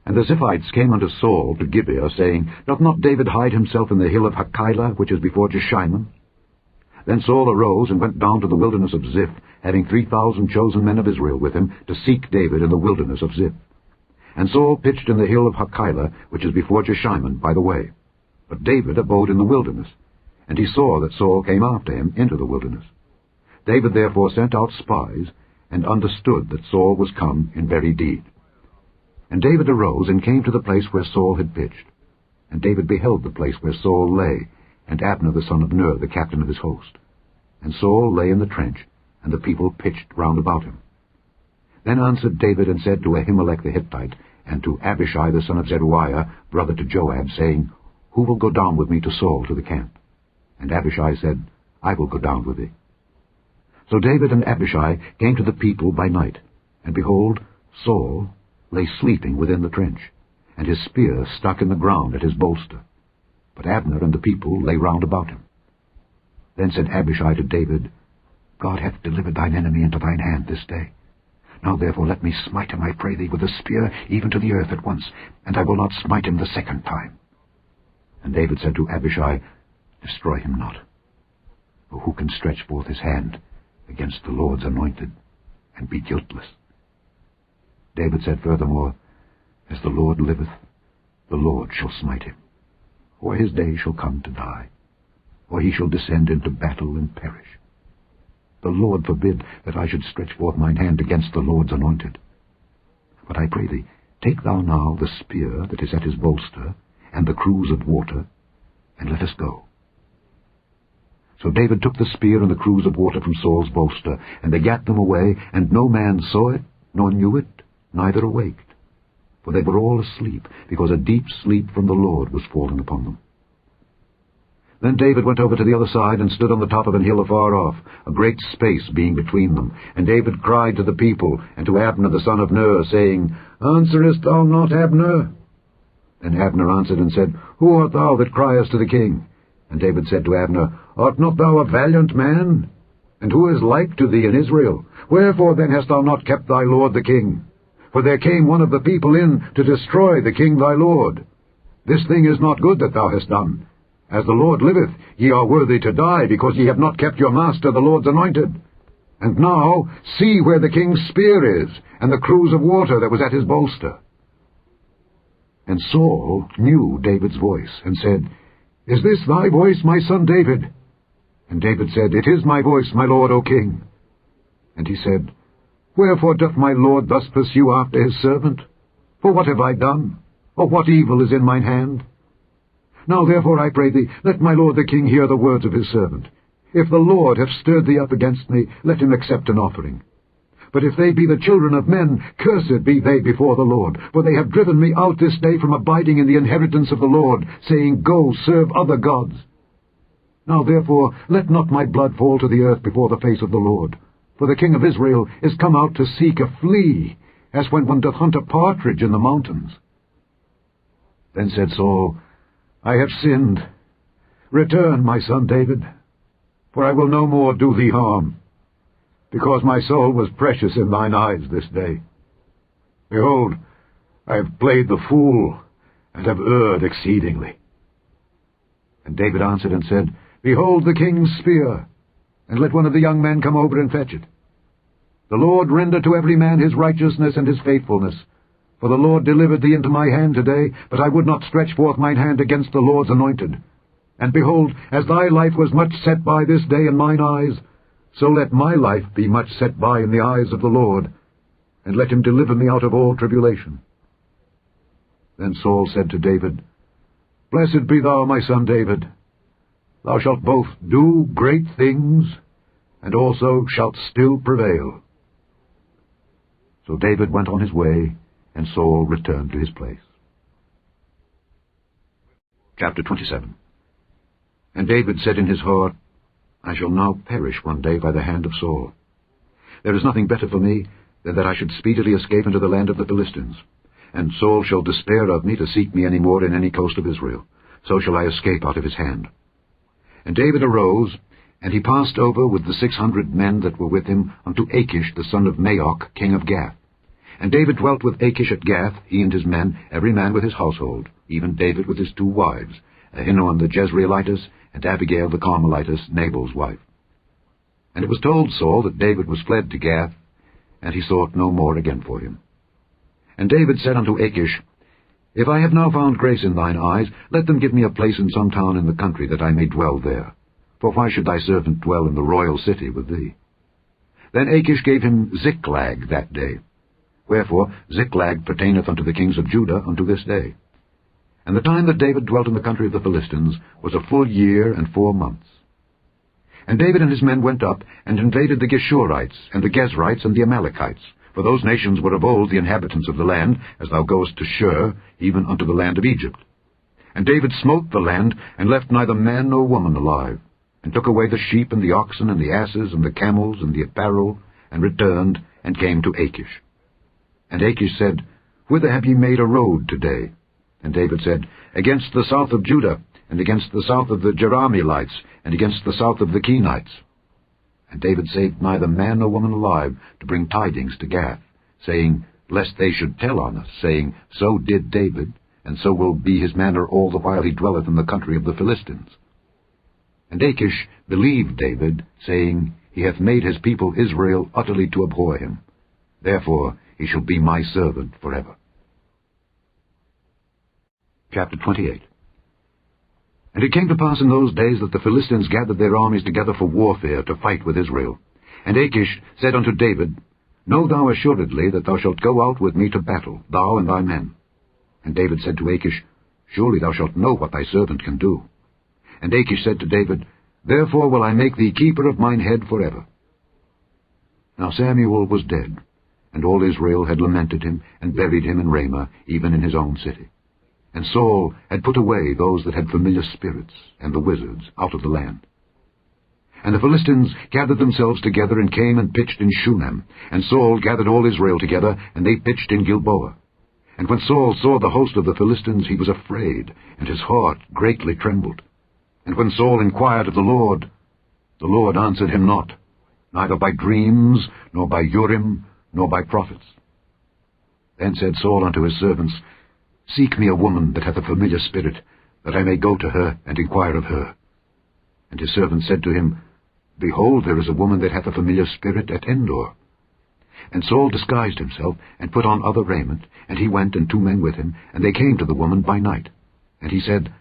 And the Ziphites came unto Saul to Gibeah, saying, Doth not David hide himself in the hill of Hachilah, which is before Jeshimon? Then Saul arose and went down to the wilderness of Ziph, having 3,000 chosen men of Israel with him, to seek David in the wilderness of Ziph. And Saul pitched in the hill of Hachilah, which is before Jeshimon, by the way. But David abode in the wilderness, and he saw that Saul came after him into the wilderness. David therefore sent out spies, and understood that Saul was come in very deed. And David arose and came to the place where Saul had pitched. And David beheld the place where Saul lay, and Abner the son of Ner, the captain of his host. And Saul lay in the trench, and the people pitched round about him. Then answered David and said to Ahimelech the Hittite, and to Abishai the son of Zeruiah, brother to Joab, saying, Who will go down with me to Saul to the camp? And Abishai said, I will go down with thee. So David and Abishai came to the people by night, and behold, Saul lay sleeping within the trench, and his spear stuck in the ground at his bolster. But Abner and the people lay round about him. Then said Abishai to David, God hath delivered thine enemy into thine hand this day. Now therefore let me smite him, I pray thee, with a spear even to the earth at once, and I will not smite him the second time. And David said to Abishai, Destroy him not. For who can stretch forth his hand against the Lord's anointed, and be guiltless? David said furthermore, As the Lord liveth, the Lord shall smite him, or his day shall come to die, or he shall descend into battle and perish. The Lord forbid that I should stretch forth mine hand against the Lord's anointed. But I pray thee, take thou now the spear that is at his bolster, and the cruse of water, and let us go. So David took the spear and the cruse of water from Saul's bolster, and they gat them away, and no man saw it, nor knew it, neither awaked. For they were all asleep, because a deep sleep from the Lord was fallen upon them. Then David went over to the other side, and stood on the top of an hill afar off, a great space being between them. And David cried to the people, and to Abner the son of Ner, saying, Answerest thou not, Abner? Then Abner answered and said, Who art thou that criest to the king? And David said to Abner, Art not thou a valiant man? And who is like to thee in Israel? Wherefore then hast thou not kept thy lord the king? For there came one of the people in to destroy the king thy lord. This thing is not good that thou hast done. As the Lord liveth, ye are worthy to die, because ye have not kept your master the Lord's anointed. And now see where the king's spear is, and the cruse of water that was at his bolster. And Saul knew David's voice, and said, Is this thy voice, my son David? And David said, It is my voice, my lord, O king. And he said, Wherefore doth my lord thus pursue after his servant? For what have I done? Or what evil is in mine hand? Now therefore I pray thee, let my lord the king hear the words of his servant. If the Lord have stirred thee up against me, let him accept an offering. But if they be the children of men, cursed be they before the Lord. For they have driven me out this day from abiding in the inheritance of the Lord, saying, Go, serve other gods. Now therefore let not my blood fall to the earth before the face of the Lord. For the king of Israel is come out to seek a flea, as when one doth hunt a partridge in the mountains. Then said Saul, I have sinned. Return, my son David, for I will no more do thee harm, because my soul was precious in thine eyes this day. Behold, I have played the fool, and have erred exceedingly. And David answered and said, Behold the king's spear, and let one of the young men come over and fetch it. The Lord render to every man his righteousness and his faithfulness. For the Lord delivered thee into my hand today, but I would not stretch forth mine hand against the Lord's anointed. And behold, as thy life was much set by this day in mine eyes, so let my life be much set by in the eyes of the Lord, and let him deliver me out of all tribulation. Then Saul said to David, Blessed be thou, my son David. Thou shalt both do great things, and also shalt still prevail. So David went on his way, and Saul returned to his place. Chapter 27. And David said in his heart, I shall now perish one day by the hand of Saul. There is nothing better for me than that I should speedily escape into the land of the Philistines. And Saul shall despair of me to seek me any more in any coast of Israel. So shall I escape out of his hand. And David arose, And he passed over with the 600 men that were with him unto Achish the son of Maoch, king of Gath. And David dwelt with Achish at Gath, he and his men, every man with his household, even David with his 2 wives, Ahinoam the Jezreelitess, and Abigail the Carmelitess, Nabal's wife. And it was told Saul that David was fled to Gath, and he sought no more again for him. And David said unto Achish, If I have now found grace in thine eyes, let them give me a place in some town in the country, that I may dwell there. For why should thy servant dwell in the royal city with thee? Then Achish gave him Ziklag that day. Wherefore Ziklag pertaineth unto the kings of Judah unto this day. And the time that David dwelt in the country of the Philistines was a full year and 4 months. And David and his men went up, and invaded the Geshurites, and the Gezrites, and the Amalekites, for those nations were of old the inhabitants of the land, as thou goest to Shur, even unto the land of Egypt. And David smote the land, and left neither man nor woman alive, and took away the sheep, and the oxen, and the asses, and the camels, and the apparel, and returned, and came to Achish. And Achish said, Whither have ye made a road today? And David said, Against the south of Judah, and against the south of the Jerahmeelites, and against the south of the Kenites. And David saved neither man nor woman alive, to bring tidings to Gath, saying, Lest they should tell on us, saying, So did David, and so will be his manner all the while he dwelleth in the country of the Philistines. And Achish believed David, saying, He hath made his people Israel utterly to abhor him. Therefore he shall be my servant forever. Chapter 28. And it came to pass in those days that the Philistines gathered their armies together for warfare, to fight with Israel. And Achish said unto David, Know thou assuredly that thou shalt go out with me to battle, thou and thy men. And David said to Achish, Surely thou shalt know what thy servant can do. And Achish said to David, Therefore will I make thee keeper of mine head forever. Now Samuel was dead, and all Israel had lamented him, and buried him in Ramah, even in his own city. And Saul had put away those that had familiar spirits, and the wizards, out of the land. And the Philistines gathered themselves together, and came and pitched in Shunem. And Saul gathered all Israel together, and they pitched in Gilboa. And when Saul saw the host of the Philistines, he was afraid, and his heart greatly trembled. And when Saul inquired of the Lord answered him not, neither by dreams, nor by Urim, nor by prophets. Then said Saul unto his servants, Seek me a woman that hath a familiar spirit, that I may go to her and inquire of her. And his servants said to him, Behold, there is a woman that hath a familiar spirit at Endor. And Saul disguised himself, and put on other raiment, and he went, and 2 men with him, and they came to the woman by night. And he said,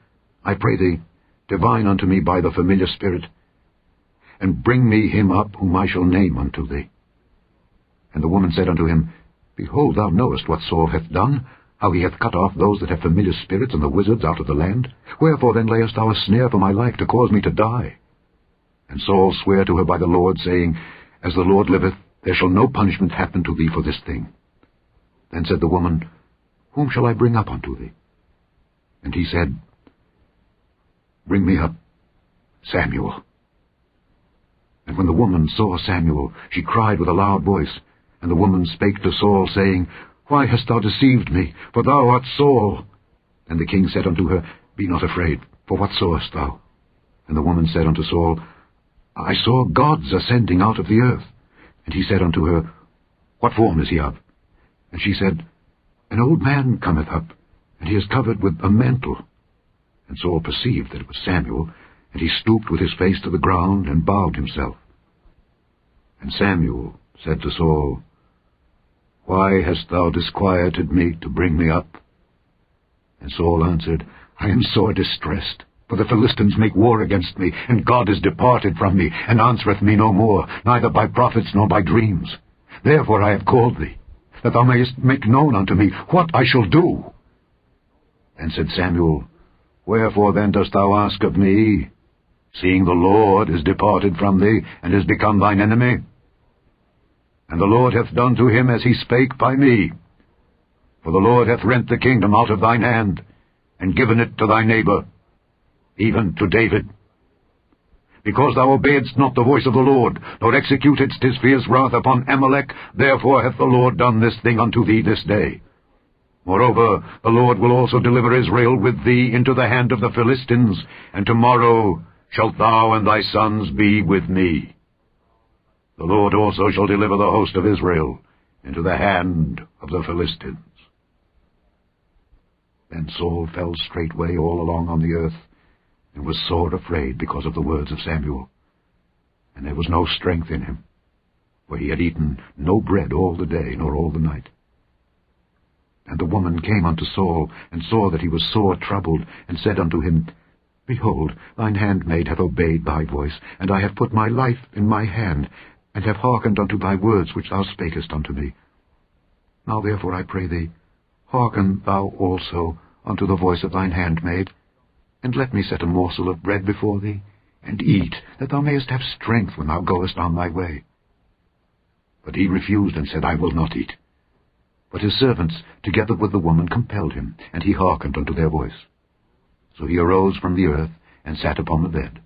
I pray thee, divine unto me by the familiar spirit, and bring me him up whom I shall name unto thee. And the woman said unto him, Behold, thou knowest what Saul hath done, how he hath cut off those that have familiar spirits and the wizards out of the land. Wherefore then layest thou a snare for my life, to cause me to die? And Saul sware to her by the Lord, saying, As the Lord liveth, there shall no punishment happen to thee for this thing. Then said the woman, Whom shall I bring up unto thee? And he said, Bring me up Samuel. And when the woman saw Samuel, she cried with a loud voice. And the woman spake to Saul, saying, Why hast thou deceived me? For thou art Saul. And the king said unto her, Be not afraid, for what sawest thou? And the woman said unto Saul, I saw gods ascending out of the earth. And he said unto her, What form is he of? And she said, An old man cometh up, and he is covered with a mantle. And Saul perceived that it was Samuel, and he stooped with his face to the ground, and bowed himself. And Samuel said to Saul, Why hast thou disquieted me to bring me up? And Saul answered, I am sore distressed, for the Philistines make war against me, and God is departed from me, and answereth me no more, neither by prophets nor by dreams. Therefore I have called thee, that thou mayest make known unto me what I shall do. And said Samuel, Wherefore then dost thou ask of me, seeing the Lord is departed from thee, and is become thine enemy? And the Lord hath done to him as he spake by me. For the Lord hath rent the kingdom out of thine hand, and given it to thy neighbor, even to David. Because thou obeyedst not the voice of the Lord, nor executedst his fierce wrath upon Amalek, therefore hath the Lord done this thing unto thee this day. Moreover, the Lord will also deliver Israel with thee into the hand of the Philistines, and tomorrow shalt thou and thy sons be with me. The Lord also shall deliver the host of Israel into the hand of the Philistines. Then Saul fell straightway all along on the earth, and was sore afraid because of the words of Samuel. And there was no strength in him, for he had eaten no bread all the day nor all the night. And the woman came unto Saul, and saw that he was sore troubled, and said unto him, Behold, thine handmaid hath obeyed thy voice, and I have put my life in my hand, and have hearkened unto thy words which thou spakest unto me. Now therefore I pray thee, hearken thou also unto the voice of thine handmaid, and let me set a morsel of bread before thee, and eat, that thou mayest have strength when thou goest on thy way. But he refused, and said, I will not eat. But his servants, together with the woman, compelled him, and he hearkened unto their voice. So he arose from the earth, and sat upon the bed.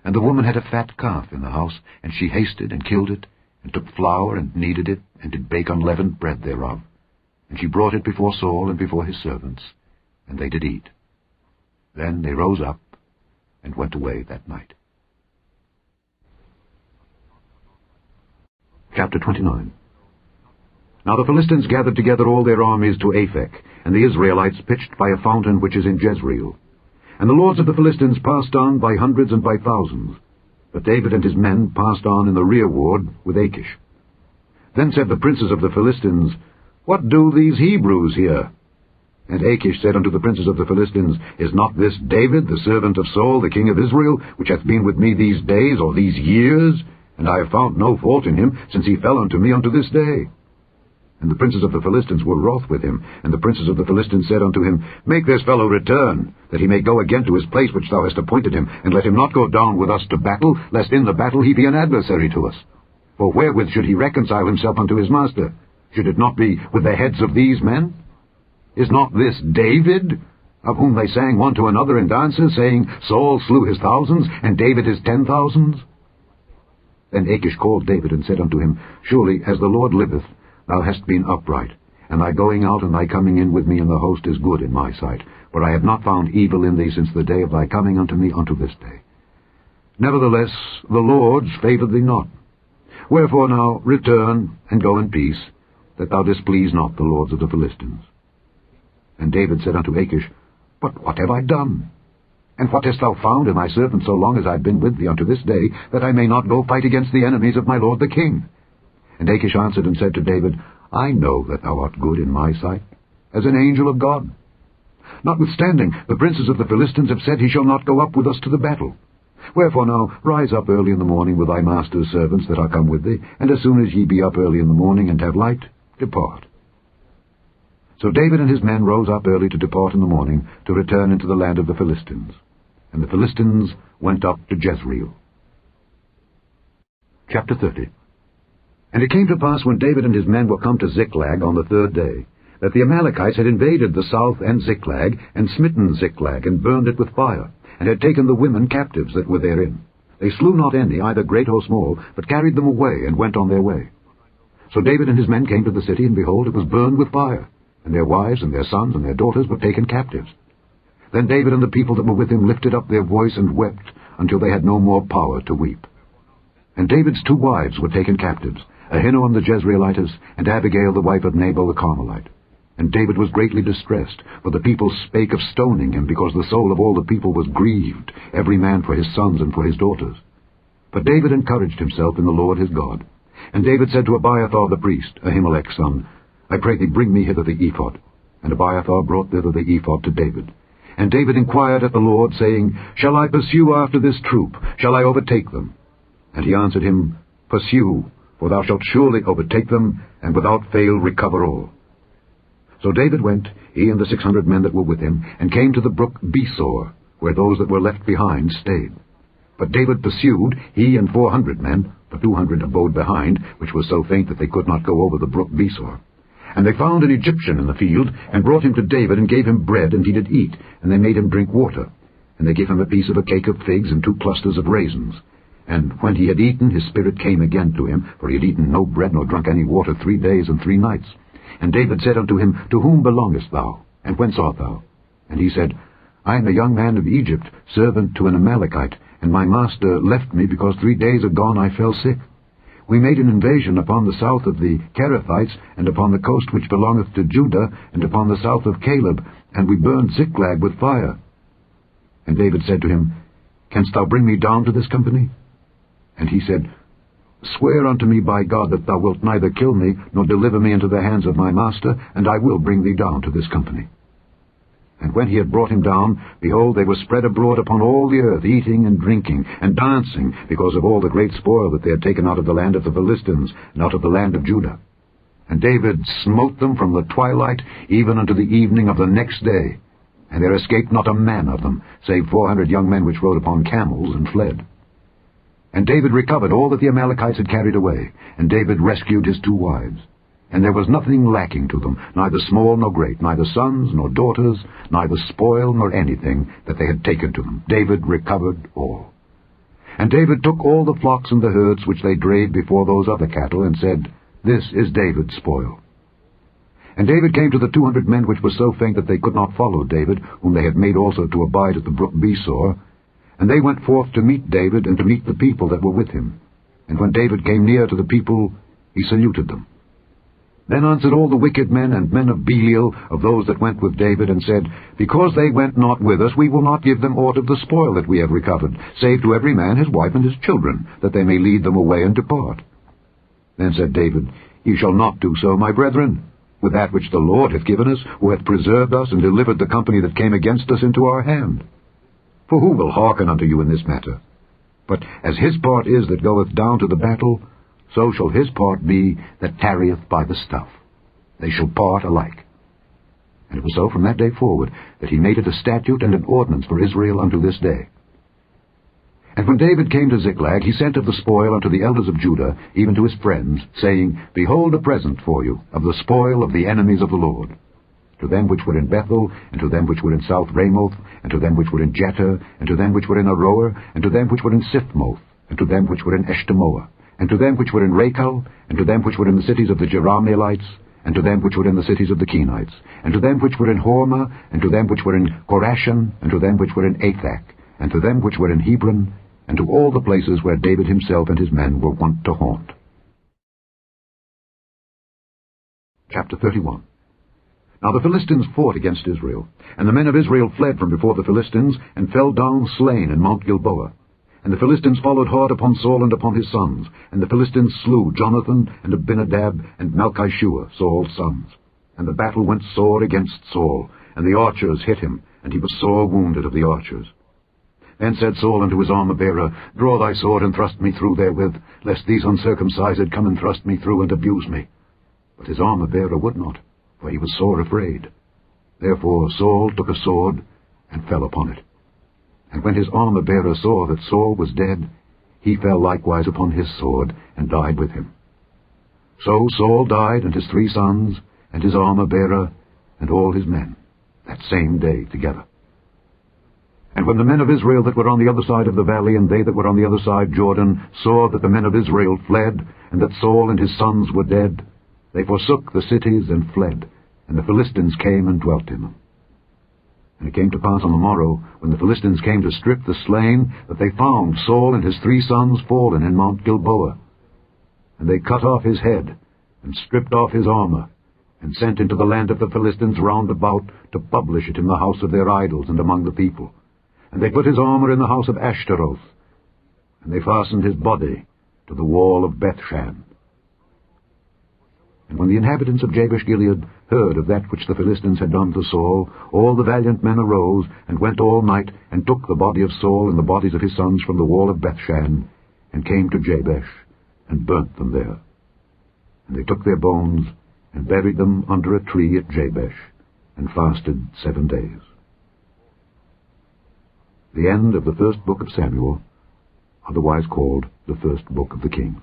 And the woman had a fat calf in the house, and she hasted and killed it, and took flour, and kneaded it, and did bake unleavened bread thereof. And she brought it before Saul and before his servants, and they did eat. Then they rose up, and went away that night. Chapter 29. Now the Philistines gathered together all their armies to Aphek, and the Israelites pitched by a fountain which is in Jezreel. And the lords of the Philistines passed on by hundreds and by thousands. But David and his men passed on in the rearward with Achish. Then said the princes of the Philistines, What do these Hebrews here? And Achish said unto the princes of the Philistines, Is not this David, the servant of Saul, the king of Israel, which hath been with me these days, or these years? And I have found no fault in him, since he fell unto me unto this day. And the princes of the Philistines were wroth with him. And the princes of the Philistines said unto him, Make this fellow return, that he may go again to his place which thou hast appointed him, and let him not go down with us to battle, lest in the battle he be an adversary to us. For wherewith should he reconcile himself unto his master? Should it not be with the heads of these men? Is not this David, of whom they sang one to another in dances, saying, Saul slew his thousands, and David his 10,000s? Then Achish called David, and said unto him, Surely, as the Lord liveth, thou hast been upright, and thy going out and thy coming in with me in the host is good in my sight, for I have not found evil in thee since the day of thy coming unto me unto this day. Nevertheless, the Lord's favoured thee not. Wherefore now return, and go in peace, that thou displease not the lords of the Philistines. And David said unto Achish, But what have I done? And what hast thou found in thy servant so long as I have been with thee unto this day, that I may not go fight against the enemies of my lord the king? And Achish answered and said to David, I know that thou art good in my sight, as an angel of God. Notwithstanding, the princes of the Philistines have said, He shall not go up with us to the battle. Wherefore now rise up early in the morning with thy master's servants that are come with thee, and as soon as ye be up early in the morning and have light, depart. So David and his men rose up early to depart in the morning, to return into the land of the Philistines. And the Philistines went up to Jezreel. Chapter 30. And it came to pass, when David and his men were come to Ziklag on the third day, that the Amalekites had invaded the south and Ziklag, and smitten Ziklag, and burned it with fire, and had taken the women captives that were therein. They slew not any, either great or small, but carried them away, and went on their way. So David and his men came to the city, and behold, it was burned with fire, and their wives and their sons and their daughters were taken captives. Then David and the people that were with him lifted up their voice and wept, until they had no more power to weep. And David's 2 wives were taken captives, Ahinoam the Jezreelitess, and Abigail the wife of Nabal the Carmelite. And David was greatly distressed, for the people spake of stoning him, because the soul of all the people was grieved, every man for his sons and for his daughters. But David encouraged himself in the Lord his God. And David said to Abiathar the priest, Ahimelech's son, I pray thee, bring me hither the ephod. And Abiathar brought thither the ephod to David. And David inquired at the Lord, saying, Shall I pursue after this troop? Shall I overtake them? And he answered him, Pursue, for thou shalt surely overtake them, and without fail recover all. So David went, he and the 600 men that were with him, and came to the brook Besor, where those that were left behind stayed. But David pursued, he and 400 men, for 200 abode behind, which was so faint that they could not go over the brook Besor. And they found an Egyptian in the field, and brought him to David, and gave him bread, and he did eat, and they made him drink water. And they gave him a piece of a cake of figs, and 2 clusters of raisins. And when he had eaten, his spirit came again to him, for he had eaten no bread nor drunk any water 3 days and 3 nights. And David said unto him, To whom belongest thou? And whence art thou? And he said, I am a young man of Egypt, servant to an Amalekite, and my master left me because 3 days agone I fell sick. We made an invasion upon the south of the Kerethites, and upon the coast which belongeth to Judah, and upon the south of Caleb, and we burned Ziklag with fire. And David said to him, Canst thou bring me down to this company? And he said, Swear unto me by God that thou wilt neither kill me, nor deliver me into the hands of my master, and I will bring thee down to this company. And when he had brought him down, behold, they were spread abroad upon all the earth, eating and drinking, and dancing, because of all the great spoil that they had taken out of the land of the Philistines, and out of the land of Judah. And David smote them from the twilight even unto the evening of the next day, and there escaped not a man of them, save 400 young men which rode upon camels and fled. And David recovered all that the Amalekites had carried away, and David rescued his 2 wives. And there was nothing lacking to them, neither small nor great, neither sons nor daughters, neither spoil nor anything that they had taken to them. David recovered all. And David took all the flocks and the herds which they drave before those other cattle, and said, This is David's spoil. And David came to the 200 men which were so faint that they could not follow David, whom they had made also to abide at the brook Besor. And they went forth to meet David, and to meet the people that were with him. And when David came near to the people, he saluted them. Then answered all the wicked men and men of Belial, of those that went with David, and said, Because they went not with us, we will not give them aught of the spoil that we have recovered, save to every man his wife and his children, that they may lead them away and depart. Then said David, Ye shall not do so, my brethren, with that which the Lord hath given us, who hath preserved us, and delivered the company that came against us into our hand. For who will hearken unto you in this matter? But as his part is that goeth down to the battle, so shall his part be that tarrieth by the stuff. They shall part alike. And it was so from that day forward, that he made it a statute and an ordinance for Israel unto this day. And when David came to Ziklag, he sent of the spoil unto the elders of Judah, even to his friends, saying, Behold a present for you, of the spoil of the enemies of the Lord. To them which were in Bethel, and to them which were in South Ramoth, and to them which were in Jeter, and to them which were in Aroer, and to them which were in Siphmoth, and to them which were in Eshtemoa, and to them which were in Rachel, and to them which were in the cities of the Jerahmeelites, and to them which were in the cities of the Kenites, and to them which were in Hormah, and to them which were in Korashan, and to them which were in Athach, and to them which were in Hebron, and to all the places where David himself and his men were wont to haunt. Chapter 31. Now the Philistines fought against Israel, and the men of Israel fled from before the Philistines, and fell down slain in Mount Gilboa. And the Philistines followed hard upon Saul and upon his sons, and the Philistines slew Jonathan, and Abinadab, and Malchishua, Saul's sons. And the battle went sore against Saul, and the archers hit him, and he was sore wounded of the archers. Then said Saul unto his armor-bearer, Draw thy sword, and thrust me through therewith, lest these uncircumcised come and thrust me through, and abuse me. But his armor-bearer would not, for he was sore afraid. Therefore Saul took a sword, and fell upon it. And when his armor-bearer saw that Saul was dead, he fell likewise upon his sword, and died with him. So Saul died, and his 3 sons, and his armor-bearer, and all his men, that same day together. And when the men of Israel that were on the other side of the valley, and they that were on the other side Jordan, saw that the men of Israel fled, and that Saul and his sons were dead, they forsook the cities and fled, and the Philistines came and dwelt in them. And it came to pass on the morrow, when the Philistines came to strip the slain, that they found Saul and his 3 sons fallen in Mount Gilboa. And they cut off his head, and stripped off his armor, and sent into the land of the Philistines round about to publish it in the house of their idols and among the people. And they put his armor in the house of Ashtaroth, and they fastened his body to the wall of Bethshan. And when the inhabitants of Jabesh-Gilead heard of that which the Philistines had done to Saul, all the valiant men arose, and went all night, and took the body of Saul and the bodies of his sons from the wall of Bethshan, and came to Jabesh, and burnt them there. And they took their bones, and buried them under a tree at Jabesh, and fasted 7 days. The end of the first book of Samuel, otherwise called the first book of the Kings.